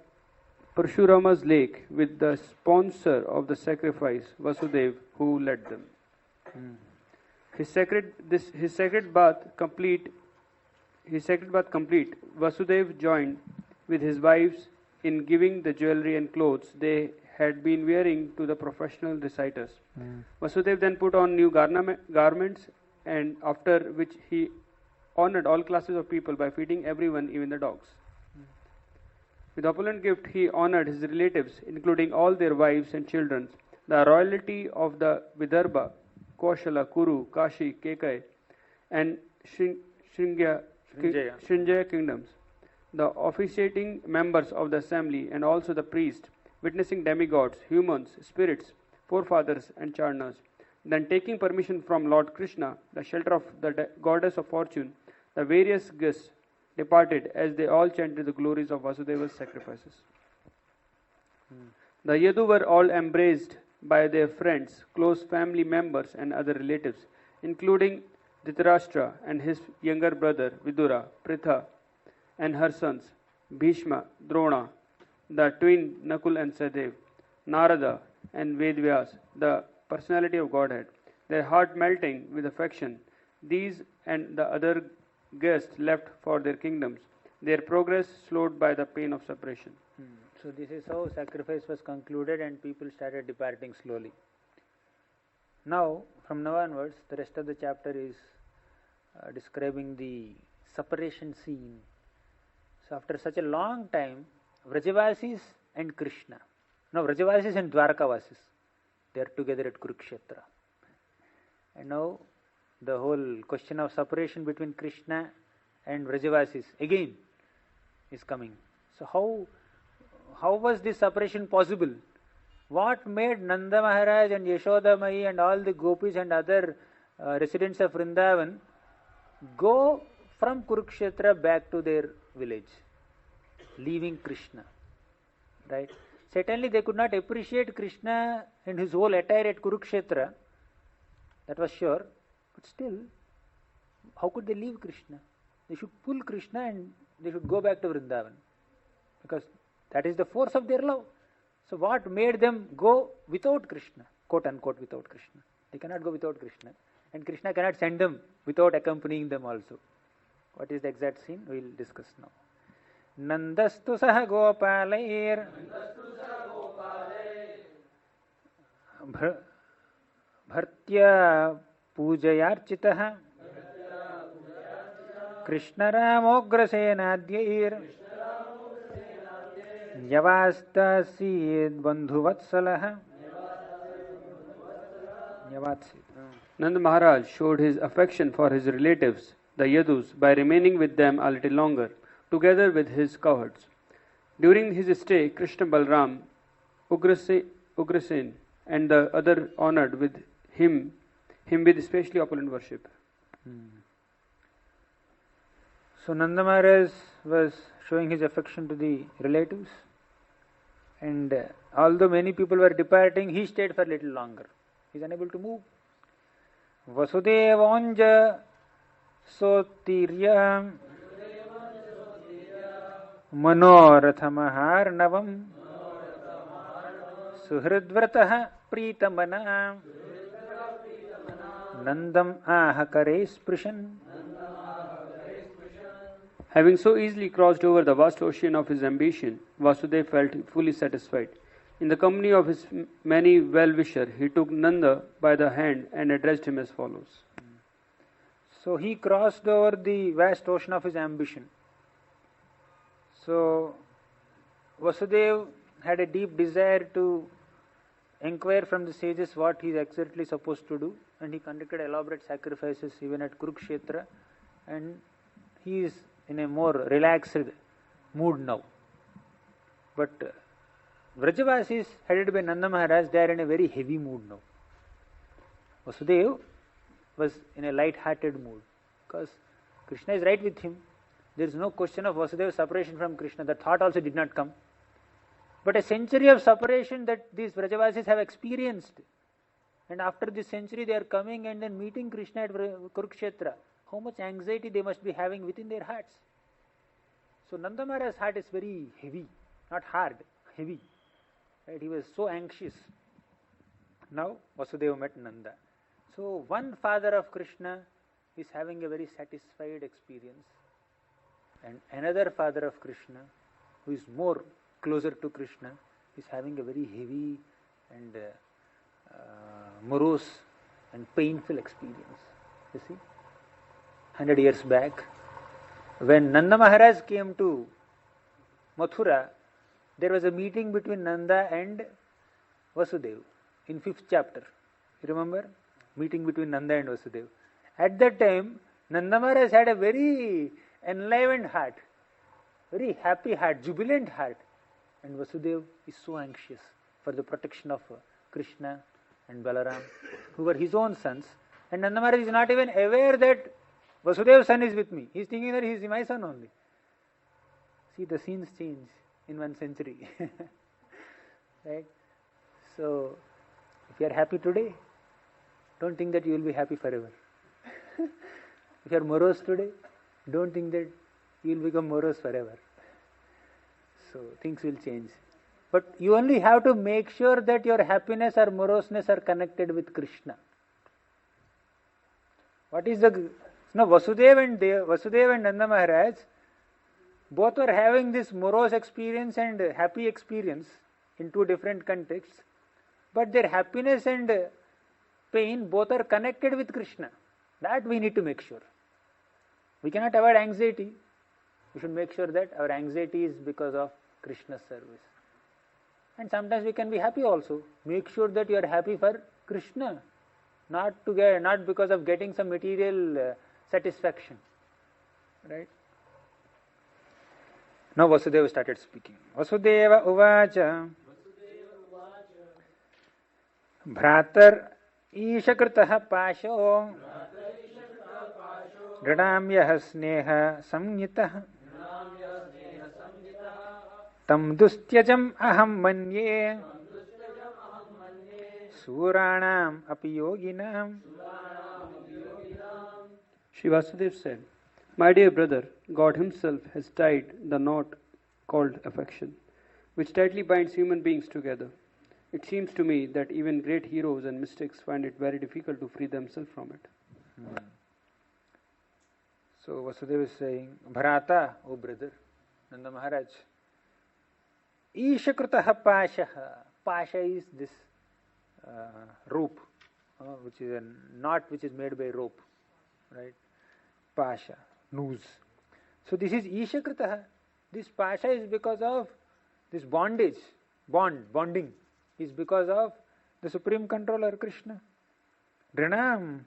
Parshurama's lake with the sponsor of the sacrifice, Vasudeva, who led them. His sacred bath complete, Vasudeva joined with his wives in giving the jewelry and clothes they had been wearing to the professional reciters. Vasudeva then put on new garments, and after which he honored all classes of people by feeding everyone, even the dogs. With opulent gift, he honored his relatives, including all their wives and children, the royalty of the Vidarbha, Koshala, Kuru, Kashi, Kekai, and Srinjaya kingdoms, the officiating members of the assembly, and also the priest, witnessing demigods, humans, spirits, forefathers, and charnas. Then, taking permission from Lord Krishna, the shelter of the goddess of fortune, the various guests departed as they all chanted the glories of Vasudeva's sacrifices. The Yadu were all embraced by their friends, close family members, and other relatives, including Dhritarashtra and his younger brother Vidura, Pritha, and her sons Bhishma, Drona, the twin Nakul and Sadev, Narada, and Vedvyas, the personality of Godhead. Their heart melting with affection, these and the other guests left for their kingdoms, their progress slowed by the pain of separation. So this is how sacrifice was concluded and people started departing slowly. Now, from now onwards, the rest of the chapter is describing the separation scene. So after such a long time, Vrajavasis and Krishna, now Vrajavasis and Dwarkavasis, they are together at Kurukshetra. And now the whole question of separation between Krishna and Vrajavasis again is coming. So how was this separation possible? What made Nanda Maharaj and Yashoda Mai and all the gopis and other residents of Vrindavan go from Kurukshetra back to their village, leaving Krishna? Right? Certainly they could not appreciate Krishna and his whole attire at Kurukshetra, that was sure. But still, how could they leave Krishna? They should pull Krishna and they should go back to Vrindavan, because that is the force of their love. So what made them go without Krishna, quote unquote without Krishna? They cannot go without Krishna, and Krishna cannot send them without accompanying them also. What is the exact scene? We will discuss now. Nandastu saha gopalair bhartya पूजयार्चितः कृष्णरामोग्रसेनाद्यैर् न्यवास्तासीद्बन्धुवत्सलः न्यवात्सीत्. Nanda Maharaj showed his affection for his relatives, the Yadus, by remaining with them a little longer, together with his cowherds. During his stay, Krishna Balram, Ugrasen, and the other honored with him with especially opulent worship. So Nanda Maharaj was showing his affection to the relatives, and although many people were departing, he stayed for a little longer. He is unable to move. Vasudevanja sotirya manorathamarnavam suhridvratah pritamana nandam ahakare sprishan. Having so easily crossed over the vast ocean of his ambition, Vasudeva felt fully satisfied. In the company of his many well-wishers, he took Nanda by the hand and addressed him as follows. So he crossed over the vast ocean of his ambition. So Vasudeva had a deep desire to inquire from the sages what he is exactly supposed to do, and he conducted elaborate sacrifices even at Kurukshetra, and he is in a more relaxed mood now. But Vrajavasis headed by Nanda Maharaj, they are in a very heavy mood now. Vasudeva was in a light-hearted mood because Krishna is right with him. There is no question of Vasudeva's separation from Krishna. The thought also did not come. But a century of separation that these Vrajavasis have experienced, and after this century they are coming and then meeting Krishna at Kurukshetra. How much anxiety they must be having within their hearts. So Nanda Maharaj's heart is very heavy, not hard, heavy. Right? He was so anxious. Now Vasudeva met Nanda. So one father of Krishna is having a very satisfied experience, and another father of Krishna, who is more closer to Krishna, is having a very heavy and morose and painful experience. You see, 100 years back, when Nanda Maharaj came to Mathura, there was a meeting between Nanda and Vasudeva in 5th chapter. You remember? Meeting between Nanda and Vasudeva. At that time, Nanda Maharaj had a very enlivened heart, very happy heart, jubilant heart. And Vasudeva is so anxious for the protection of Krishna and Balaram, who were his own sons. And Nanda Maharaj is not even aware that Vasudeva's son is with me. He is thinking that he is my son only. See, the scenes change in 1 century. Right? So, if you are happy today, don't think that you will be happy forever. If you are morose today, don't think that you will become morose forever. So, things will change. But you only have to make sure that your happiness or moroseness are connected with Krishna. What is the... No, Vasudeva and Nanda Maharaj, both were having this morose experience and happy experience in 2 different contexts, but their happiness and pain both are connected with Krishna. That we need to make sure. We cannot avoid anxiety. We should make sure that our anxiety is because of Krishna's service. And sometimes we can be happy also. Make sure that you are happy for Krishna, not because of getting some material satisfaction. Right? Now Vasudeva started speaking. Vasudeva uvacha Bhratar Ishakritah Pasho Dradamyah Sneha Samnyitah Tam Dustyajam Aham Manye Suranam Api Yoginam. Shri Vasudeva said, "My dear brother, God himself has tied the knot called affection, which tightly binds human beings together. It seems to me that even great heroes and mystics find it very difficult to free themselves from it." So Vasudeva is saying, Bharata, O brother, Nanda Maharaj, Ishakritaha Pashaha. Pasha is this rope which is a knot which is made by rope, right? Pasha, noose. So this is Ishakritaha. This pasha is because of this bondage, bonding is because of the Supreme Controller Krishna. Drinam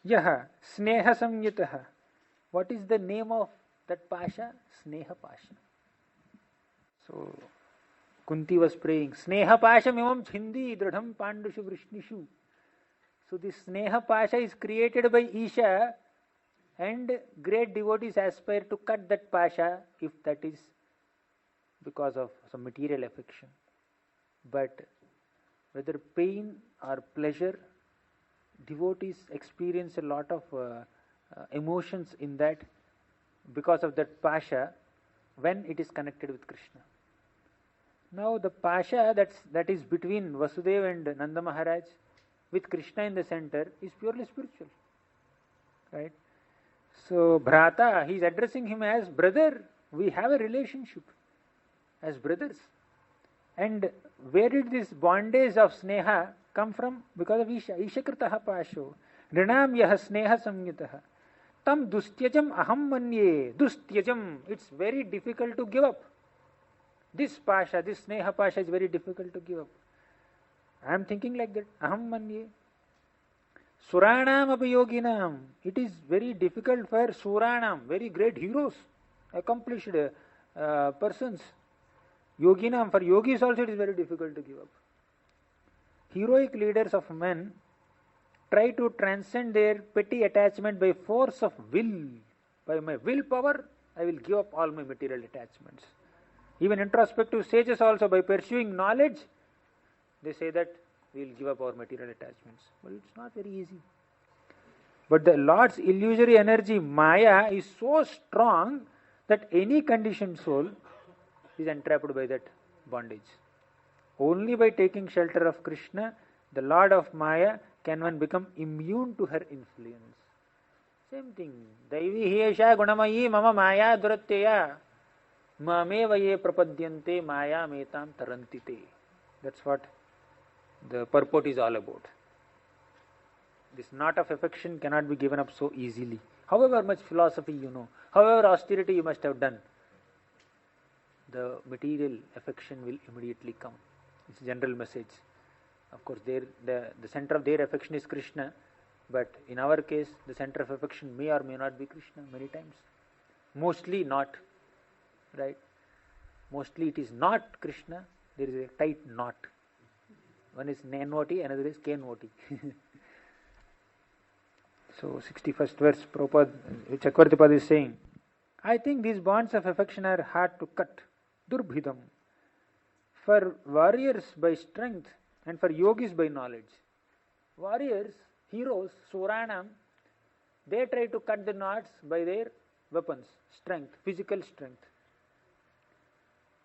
yaha sneha samyitaha. What is the name of that pasha? Sneha pasha. So Kunti was praying, Sneha pasha mimam chindi dradham pandushu vrishnishu. So this Sneha pasha is created by Isha, and great devotees aspire to cut that pasha if that is because of some material affection. But whether pain or pleasure, devotees experience a lot of emotions in that because of that pasha when it is connected with Krishna. Now the pasha that is between Vasudeva and Nanda Maharaj with Krishna in the center is purely spiritual, right? So Bhrata, he is addressing him as brother. We have a relationship as brothers. And where did this bondage of sneha come from? Because of Isha. Ishakritaha pasho. Rinam yaha sneha samyitaha. Tam dustyajam aham manye. Dustyajam. It's very difficult to give up. This pasha, this sneha pasha is very difficult to give up. I am thinking like that. Aham manye. Suranam apayoginam. It is very difficult for Suranam, very great heroes, accomplished persons. Yoginam, for yogis also it is very difficult to give up. Heroic leaders of men try to transcend their petty attachment by force of will. By my willpower, I will give up all my material attachments. Even introspective sages also, by pursuing knowledge, they say that we will give up our material attachments. Well, it's not very easy. But the Lord's illusory energy, Maya, is so strong that any conditioned soul is entrapped by that bondage. Only by taking shelter of Krishna, the Lord of Maya, can one become immune to her influence. Same thing. Daivi hiesha gunamayi mama maya duratteya mameva ye prapadyante maya metam tarantite. That's what the purport is all about. This knot of affection cannot be given up so easily. However much philosophy you know, however austerity you must have done, the material affection will immediately come. It's a general message. Of course, the center of their affection is Krishna, but in our case, the center of affection may or may not be Krishna many times. Mostly not, right? Mostly it is not Krishna. There is a tight knot. One is N-O-T, another is K-N-O-T. So, 61st verse, Prabhupada, Chakravartipad is saying, I think these bonds of affection are hard to cut. Durbhidam. For warriors by strength and for yogis by knowledge. Warriors, heroes, Suranam, they try to cut the knots by their weapons, strength, physical strength.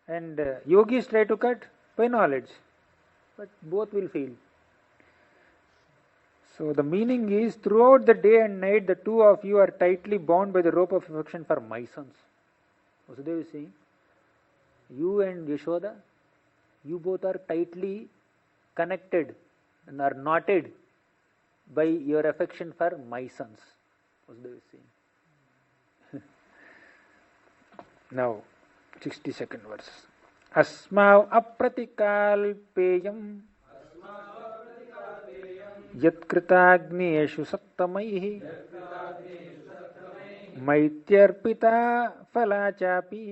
And yogis try to cut by knowledge. But both will fail. So the meaning is, throughout the day and night, the two of you are tightly bound by the rope of affection for my sons. Vasudeva is saying, you and Yashoda, you both are tightly connected and are knotted by your affection for my sons. Vasudeva is saying. Now, 62nd verse. Asmav apratikalpeyam यत्कृताग्नेषु सप्तमैः मैत्यर्पिता फलाचापि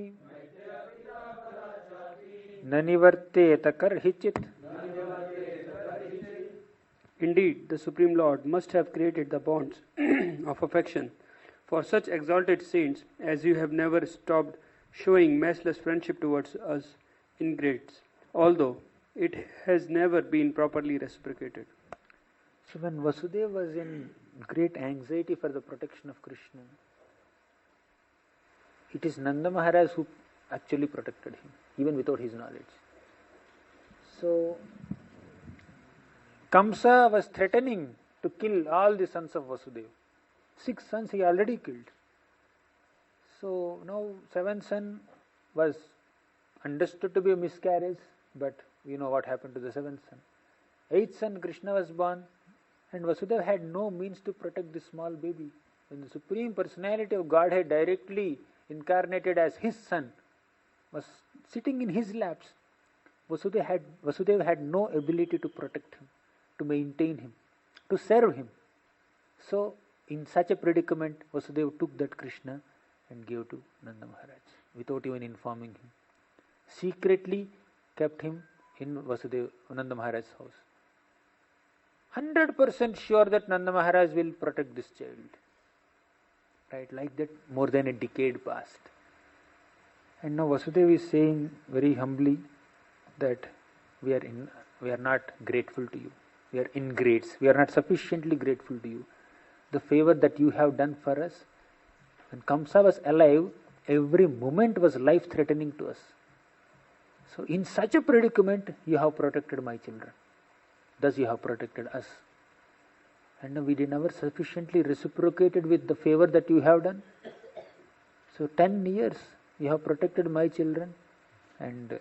न निवर्तेत कर्हिचित्. Indeed, the Supreme Lord must have created the bonds of affection for such exalted saints as you have never stopped showing matchless friendship towards us ingrates, although it has never been properly reciprocated. So when Vasudeva was in great anxiety for the protection of Krishna, it is Nanda Maharaj who actually protected him, even without his knowledge. So Kamsa was threatening to kill all the sons of Vasudeva. 6 sons he already killed. So now 7th son was understood to be a miscarriage, but we know what happened to the 7th son. 8th son Krishna was born, And Vasudeva had no means to protect this small baby. When the Supreme Personality of Godhead directly incarnated as his son was sitting in his laps, Vasudeva had no ability to protect him, to maintain him, to serve him. So, in such a predicament, Vasudeva took that Krishna and gave to Nanda Maharaj without even informing him. Secretly kept him in Nanda Maharaj's house. 100% sure that Nanda Maharaj will protect this child. Right, like that, more than a decade passed. And now Vasudeva is saying very humbly that we are not grateful to you. We are ingrates. We are not sufficiently grateful to you. The favor that you have done for us. When Kamsa was alive, every moment was life-threatening to us. So in such a predicament, you have protected my children. Thus you have protected us. And we never sufficiently reciprocated with the favor that you have done. So 10 years you have protected my children, and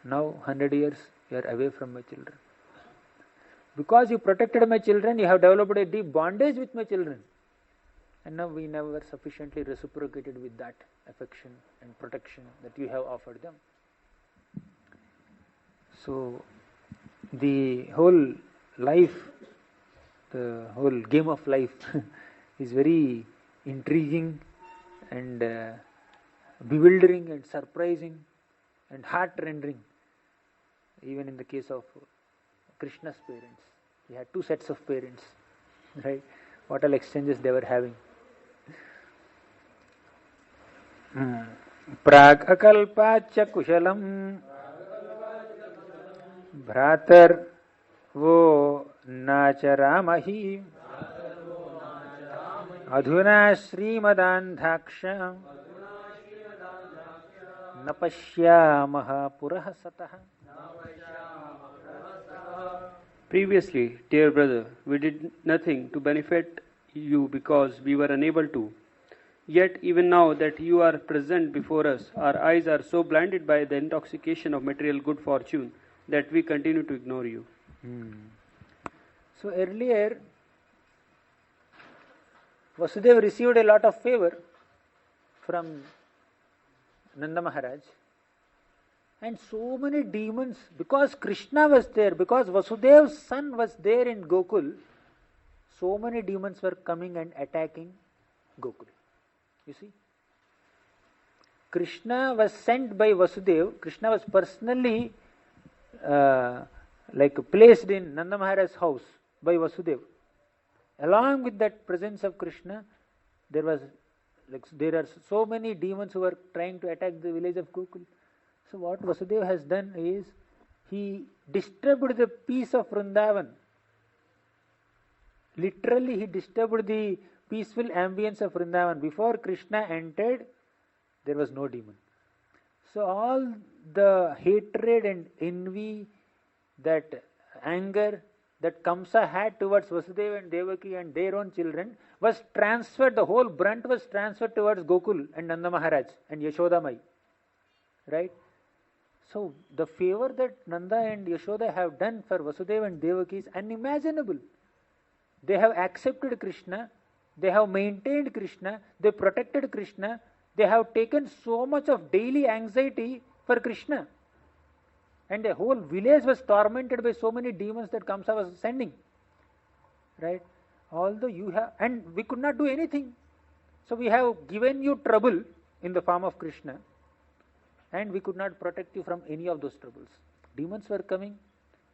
now 100 years you are away from my children. Because you protected my children, you have developed a deep bondage with my children. And now we never sufficiently reciprocated with that affection and protection that you have offered them. So the whole life, the whole game of life is very intriguing and bewildering and surprising and heart-rending. Even in the case of Krishna's parents, he had two sets of parents, right? What all exchanges they were having. Prag akalpacha kushalam भ्रातर वो नाचरामहि अधुना श्रीमदान्धाक्ष न पश्यामः पुरः सतः. Previously, dear brother, we did nothing to benefit you because we were unable to. Yet, even now that you are present before us, our eyes are so blinded by the intoxication of material good fortune that we continue to ignore you. So earlier, Vasudeva received a lot of favor from Nanda Maharaj, and so many demons, because Krishna was there, because Vasudeva's son was there in Gokul, so many demons were coming and attacking Gokul. You see, Krishna was sent by Vasudeva. Krishna was personally placed in Nanda Maharaj's house by Vasudeva. Along with that presence of Krishna, there are so many demons who were trying to attack the village of Gokul. So what Vasudeva has done is, he disturbed the peace of Vrindavan. Literally, he disturbed the peaceful ambience of Vrindavan. Before Krishna entered, there was no demon. So all the hatred and envy, that anger that Kamsa had towards Vasudeva and Devaki and their own children was transferred, the whole brunt was transferred towards Gokul and Nanda Maharaj and Yashoda Mai. Right? So the favor that Nanda and Yashoda have done for Vasudeva and Devaki is unimaginable. They have accepted Krishna, they have maintained Krishna, they protected Krishna, they have taken so much of daily anxiety for Krishna. And the whole village was tormented by so many demons that Kamsa was sending. Right? Although you have, and we could not do anything. So we have given you trouble in the form of Krishna, and we could not protect you from any of those troubles. Demons were coming.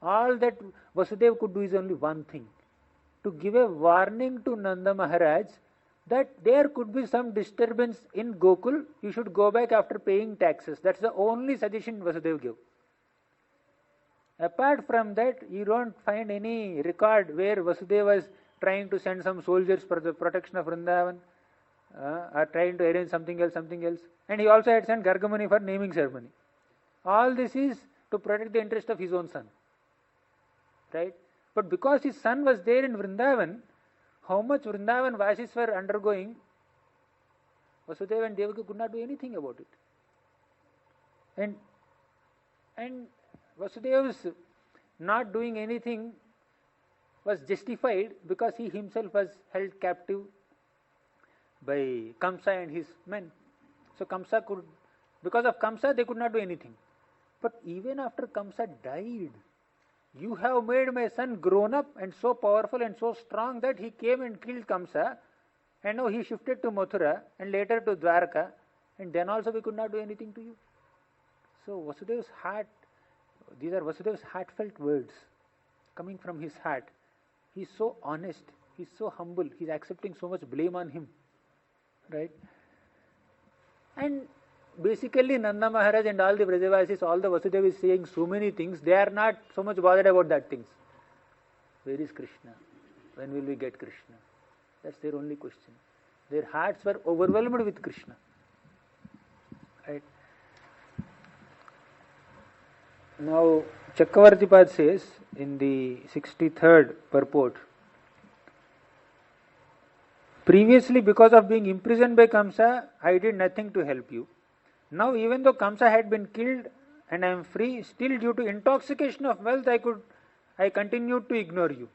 All that Vasudeva could do is only one thing: to give a warning to Nanda Maharaj that there could be some disturbance in Gokul, you should go back after paying taxes. That's the only suggestion Vasudeva gave. Apart from that, you don't find any record where Vasudeva was trying to send some soldiers for the protection of Vrindavan, or trying to arrange something else. And he also had sent Gargamuni for naming ceremony. All this is to protect the interest of his own son. Right? But because his son was there in Vrindavan, how much Vrindavan Vasis were undergoing, Vasudeva and Devaki could not do anything about it. And Vasudeva's not doing anything was justified because he himself was held captive by Kamsa and his men. So Kamsa could, because of Kamsa they could not do anything. But even after Kamsa died, you have made my son grown up and so powerful and so strong that he came and killed Kamsa, and now he shifted to Mathura and later to Dwarka, and then also we could not do anything to you. So Vasudev's heart, these are Vasudev's heartfelt words coming from his heart. He's so honest, he's so humble, he's accepting so much blame on him, right? And basically Nanda Maharaj and all the Brajavasis, all the Vasudeva is saying so many things, they are not so much bothered about that things. Where is Krishna? When will we get Krishna? That's their only question. Their hearts were overwhelmed with Krishna. Right? Now Chakravartipad says in the 63rd purport, previously because of being imprisoned by Kamsa, I did nothing to help you. Now even though Kamsa had been killed and I am free, still due to intoxication of wealth I continued to ignore you.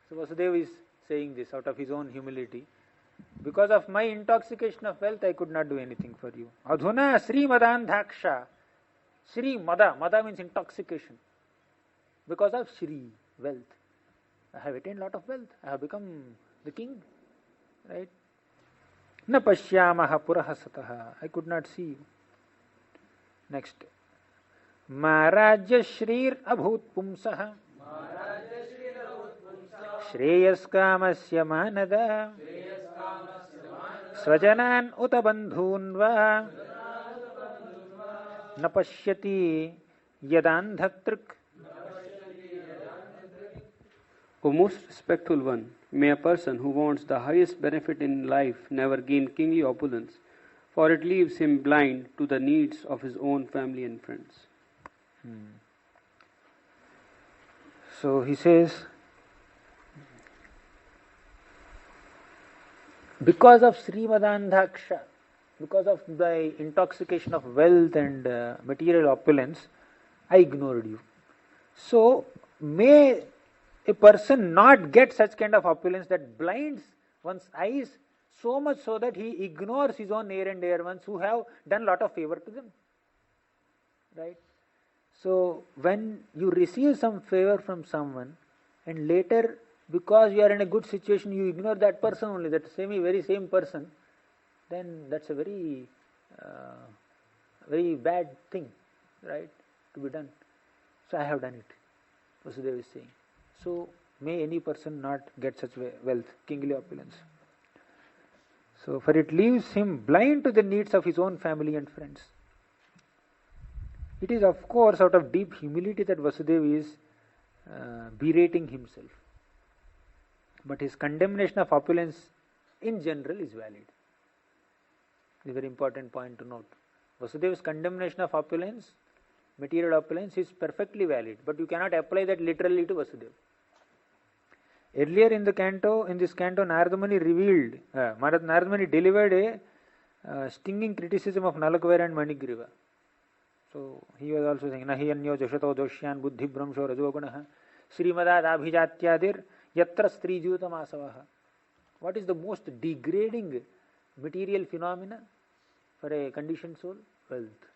So Vasudeva is saying this out of his own humility. Because of my intoxication of wealth I could not do anything for you. Adhuna Sri Madandhaksha. Sri Mada means intoxication. Because of Sri, wealth. I have attained a lot of wealth. I have become the king. Right? Na pashyamaha purahasataha. I could not see you. Next. Marajya shrir abhut pumsaha. Shreyaskamasya manada. Swajanan uta bandhunva. Na pashyati yadandhaktrik. O most respectful one, may a person who wants the highest benefit in life never gain kingly opulence, for it leaves him blind to the needs of his own family and friends. So he says, because of Srimadandhaksha, because of the intoxication of wealth and material opulence, I ignored you. So may a person not get such kind of opulence that blinds one's eyes so much so that he ignores his own near and dear ones who have done lot of favor to them. Right? So when you receive some favor from someone and later because you are in a good situation you ignore that person only, that very same person, then that's a very bad thing, right, to be done. So I have done it, Vasudeva is saying. So may any person not get such wealth, kingly opulence. So for it leaves him blind to the needs of his own family and friends. It is of course out of deep humility that Vasudeva is berating himself. But his condemnation of opulence in general is valid. It's a very important point to note. Vasudeva's condemnation of opulence, material opulence, is perfectly valid, but you cannot apply that literally to Vasudeva. Earlier in this canto, Naradamuni delivered a stinging criticism of Nalakvara and Manigriva. So he was also saying, Nahi anyo jashato doshyan buddhi brahmsho rajogunaha srimadad abhijatyadir yatra strijutam asavaha. What is the most degrading material phenomena for a conditioned soul? Wealth.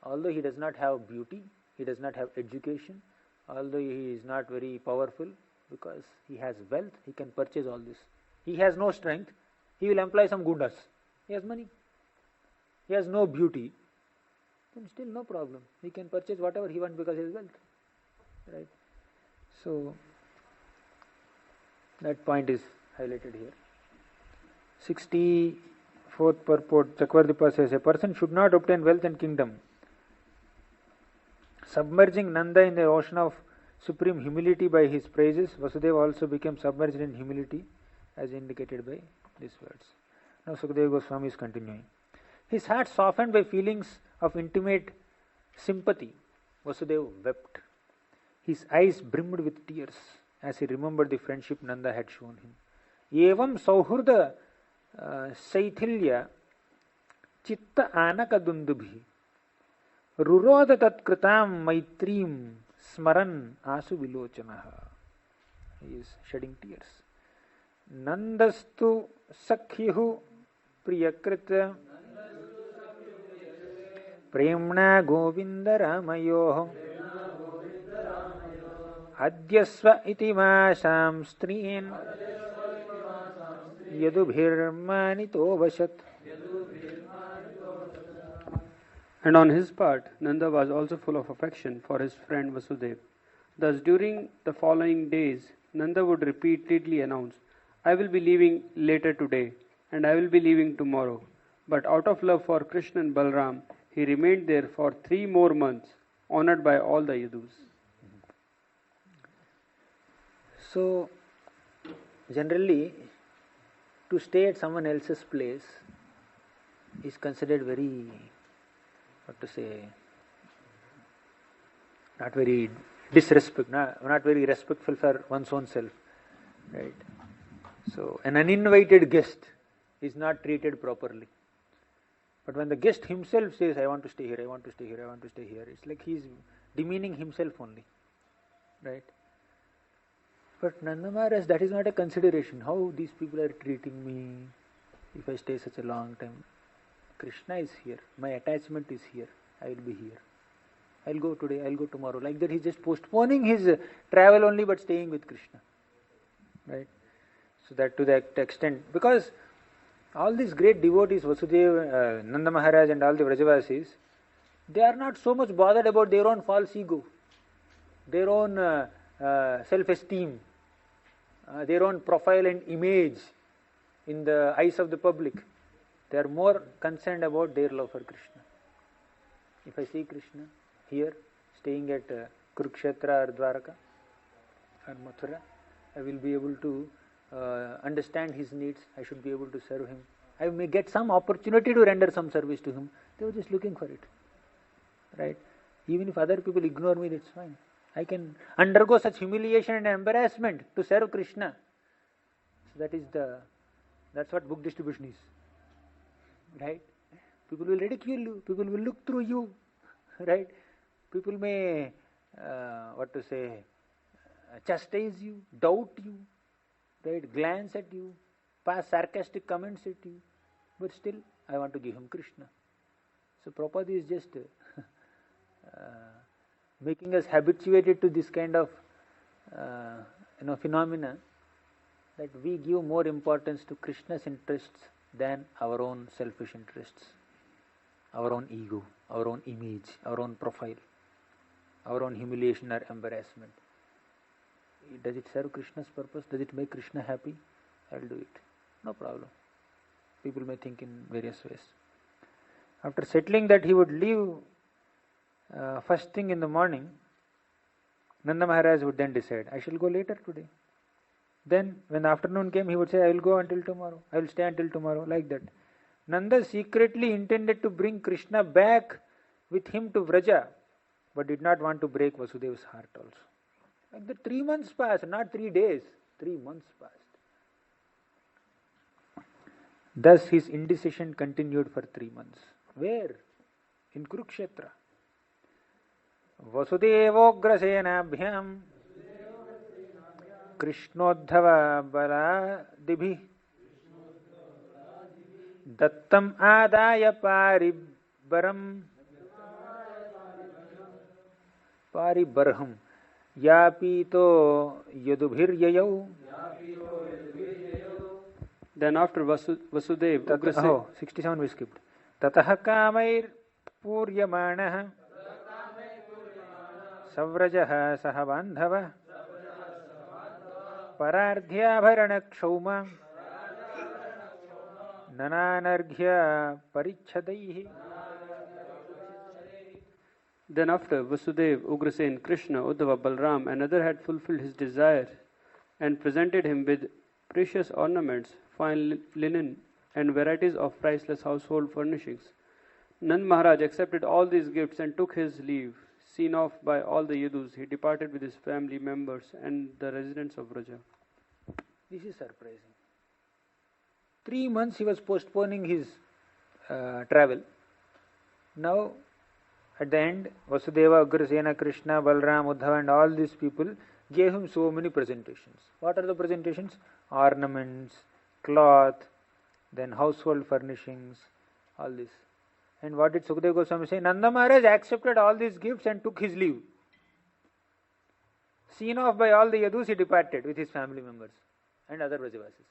Although he does not have beauty, he does not have education, although he is not very powerful, because he has wealth, he can purchase all this. He has no strength, he will employ some gundas. He has money. He has no beauty, then still no problem. He can purchase whatever he wants because he has wealth. Right? So that point is highlighted here. 64th purport, Chakravartipad says, a person should not obtain wealth and kingdom. Submerging Nanda in the ocean of supreme humility by his praises, Vasudeva also became submerged in humility as indicated by these words. Now Sukadeva Goswami is continuing. His heart softened by feelings of intimate sympathy. Vasudeva wept. His eyes brimmed with tears as he remembered the friendship Nanda had shown him. Evam sauhurda saithilya chitta anakadundubhi ruroda tatkritam maitrim smaran asu vilochanaha. He is shedding tears. Nandastu sakhyuhu priyakrit premna govinda ramayoh adyasva iti vasam strin yadubhirmanito vasat. And on his part, Nanda was also full of affection for his friend Vasudev. Thus, during the following days, Nanda would repeatedly announce, I will be leaving later today, and I will be leaving tomorrow. But out of love for Krishna and Balram, he remained there for 3 more months, honored by all the Yadus. So, generally, to stay at someone else's place is considered very, not very not very respectful for one's own self, right? So, an uninvited guest is not treated properly. But when the guest himself says, I want to stay here, I want to stay here, I want to stay here, it's like he's demeaning himself only, right? But Nanda Maharaj, that is not a consideration. How these people are treating me if I stay such a long time. Krishna is here. My attachment is here. I will be here. I'll go today, I'll go tomorrow. Like that, he's just postponing his travel only but staying with Krishna. Right? So that to that extent, because all these great devotees, Vasudeva, Nanda Maharaj and all the Vrajavasis, they are not so much bothered about their own false ego, their own self-esteem, their own profile and image in the eyes of the public. They are more concerned about their love for Krishna. If I see Krishna here, staying at Kurukshetra or Dwaraka or Mathura, I will be able to understand his needs. I should be able to serve him. I may get some opportunity to render some service to him. They were just looking for it. Right? Even if other people ignore me, that's fine. I can undergo such humiliation and embarrassment to serve Krishna. So that's what book distribution is. Right? People will ridicule you. People will look through you. Right? People may, chastise you, doubt you, right? Glance at you, pass sarcastic comments at you. But still, I want to give him Krishna. So Prabhupada is just making us habituated to this kind of phenomena, that we give more importance to Krishna's interests than our own selfish interests, our own ego, our own image, our own profile, our own humiliation or embarrassment. Does it serve Krishna's purpose? Does it make Krishna happy? I'll do it. No problem. People may think in various ways. After settling that he would leave first thing in the morning, Nanda Maharaj would then decide, I shall go later today. Then when the afternoon came, he would say, I will go until tomorrow. I will stay until tomorrow, like that. Nanda secretly intended to bring Krishna back with him to Vraja, but did not want to break Vasudeva's heart also. Like the 3 months passed, not 3 days, 3 months passed. Thus his indecision continued for 3 months. Where? In Kurukshetra. Vasudevograsenabhyam Krishnodhava baladibhi Dattam adaya paribarham yapito yadubhiryayau. Then after Vasudev, Ugrasen, 67 we skipped. Tataha kamair puryamanaha savrajaha sahabandhava parardhyabharana kshauma nananarghya parichadaihi. Then after Vasudev, Ugrasen, Krishna, Uddhava, Balram and other had fulfilled his desire and presented him with precious ornaments, fine linen and varieties of priceless household furnishings, Nand Maharaj accepted all these gifts and took his leave. Seen off by all the Yadus, he departed with his family members and the residents of Vraja. This is surprising. 3 months he was postponing his travel. Now, at the end, Vasudeva, Ugrasena, Krishna, Balram, Uddhava and all these people, gave him so many presentations. What are the presentations? Ornaments, cloth, then household furnishings, all this. And what did Sukadeva Goswami say? Nanda Maharaj accepted all these gifts and took his leave. Seen off by all the Yadus, he departed with his family members and other Vrajavasis.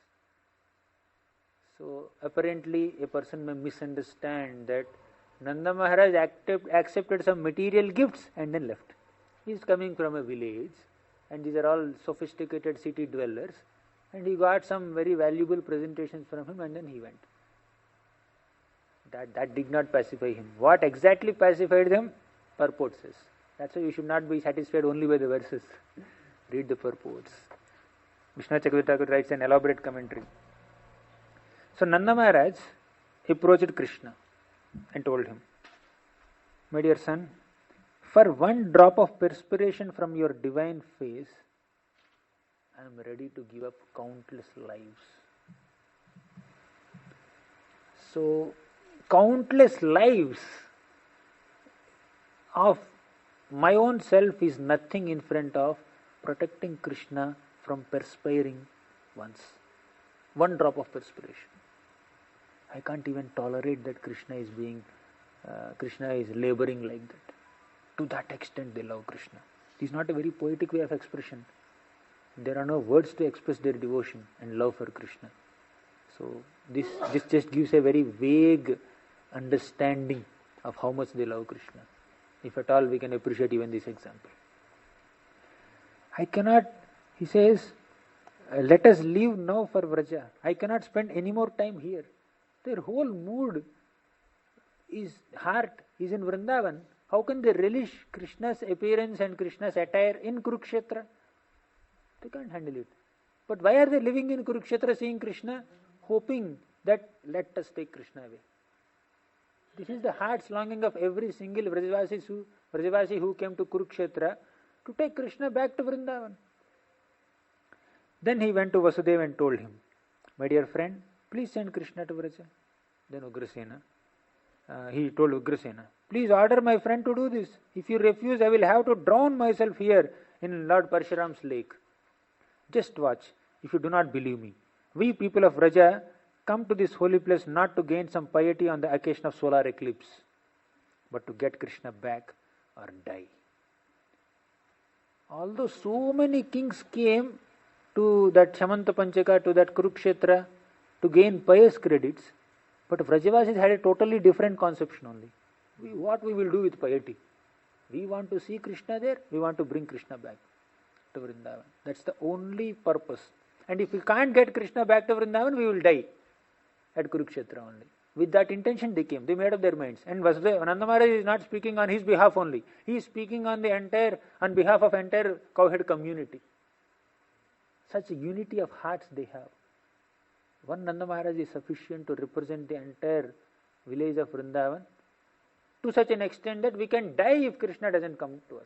So apparently a person may misunderstand that Nanda Maharaj accepted some material gifts and then left. He is coming from a village and these are all sophisticated city dwellers, and he got some very valuable presentations from him and then he went. That did not pacify him. What exactly pacified them? Purport says. That's why you should not be satisfied only by the verses. Read the purports. Vishnu Chakravarti Thakur writes an elaborate commentary. So Nanda Maharaj approached Krishna and told him, my dear son, for one drop of perspiration from your divine face, I am ready to give up countless lives. So, countless lives of my own self is nothing in front of protecting Krishna from perspiring once. One drop of perspiration. I can't even tolerate that Krishna is laboring like that. To that extent they love Krishna. It is not a very poetic way of expression. There are no words to express their devotion and love for Krishna. So this just gives a very vague understanding of how much they love Krishna. If at all we can appreciate even this example. He says, let us leave now for Vraja. I cannot spend any more time here. Their whole mood heart is in Vrindavan. How can they relish Krishna's appearance and Krishna's attire in Kurukshetra? They can't handle it. But why are they living in Kurukshetra seeing Krishna? Hoping that let us take Krishna away. This is the heart's longing of every single Vrajavasi who came to Kurukshetra to take Krishna back to Vrindavan. Then he went to Vasudeva and told him, my dear friend, please send Krishna to Vraja. Then he told Ugrasena, please order my friend to do this. If you refuse, I will have to drown myself here in Lord Parshuram's lake. Just watch, if you do not believe me. We people of Vraja come to this holy place not to gain some piety on the occasion of solar eclipse, but to get Krishna back or die. Although so many kings came to that Shamanta Panchaka, to that Kurukshetra, to gain pious credits, but Vrajavasis had a totally different conception only. What we will do with piety? We want to see Krishna there, we want to bring Krishna back to Vrindavan. That's the only purpose. And if we can't get Krishna back to Vrindavan, we will die at Kurukshetra only. With that intention they came, they made up their minds. And Nanda Maharaj is not speaking on his behalf only. He is speaking on behalf of entire cowhead community. Such a unity of hearts they have. One Nanda Maharaj is sufficient to represent the entire village of Vrindavan to such an extent that we can die if Krishna doesn't come to us.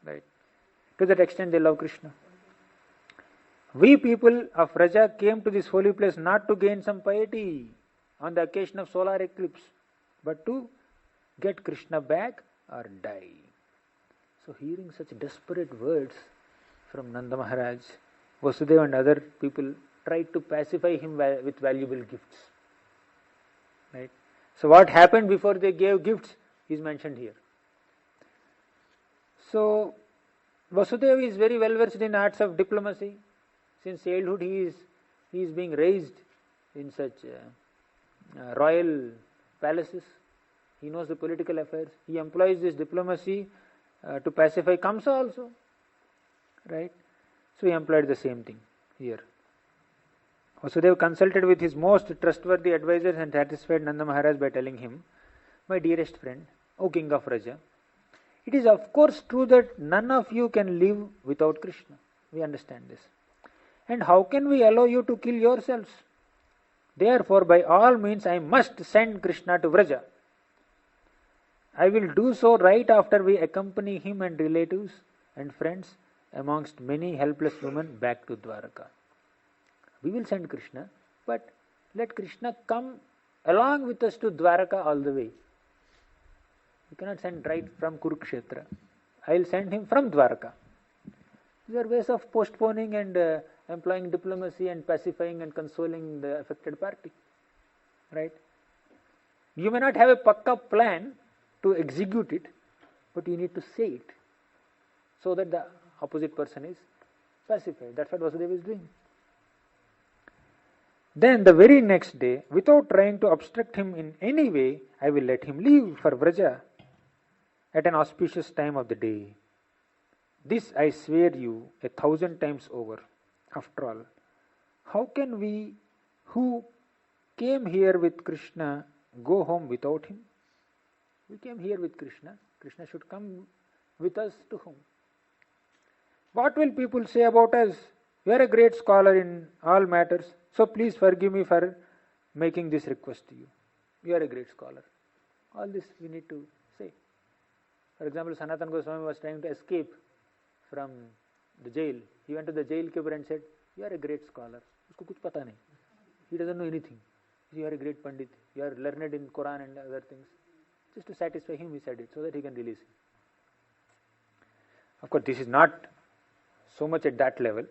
Right? To that extent they love Krishna. We people of Vraja came to this holy place not to gain some piety on the occasion of solar eclipse, but to get Krishna back or die. So hearing such desperate words from Nanda Maharaj, Vasudeva and other people tried to pacify him with valuable gifts. Right? So what happened before they gave gifts is mentioned here. So Vasudeva is very well versed in arts of diplomacy. Since childhood he is being raised in such royal palaces. He knows the political affairs. He employs this diplomacy to pacify Kamsa also. Right? So he employed the same thing here. Vasudeva consulted with his most trustworthy advisors and satisfied Nanda Maharaj by telling him, my dearest friend, O King of Vraja, it is of course true that none of you can live without Krishna. We understand this. And how can we allow you to kill yourselves? Therefore, by all means, I must send Krishna to Vraja. I will do so right after we accompany him and relatives and friends amongst many helpless women back to Dwaraka. We will send Krishna, but let Krishna come along with us to Dwaraka all the way. We cannot send right from Kurukshetra. I will send him from Dwaraka. These are ways of postponing and employing diplomacy and pacifying and consoling the affected party. Right? You may not have a pakka plan to execute it, but you need to say it so that the opposite person is pacified. That's what Vasudeva is doing. Then the very next day, without trying to obstruct him in any way, I will let him leave for Vraja at an auspicious time of the day. This I swear you 1,000 times over. After all, how can we who came here with Krishna go home without him? We came here with Krishna. Krishna should come with us to whom? What will people say about us? You are a great scholar in all matters, so please forgive me for making this request to you. You are a great scholar. All this we need to say. For example, Sanatana Goswami was trying to escape from the jail. He went to the jail keeper and said, you are a great scholar. Usko kuch pata nahi. He doesn't know anything. You are a great Pandit. You are learned in Quran and other things. Just to satisfy him, he said it so that he can release him. Of course, this is not so much at that level,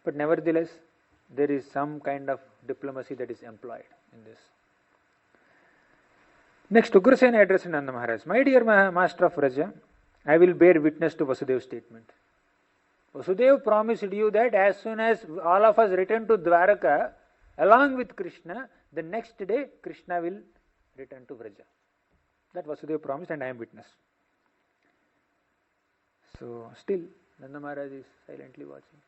but nevertheless, there is some kind of diplomacy that is employed in this. Next, Ugrasena addressed Nanda Maharaj. My dear master of Vraja, I will bear witness to Vasudeva's statement. Vasudeva promised you that as soon as all of us return to Dwaraka, along with Krishna, the next day Krishna will return to Vraja. That Vasudeva promised and I am witness. So, still, Nanda Maharaj is silently watching.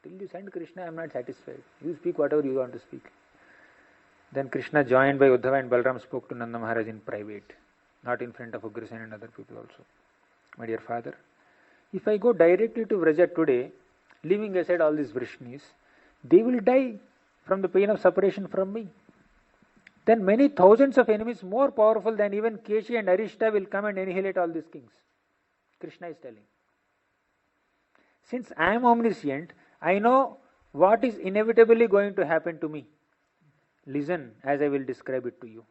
Till you send Krishna, I am not satisfied. You speak whatever you want to speak. Then Krishna, joined by Uddhava and Balram, spoke to Nanda Maharaj in private, not in front of Ugrasena and other people also. My dear father, if I go directly to Vraja today, leaving aside all these Vrishnis, they will die from the pain of separation from me. Then many thousands of enemies more powerful than even Keshi and Arishta will come and annihilate all these kings. Krishna is telling. Since I am omniscient, I know what is inevitably going to happen to me. Listen as I will describe it to you.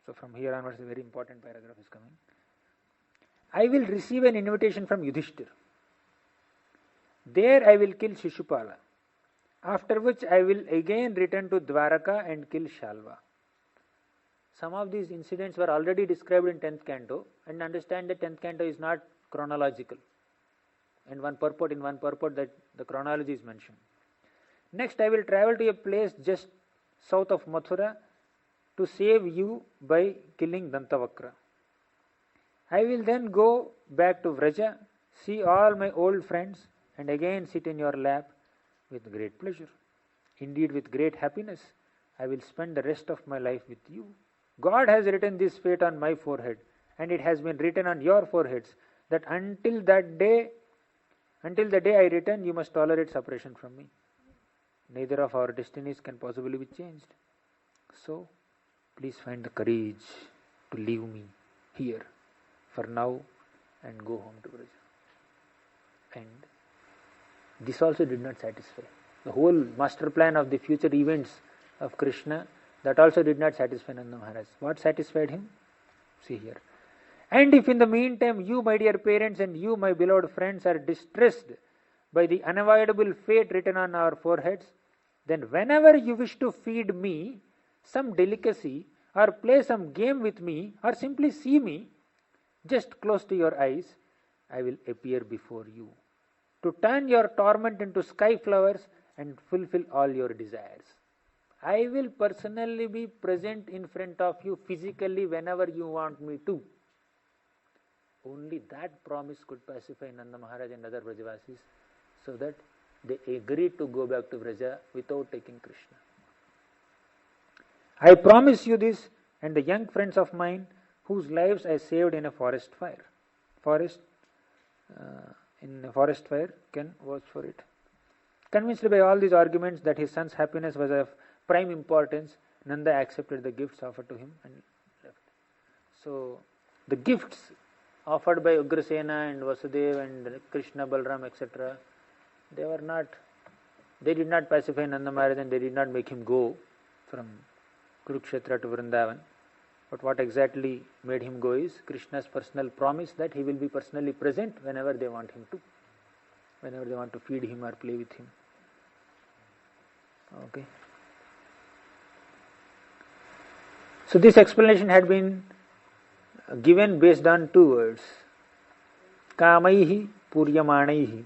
So from here onwards a very important paragraph is coming. I will receive an invitation from Yudhishthir. There I will kill Shishupala. After which I will again return to Dwaraka and kill Shalva. Some of these incidents were already described in 10th canto, and understand that 10th canto is not chronological. And one purport that the chronology is mentioned. Next I will travel to a place just south of Mathura to save you by killing Dantavakra. I will then go back to Vraja, see all my old friends and again sit in your lap with great pleasure. Indeed, with great happiness, I will spend the rest of my life with you. God has written this fate on my forehead, and it has been written on your foreheads, that until the day I return, you must tolerate separation from me. Neither of our destinies can possibly be changed. So, please find the courage to leave me here for now and go home to Vraja. And this also did not satisfy. The whole master plan of the future events of Krishna, that also did not satisfy Nanda Maharaj. What satisfied him? See here. And if in the meantime you, my dear parents, and you, my beloved friends, are distressed by the unavoidable fate written on our foreheads, then whenever you wish to feed me some delicacy, or play some game with me, or simply see me just close to your eyes, I will appear before you to turn your torment into sky flowers and fulfill all your desires. I will personally be present in front of you physically whenever you want me to. Only that promise could pacify Nanda Maharaj and other Vrajavasis, so that they agreed to go back to Vraja without taking Krishna. I promise you this, and the young friends of mine whose lives I saved in a forest fire. In a forest fire can vouch for it. Convinced by all these arguments that his son's happiness was of prime importance, Nanda accepted the gifts offered to him and left. So, the gifts offered by Ugrasena and Vasudeva and Krishna, Balram, etc., they did not pacify Nanda Maharaj, and they did not make him go from Kurukshetra to Vrindavan. But what exactly made him go is Krishna's personal promise that he will be personally present whenever they want him to. whenever they want to feed him or play with him. Okay. So this explanation had been given based on two words. Kamaihi puryamanaihi.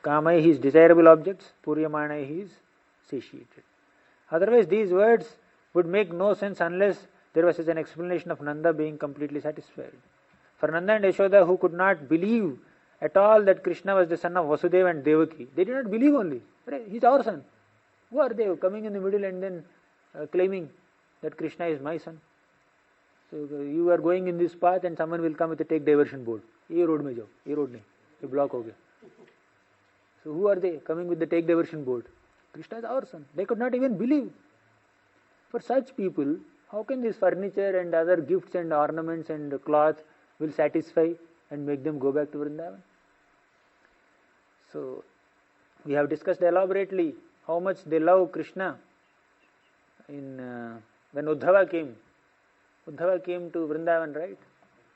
Kamaihi is desirable objects, puryamanaihi is satiated. Otherwise these words would make no sense unless there was such an explanation of Nanda being completely satisfied. For Nanda and Yashoda, who could not believe at all that Krishna was the son of Vasudeva and Devaki, they did not believe only. He's our son. Who are they coming in the middle and then claiming that Krishna is my son? So you are going in this path and someone will come with a take diversion board. Ye road mein jao, ye road nahi, ye block ho gaya. So who are they coming with the take diversion board? Krishna is our son. They could not even believe. For such people, how can this furniture and other gifts and ornaments and cloth will satisfy and make them go back to Vrindavan? So we have discussed elaborately how much they love Krishna in when Uddhava came. Uddhava came to Vrindavan, right?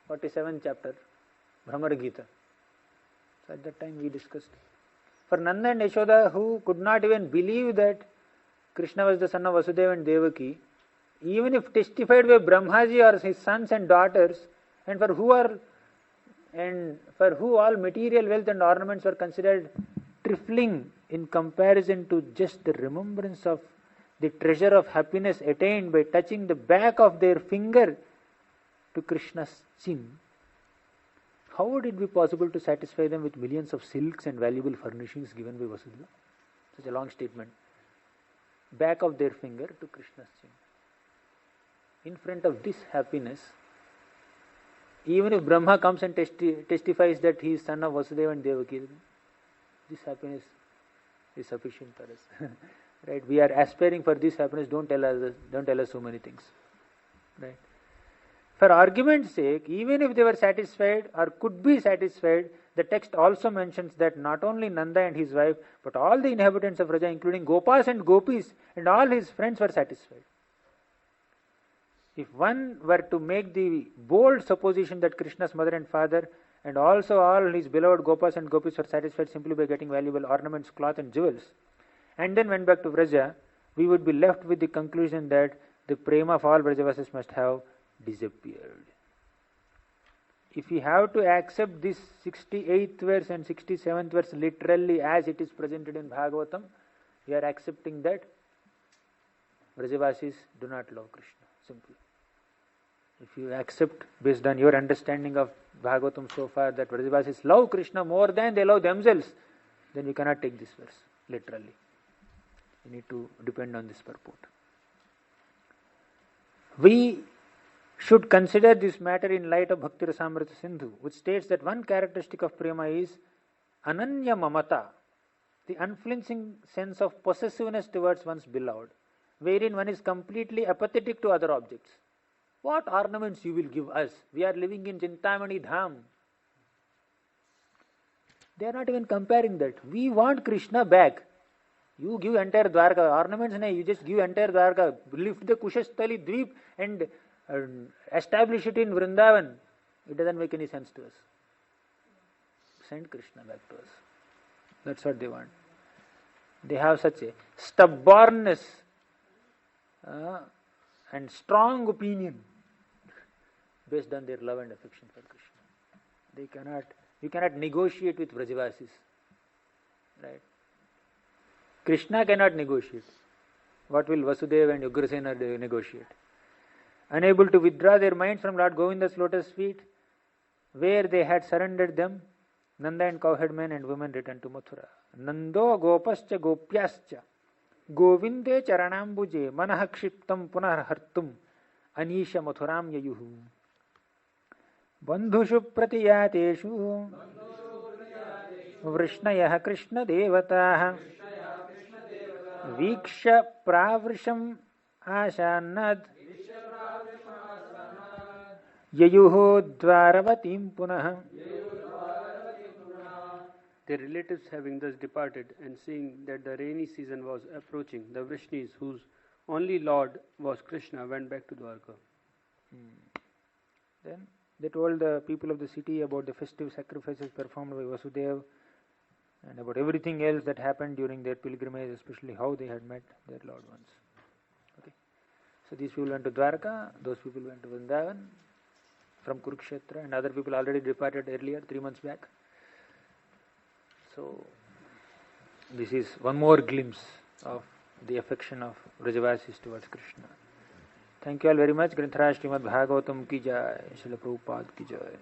47th chapter, Brahmar Gita. So at that time we discussed. For Nanda and Yashoda, who could not even believe that Krishna was the son of Vasudeva and Devaki, even if testified by Brahmaji or his sons and daughters, and for who all material wealth and ornaments were considered trifling in comparison to just the remembrance of the treasure of happiness attained by touching the back of their finger to Krishna's chin, how would it be possible to satisfy them with millions of silks and valuable furnishings given by Vasudeva? Such a long statement. Back of their finger to Krishna's chin. In front of this happiness, even if Brahma comes and testifies that he is son of Vasudeva and Devaki, this happiness is sufficient for us. Right? We are aspiring for this happiness. Don't tell us so many things. Right? For argument's sake, even if they were satisfied or could be satisfied, the text also mentions that not only Nanda and his wife, but all the inhabitants of Vraja, including Gopas and Gopis and all his friends, were satisfied. If one were to make the bold supposition that Krishna's mother and father and also all his beloved Gopas and Gopis were satisfied simply by getting valuable ornaments, cloth and jewels, and then went back to Vraja, we would be left with the conclusion that the prema of all Vrajavasis must have disappeared. If we have to accept this 68th verse and 67th verse literally as it is presented in Bhagavatam, we are accepting that Vrajavasis do not love Krishna, simply. If you accept, based on your understanding of Bhagavatam so far, that Vrajavasis love Krishna more than they love themselves, then we cannot take this verse literally. We need to depend on this purport. We should consider this matter in light of Bhakti Rasamrita Sindhu, which states that one characteristic of prema is ananya mamata, the unflinching sense of possessiveness towards one's beloved, wherein one is completely apathetic to other objects. What ornaments you will give us? We are living in Chintamani Dham. They are not even comparing that. We want Krishna back. You give entire Dwarka. Ornaments, you just give entire Dwarka. Lift the Kushasthali Dweep and establish it in Vrindavan. It doesn't make any sense to us. Send Krishna back to us. That's what they want. They have such a stubbornness and strong opinion based on their love and affection for Krishna. You cannot negotiate with Vrajavasis. Right? Krishna cannot negotiate. What will Vasudeva and Ugrasena negotiate? Unable to withdraw their minds from Lord Govinda's lotus feet, where they had surrendered them, Nanda and cowherd men and women returned to Mathura. Nando gopascha gopyascha govinde charanambuje manahakshiptam punarhartum anisha mathuram yayuhu bandhushu pratiyateshu vrishnayah krishna devatah Viksha pravrisham ashanad yayuho dvaravatim punah. Their relatives having thus departed and seeing that the rainy season was approaching, the Vrishnis, whose only lord was Krishna, went back to Dwarka. Then they told the people of the city about the festive sacrifices performed by Vasudeva and about everything else that happened during their pilgrimage, especially how they had met their loved ones. Okay. So these people went to Dwarka, those people went to Vrindavan from Kurukshetra, and other people already departed earlier, 3 months back. So this is one more glimpse of the affection of Vrajavasis towards Krishna. Thank you all very much. Grantaraj Srimad Bhagavatam ki jai, Srila Prabhupada ki jai.